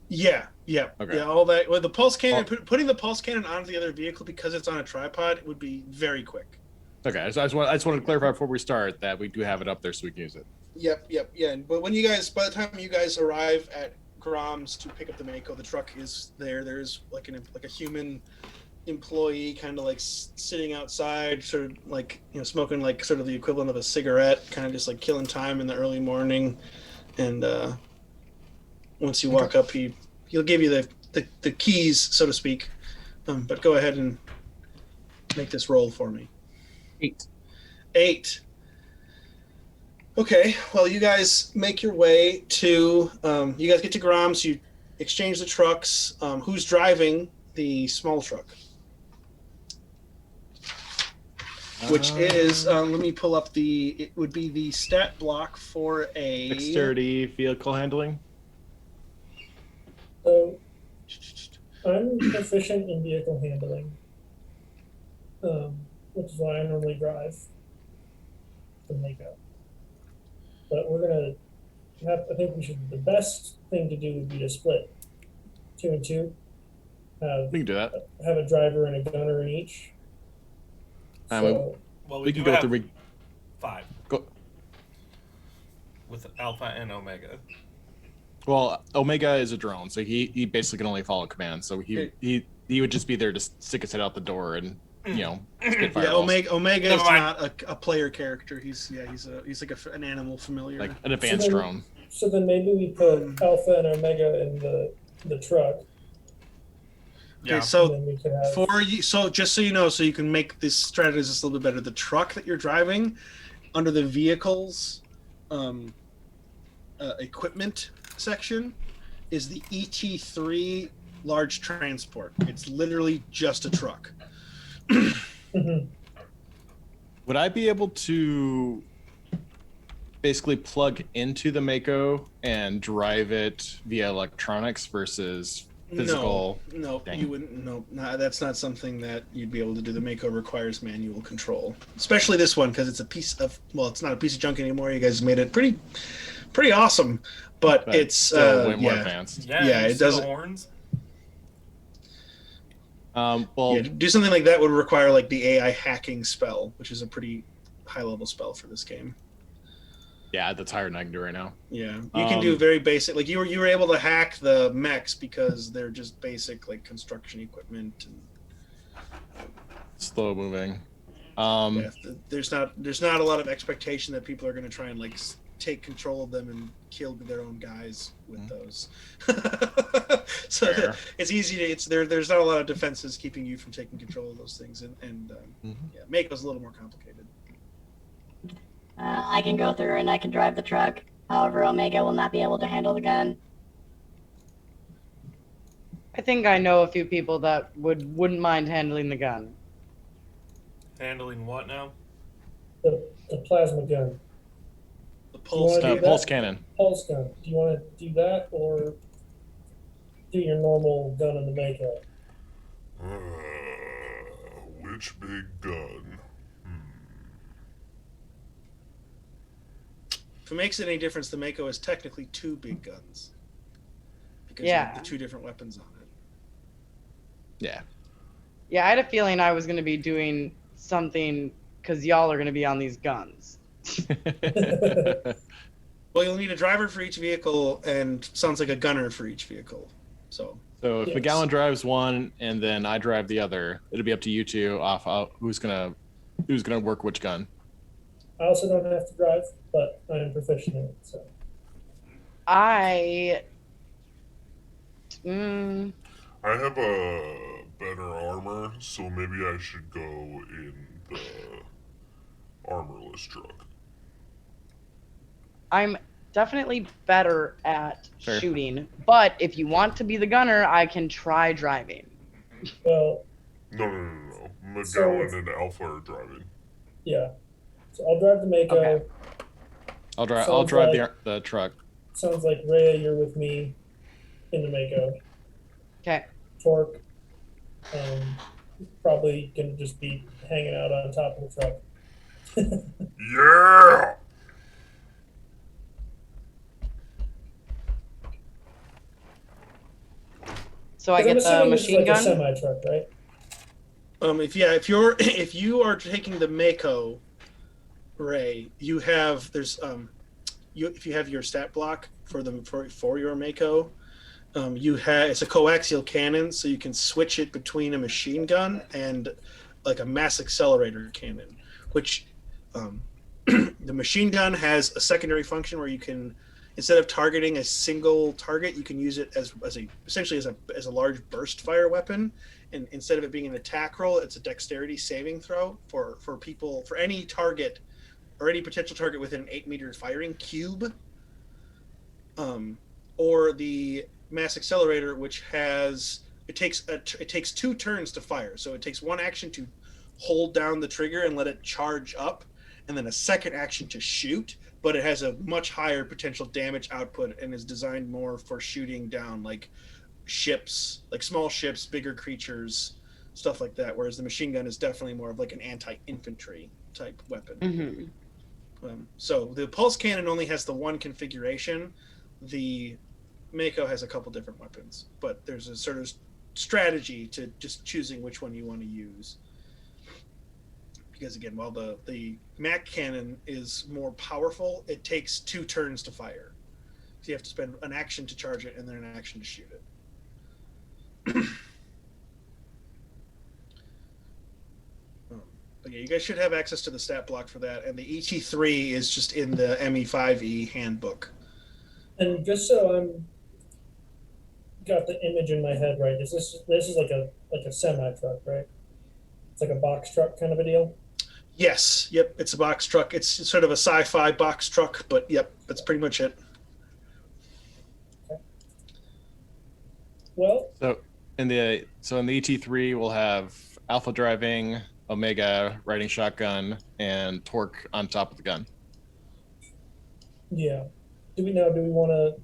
Yeah. Okay. Yeah, all that. Well, the pulse cannon, putting the pulse cannon onto the other vehicle because it's on a tripod would be very quick. Okay, so I just wanted to clarify before we start that we do have it up there so we can use it. Yep, yeah. But by the time you guys arrive at Grom's to pick up the Mako, the truck is there. There's like a human employee kind of like sitting outside, sort of like smoking like sort of the equivalent of a cigarette, kind of just like killing time in the early morning. And once you walk up, he'll give you the keys, so to speak. But go ahead and make this roll for me. 8. Okay, well, you guys make your way to, you guys get to Grom's, you exchange the trucks. Who's driving the small truck? Which is, let me pull up it would be the stat block for a... Dexterity vehicle handling? So, I'm proficient in vehicle handling, which is why I normally drive the Mako. But we're gonna I think the best thing to do would be to split 2 and 2. We can do that. Have a driver and a gunner in each. So, Well, we do can go have through. 5 Go. with Alpha and Omega. Well, Omega is a drone, so he basically can only follow commands. So he would just be there to stick his head out the door and spit fireballs. Yeah, Omega is not a player character. He's like an animal familiar, like an advanced drone. So then maybe we put Alpha and Omega in the truck. Okay, so for you, so just so you know, so you can make this strategy just a little bit better. The truck that you're driving, under the vehicles, equipment section, is the ET3 large transport. It's literally just a truck. Would I be able to basically plug into the Mako and drive it via electronics versus physical? No, you wouldn't. No, that's not something that you'd be able to do. The Mako requires manual control, especially this one because it's a piece of. Well, it's not a piece of junk anymore. You guys made it pretty awesome, but it's still way more advanced. Yeah, it doesn't. Horns. Well, do something like that would require like the AI hacking spell, which is a pretty high level spell for this game. Yeah, that's higher than I can do right now. Yeah, you can do very basic. Like you were able to hack the mechs because they're just basic like construction equipment and slow moving. Yeah, there's not a lot of expectation that people are going to try and like take control of them and kill their own guys with those. So it's easy to there's not a lot of defenses keeping you from taking control of those things, and yeah, Mako's a little more complicated. I can go through and I can drive the truck. However, Omega will not be able to handle the gun. I think I know a few people that wouldn't mind handling the gun. Handling what now? The plasma gun. The pulse cannon. Pulse cannon. Pulse gun. Do you want to do that or do your normal gun in the Mako? Which big gun? If it makes any difference, the Mako is technically 2 big guns because Yeah. of the 2 different weapons on it. Yeah. Yeah, I had a feeling I was going to be doing something because y'all are going to be on these guns. Well, you'll need a driver for each vehicle, and sounds like a gunner for each vehicle. So if Yes. McGowan drives one and then I drive the other, it'll be up to you two off who's gonna work which gun. I also don't have to drive, but I am proficient in it. So I I have a better armor, so maybe I should go in the armorless truck. I'm definitely better at Fair. shooting, but if you want to be the gunner, I can try driving. well, No. McGowan So- and Alpha are driving. yeah. So I'll drive the Mako. Okay. I'll drive Sounds the truck. Sounds like Rhea, you're with me in the Mako. Okay. Torque, probably gonna just be hanging out on top of the truck. Yeah! So I get I'm the assuming this is machine like a gun. semi truck, right? if you are taking the Mako, Ray, you have if you have your stat block for your Mako, it's a coaxial cannon, so you can switch it between a machine gun and like a mass accelerator cannon, which the machine gun has a secondary function where you can, instead of targeting a single target, you can use it essentially as a large burst fire weapon. And instead of it being an attack roll, it's a dexterity saving throw for any target or any potential target within an 8-meter firing cube. Or the mass accelerator, which takes 2 turns to fire. So it takes 1 action to hold down the trigger and let it charge up, and then a second action to shoot. But it has a much higher potential damage output and is designed more for shooting down like ships, like small ships, bigger creatures, stuff like that. Whereas the machine gun is definitely more of like an anti-infantry type weapon. Mm-hmm. So the pulse cannon only has the 1 configuration. The Mako has a couple different weapons, but there's a sort of strategy to just choosing which one you want to use. Because again, while the Mac cannon is more powerful, it takes 2 turns to fire. So you have to spend an action to charge it and then an action to shoot it. But yeah, you guys should have access to the stat block for that, and the ET3 is just in the ME5E handbook. And just so I'm got the image in my head right, this is like a semi truck, right? It's like a box truck kind of a deal. Yes, yep, it's a box truck. It's sort of a sci-fi box truck, but yep, that's pretty much it. Well, So in the ET3 we'll have Alpha driving, Omega riding shotgun, and Torque on top of the gun. yeah. Do we want to?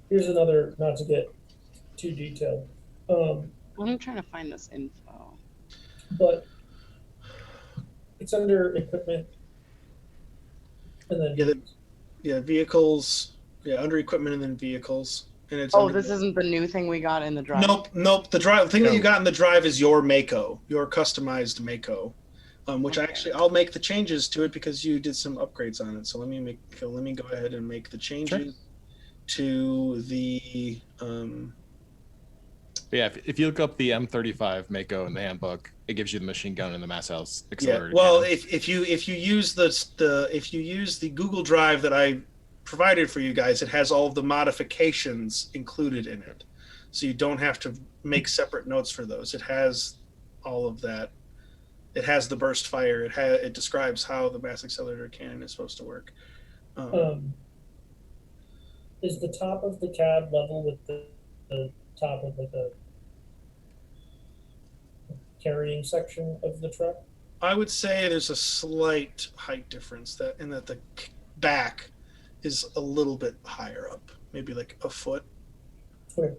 Here's another, not to get too detailed, I'm trying to find this info. but it's under equipment, and then Vehicles. Yeah, under equipment and then vehicles. And it's Oh, under this isn't the new thing we got in the drive. Nope. The thing that you No. got in the drive is your Mako, your customized Mako, which Okay. I'll make the changes to it because you did some upgrades on it. So let me go ahead and make the changes to the But yeah, if you look up the M35 Mako in the handbook, it gives you the machine gun and the mass house Yeah. accelerator. Well, cannon. if you use the Google Drive that I provided for you guys, it has all of the modifications included in it, so you don't have to make separate notes for those. It has all of that. It has the burst fire. It describes how the mass accelerator cannon is supposed to work. Is the top of the cab level with the top of like the carrying section of the truck? I would say there's a slight height difference that the back is a little bit higher up, maybe like a foot. Okay.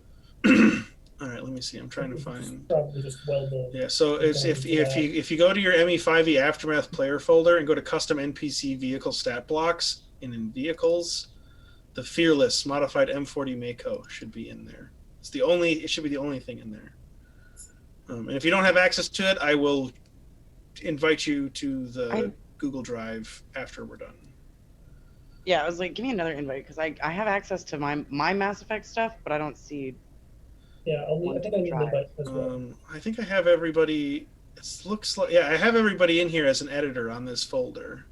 All right, let me see. I'm trying to find. Probably just welded. Yeah, so it's if you go to your ME5E Aftermath player folder and go to custom NPC vehicle stat blocks, and in vehicles, the Fearless modified M40 Mako should be in there. It should be the only thing in there. And if you don't have access to it, I will invite you to the Google Drive after we're done. Yeah, I was like, give me another invite because I have access to my Mass Effect stuff, but I don't see. Yeah, I think I need the invite as well. I think I have everybody. It looks like I have everybody in here as an editor on this folder.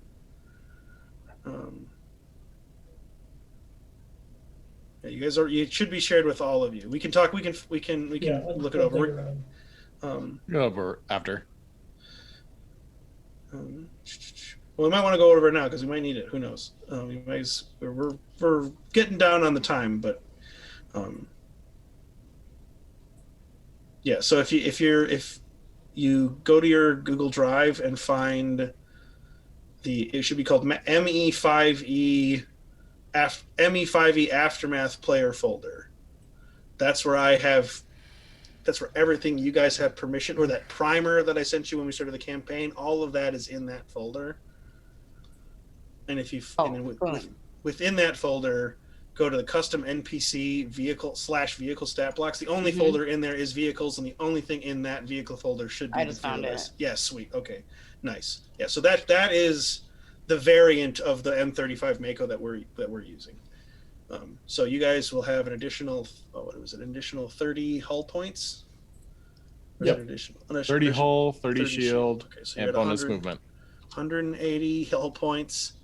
Yeah, you guys are. It should be shared with all of you. We can talk. We can look it over. Go over after. Well, we might want to go over it now because we might need it. Who knows? We're getting down on the time, but yeah. So if you go to your Google Drive and find it should be called ME5E Aftermath player folder. That's where everything you guys have permission, or that primer that I sent you when we started the campaign, all of that is in that folder. And if you within that folder, go to the custom NPC vehicle stat blocks. The only folder in there is vehicles, and the only thing in that vehicle folder should be. I just found it. Yeah, sweet. Okay, nice. Yeah, so that is the variant of the M35 Mako that we're using. So you guys will have an additional, an additional 30 hull points? Yep. 30 hull, 30 shield, okay, so and bonus movement. 180 hull points,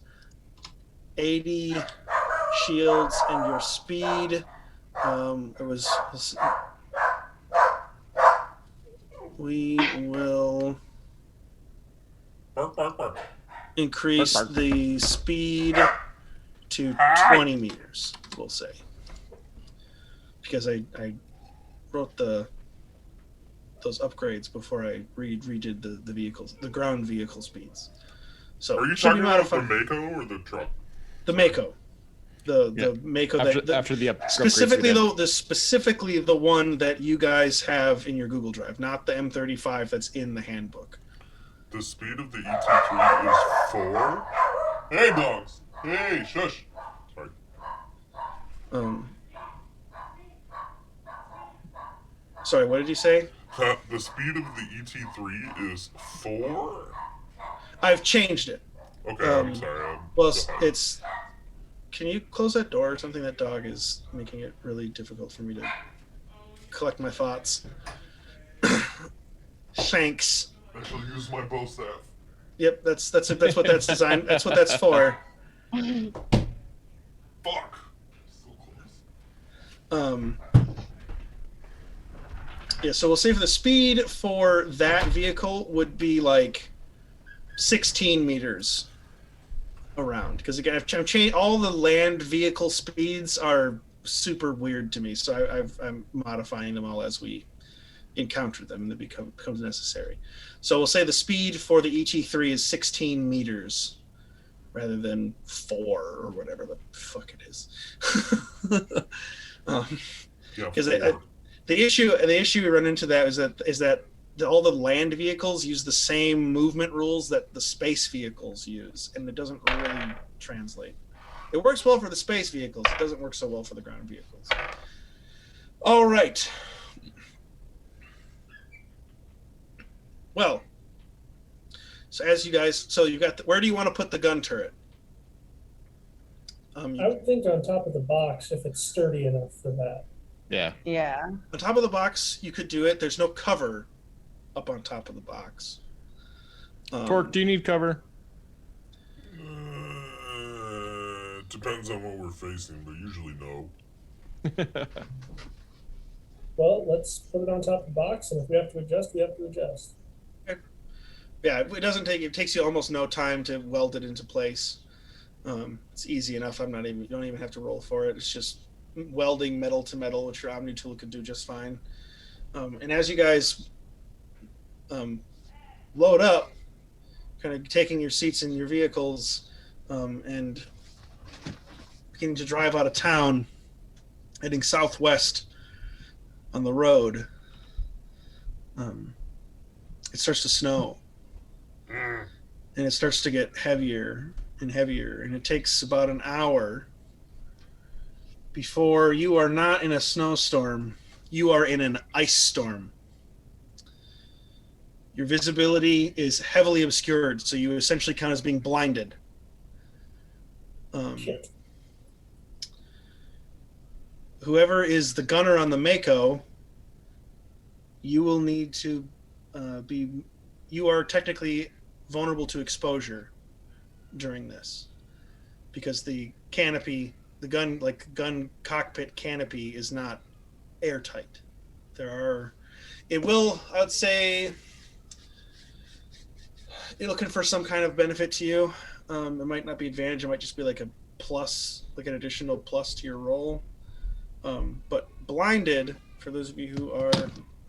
80 shields, and your speed. We will increase the speed to 20 meters, we'll say, because I wrote those upgrades before I redid the vehicles, the ground vehicle speeds. So are you talking about the Mako or the truck? The Mako, the Mako after the specifically the one that you guys have in your Google Drive, not the M35 that's in the handbook. The speed of the ET3 is 4. Hey, dogs. Hey, shush. Sorry. Sorry, what did you say? The speed of the ET3 is 4? I've changed it. Okay, I'm sorry. It's... Can you close that door or something? That dog is making it really difficult for me to collect my thoughts. Thanks. I shall use my bow staff. Yep, that's what that's designed. That's what that's for. Fuck. So close. Yeah, so we'll say for the speed for that vehicle would be like 16 meters around, because again, I've changed all the land vehicle speeds are super weird to me, so I'm modifying them all as we encounter them and it becomes necessary. So we'll say the speed for the ET3 is 16 meters rather than 4 or whatever the fuck it is. Because the issue we run into that is that all the land vehicles use the same movement rules that the space vehicles use, and it doesn't really translate. It works well for the space vehicles. It doesn't work so well for the ground vehicles. All right. Well, so as you guys, you've got where do you want to put the gun turret? I would think on top of the box if it's sturdy enough for that. Yeah. Yeah. On top of the box, you could do it. There's no cover up on top of the box. Torque, do you need cover? Depends on what we're facing, but usually no. Well, let's put it on top of the box, and if we have to adjust, we have to adjust. Yeah, it doesn't take. It takes you almost no time to weld it into place. It's easy enough. You don't even have to roll for it. It's just welding metal to metal, which your Omni tool could do just fine. And as you guys load up, kind of taking your seats in your vehicles, and beginning to drive out of town, heading southwest on the road, it starts to snow. And it starts to get heavier and heavier, and it takes about an hour before you are not in a snowstorm, you are in an ice storm. Your visibility is heavily obscured, so you essentially count as being blinded. Shit. Whoever is the gunner on the Mako, you will need to you are technically vulnerable to exposure during this, because the canopy, the gun cockpit canopy, is not airtight. I'd say it'll confer some kind of benefit to you. It might not be advantage, it might just be like a plus, like an additional plus to your roll. But blinded, for those of you who are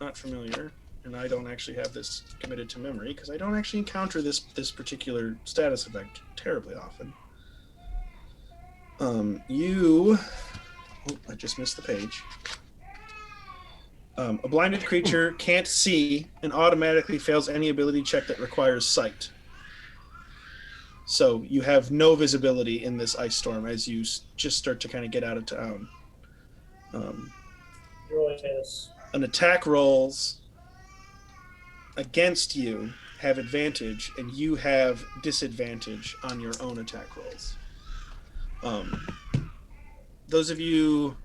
not familiar, and I don't actually have this committed to memory because I don't actually encounter this particular status effect terribly often. I just missed the page. A blinded creature can't see and automatically fails any ability check that requires sight. So you have no visibility in this ice storm as you just start to kind of get out of town. Yes. An attack rolls against you have advantage, and you have disadvantage on your own attack rolls. Those of you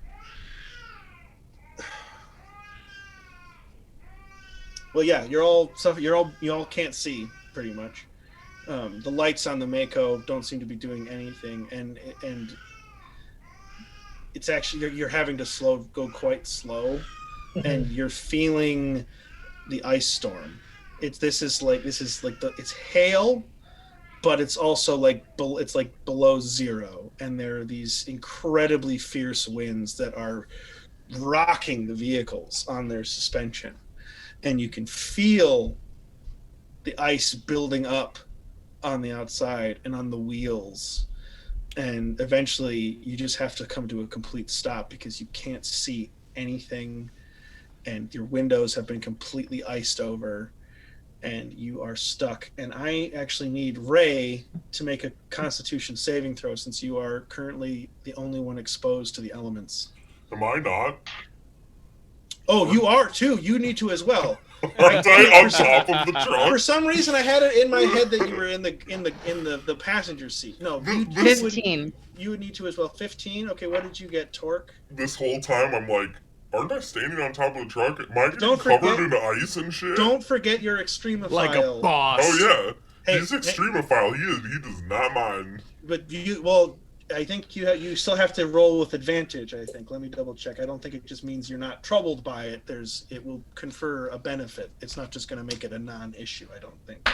you all can't see pretty much. The lights on the Mako don't seem to be doing anything, and it's actually you're having to go quite slow, and you're feeling the ice storm. It's hail, but it's also it's like below zero, and there are these incredibly fierce winds that are rocking the vehicles on their suspension, and you can feel the ice building up on the outside and on the wheels, and eventually you just have to come to a complete stop because you can't see anything, and your windows have been completely iced over, and you are stuck. And I actually need Ray to make a Constitution saving throw, since you are currently the only one exposed to the elements. Am I not? Oh, you are too. You need to as well. On top of the truck. For some reason, I had it in my head that you were in the passenger seat. No, you 15. You would need to as well. 15. Okay, what did you get, Torque? This whole time, I'm like, aren't I standing on top of the truck? Am I getting Don't covered forget- in ice and shit? Don't forget your extremophile. Like a boss. Oh yeah, Hey, he's extremophile. He does not mind. But I think you still have to roll with advantage. I think. Let me double check. I don't think it just means you're not troubled by it. It will confer a benefit. It's not just going to make it a non-issue. I don't think.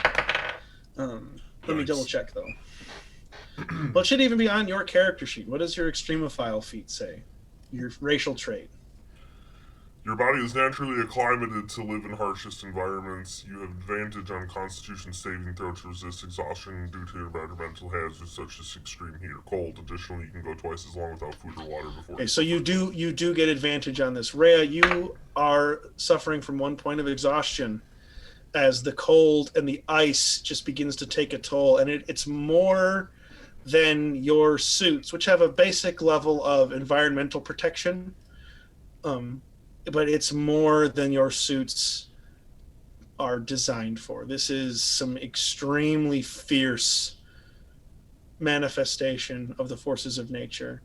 Let me double check though. Well, it should even be on your character sheet. What does your extremophile feat say? Your racial trait. Your body is naturally acclimated to live in harshest environments. You have advantage on Constitution saving throw to resist exhaustion due to environmental hazards such as extreme heat or cold. Additionally, you can go twice as long without food or water before. Okay, so you do get advantage on this. Rhea, you are suffering from 1 point of exhaustion as the cold and the ice just begins to take a toll, and it's more than your suits, which have a basic level of environmental protection. But it's more than your suits are designed for. This is some extremely fierce manifestation of the forces of nature.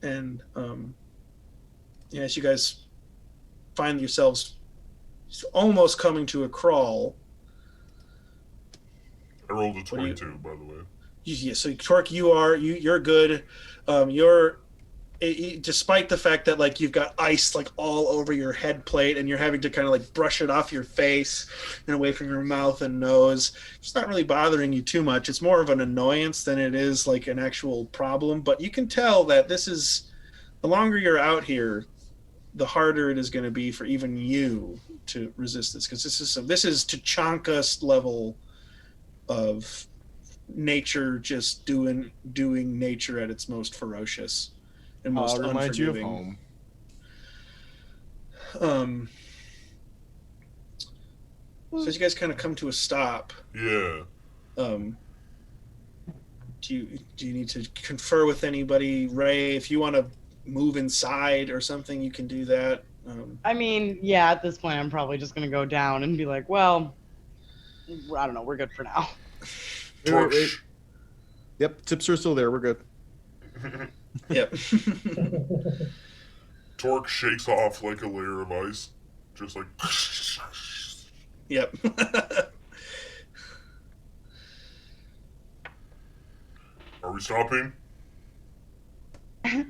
And as you guys find yourselves almost coming to a crawl. I rolled a 22, by the way. Yeah, so Torque, you're good. Despite the fact that like you've got ice like all over your head plate and you're having to kind of like brush it off your face and away from your mouth and nose, it's not really bothering you too much. It's more of an annoyance than it is like an actual problem. But you can tell that this is, the longer you're out here, the harder it is going to be for even you to resist this, because this is Tachanka level of nature just doing nature at its most ferocious and most I'll remind you of unforgiving. home. So as you guys kind of come to a stop, Yeah. do you need to confer with anybody, Ray? If you want to move inside or something, you can do that. I mean, yeah, at this point, I'm probably just gonna go down and be like, well, I don't know, we're good for now. Wait. Yep, tips are still there. We're good. Yep. Torque shakes off like a layer of ice. Just like... Yep. Are we stopping? I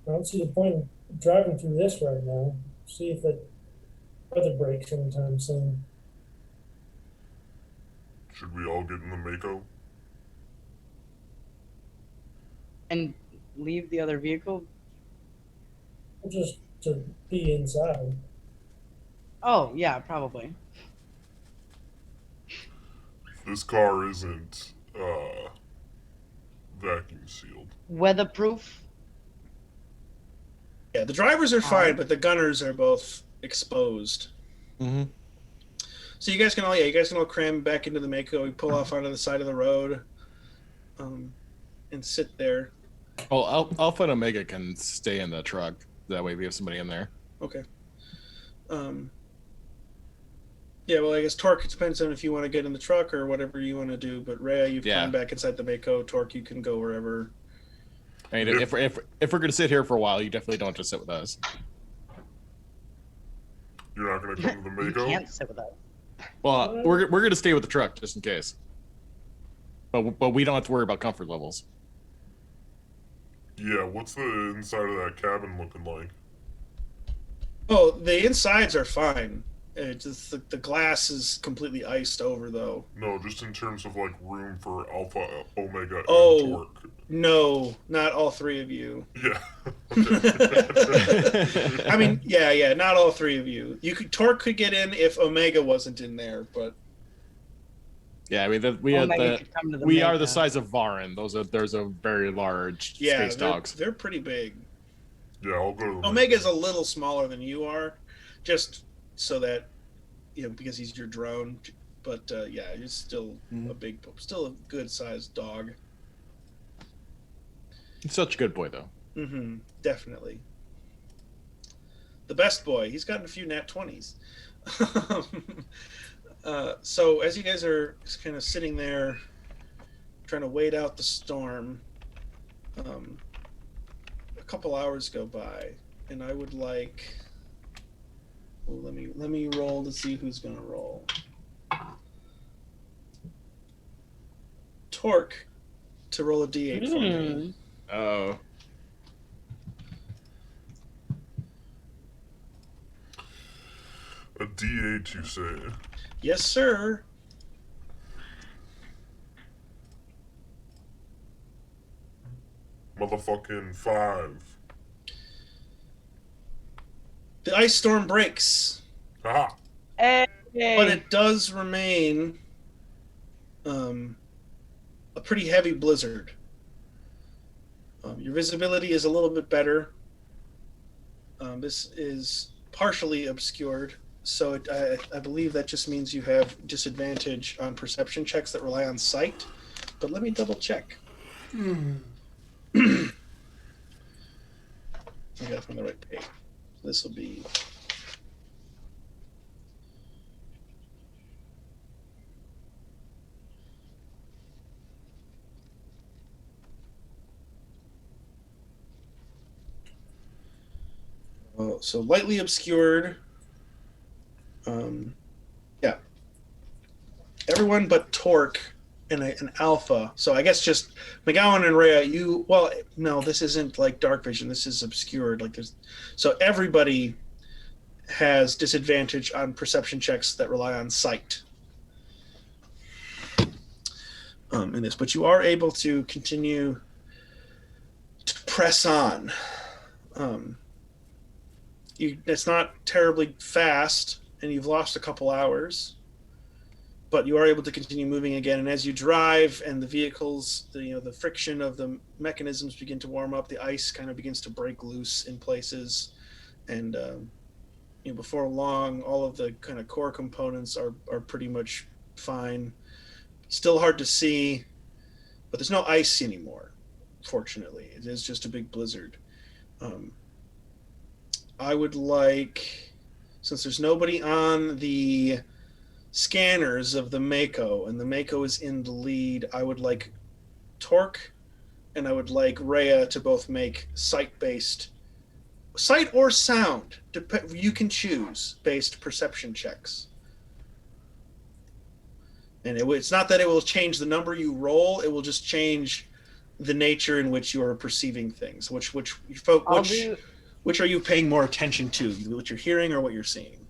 don't see the point of driving through this right now. See if the weather breaks anytime soon. Should we all get in the Mako? And leave the other vehicle? Just to be inside. Oh, yeah, probably. This car isn't, vacuum sealed. Weatherproof? Yeah, the drivers are fine, but the gunners are both exposed. Mm-hmm. So you guys can all cram back into the Mako. You pull off onto the side of the road, and sit there. Well, Alpha and Omega can stay in the truck. That way we have somebody in there. Okay. Yeah, well, I guess Torque, it depends on if you want to get in the truck or whatever you want to do. But Rhea, you've climbed back inside the Mako. Torque, you can go wherever. I mean, if we're gonna sit here for a while, you definitely don't just sit with us. You're not gonna come to the Mako? You can't sit with us. Well, we're gonna stay with the truck just in case. But we don't have to worry about comfort levels. Yeah, what's the inside of that cabin looking like? Oh, the insides are fine. It's just the glass is completely iced over, though. No, just in terms of like room for Alpha, Omega, and Torque. No, not all three of you. Yeah. I mean, yeah, not all three of you. Torque could get in if Omega wasn't in there, but yeah, I mean we are the size of Varin. There's a very large space dogs. They're pretty big. Yeah, I'll go to the Omega's a little smaller than you are, just so that because he's your drone. But yeah, he's still still a good sized dog. He's such a good boy, though. Mm-hmm. Definitely. The best boy. He's gotten a few nat 20s. So as you guys are kind of sitting there trying to wait out the storm, a couple hours go by, and I would like... Well, let me roll to see who's going to roll. Torque to roll a d8 for me. Oh. A D8, you say? Yes, sir. Motherfucking 5. The ice storm breaks. Ah! Hey. But it does remain a pretty heavy blizzard. Your visibility is a little bit better. This is partially obscured, so I believe that just means you have disadvantage on perception checks that rely on sight. But let me double check. I got it from the right page. This will be... So lightly obscured Yeah. Everyone but Torque and an Alpha. So I guess just McGowan and Rhea, well, no, this isn't like dark vision. This is obscured. So everybody has disadvantage on perception checks that rely on sight. In this, but you are able to continue to press on. It's not terribly fast, and you've lost a couple hours, but you are able to continue moving again. And as you drive, and the vehicles, the friction of the mechanisms begin to warm up, the ice kind of begins to break loose in places, and before long, all of the kind of core components are pretty much fine. Still hard to see, but there's no ice anymore, fortunately. It is just a big blizzard. I would like, since there's nobody on the scanners of the Mako, and the Mako is in the lead, I would like Torque and I would like Rhea to both make sight or sound, you can choose, based perception checks. And it's not that it will change the number you roll, it will just change the nature in which you are perceiving things. Which are you paying more attention to? What you're hearing or what you're seeing?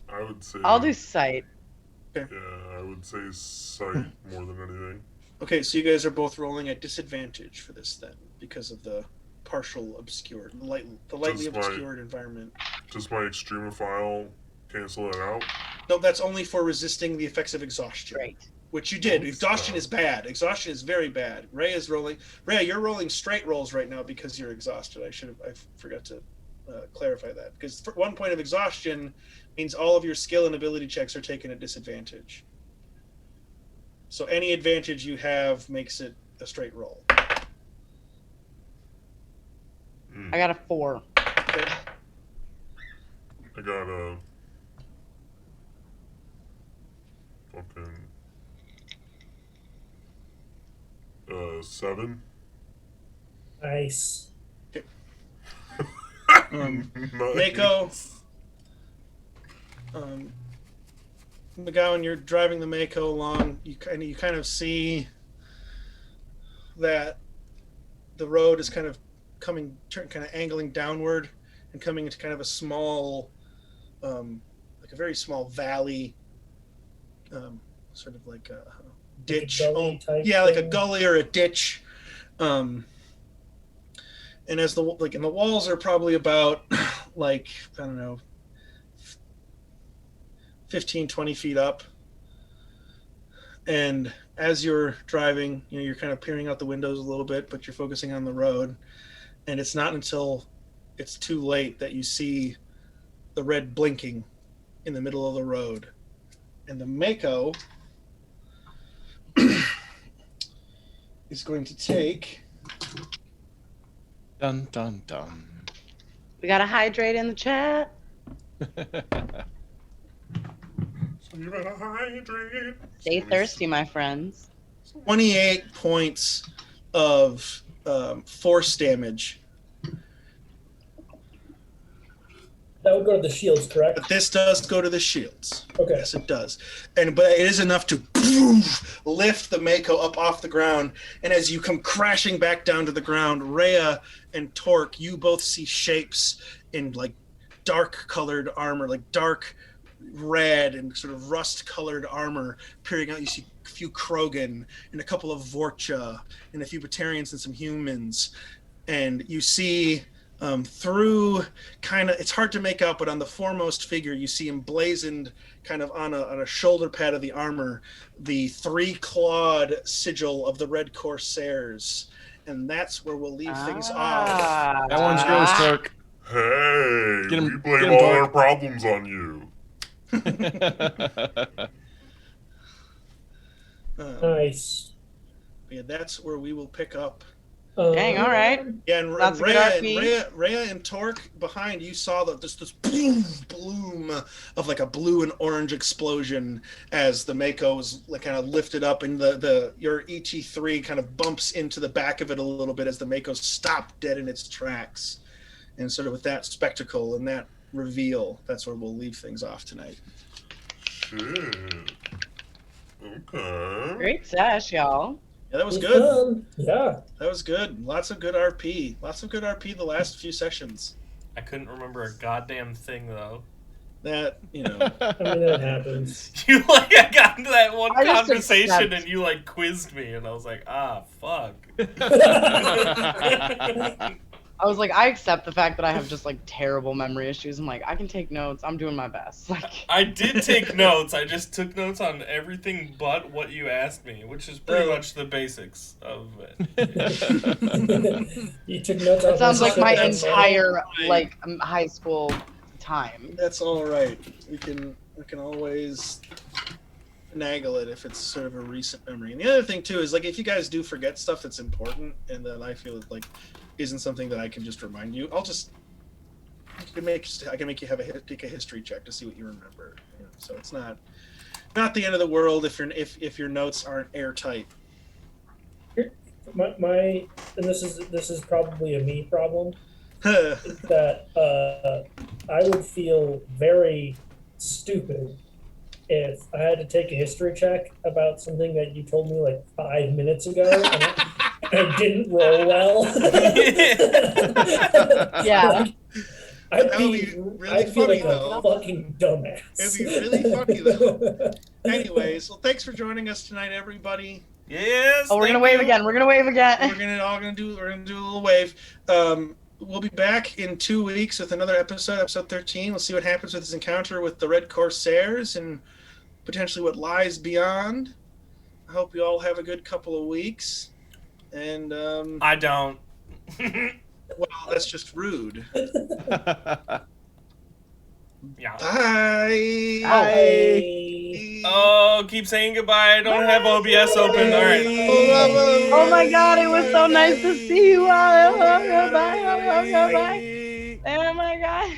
I would say. I'll do sight. Okay. Yeah, I would say sight more than anything. Okay, so you guys are both rolling at disadvantage for this then, because of the partial obscured, the lightly obscured environment. Does my extremophile cancel it out? No, that's only for resisting the effects of exhaustion. Great. Which you did. Exhaustion is bad. Exhaustion is very bad. Rhea, you're rolling straight rolls right now because you're exhausted. I forgot to clarify that. Because 1 point of exhaustion means all of your skill and ability checks are taken at disadvantage. So any advantage you have makes it a straight roll. I got a 4. Okay. I got a fucking 7. Nice. Nice. Mako, McGowan, you're driving the Mako along. You kind of see that the road is kind of angling downward and coming into kind of a small, like a very small valley, sort of like a ditch. Like a gully or a ditch. And as the walls are probably about like, I don't know, 15, 20 feet up. And as you're driving, you're kind of peering out the windows a little bit, but you're focusing on the road. And it's not until it's too late that you see the red blinking in the middle of the road. And the Mako is going to take... Dun, dun, dun. We gotta hydrate in the chat. So you better hydrate. Stay thirsty, my friends. 28 points of force damage. That would go to the shields, correct? But this does go to the shields. Okay. Yes, it does. But it is enough to lift the Mako up off the ground. And as you come crashing back down to the ground, Rhea and Torque, you both see shapes in like dark colored armor, like dark red and sort of rust colored armor peering out. You see a few Krogan and a couple of Vorcha and a few Batarians and some humans. And you see through kind of, it's hard to make out, but on the foremost figure, you see emblazoned kind of on a shoulder pad of the armor, the 3-clawed sigil of the Red Corsairs. And that's where we'll leave things off. That one's yours, Torque. Hey, Get him- we blame get him, all Torque. our problems on you. Nice. Yeah, that's where we will pick up. Dang, all right. Yeah, and That's a good Rhea and Torque behind you saw this bloom of like a blue and orange explosion as the Mako was like kind of lifted up, and your ET3 kind of bumps into the back of it a little bit as the Mako stopped dead in its tracks, and sort of with that spectacle and that reveal. That's where we'll leave things off tonight. Shit. Okay. Great sash, y'all. Yeah, that was It's good. fun. Yeah. That was good. Lots of good RP. Lots of good RP the last few sessions. I couldn't remember a goddamn thing though. That, you know. I mean, that happens. You like, I got into that one I just conversation accept. and you like quizzed me, and I was like, ah, fuck. I was like, I accept the fact that I have just like terrible memory issues. I'm like, I can take notes. I'm doing my best. Like, I did take notes. I just took notes on everything but what you asked me, which is pretty much the basics of it. You took notes. that sounds like my That's entire right. like high school time. That's all right. We can always naggle it if it's sort of a recent memory. And the other thing too is like if you guys do forget stuff that's important and that I feel like isn't something that I can just remind you, I can make you take a history check to see what you remember. You know, so it's not the end of the world if your notes aren't airtight. My and this is probably a me problem. That I would feel very stupid if I had to take a history check about something that you told me like 5 minutes ago and it didn't roll well. Yeah. That would be really I'd feel funny, like though. a fucking dumbass. It'd be really funny though. Anyways, well, thanks for joining us tonight, everybody. Yes. Oh, we're gonna thank wave you. again. We're gonna wave again. We're gonna do a little wave. We'll be back in 2 weeks with another episode 13. We'll see what happens with this encounter with the Red Corsairs and potentially what lies beyond. I hope you all have a good couple of weeks. And I don't. well, that's just rude. Yeah. Bye. Bye. Oh, keep saying goodbye. I don't have OBS open. All right. Oh my God, it was so nice to see you all. Bye. Oh my God.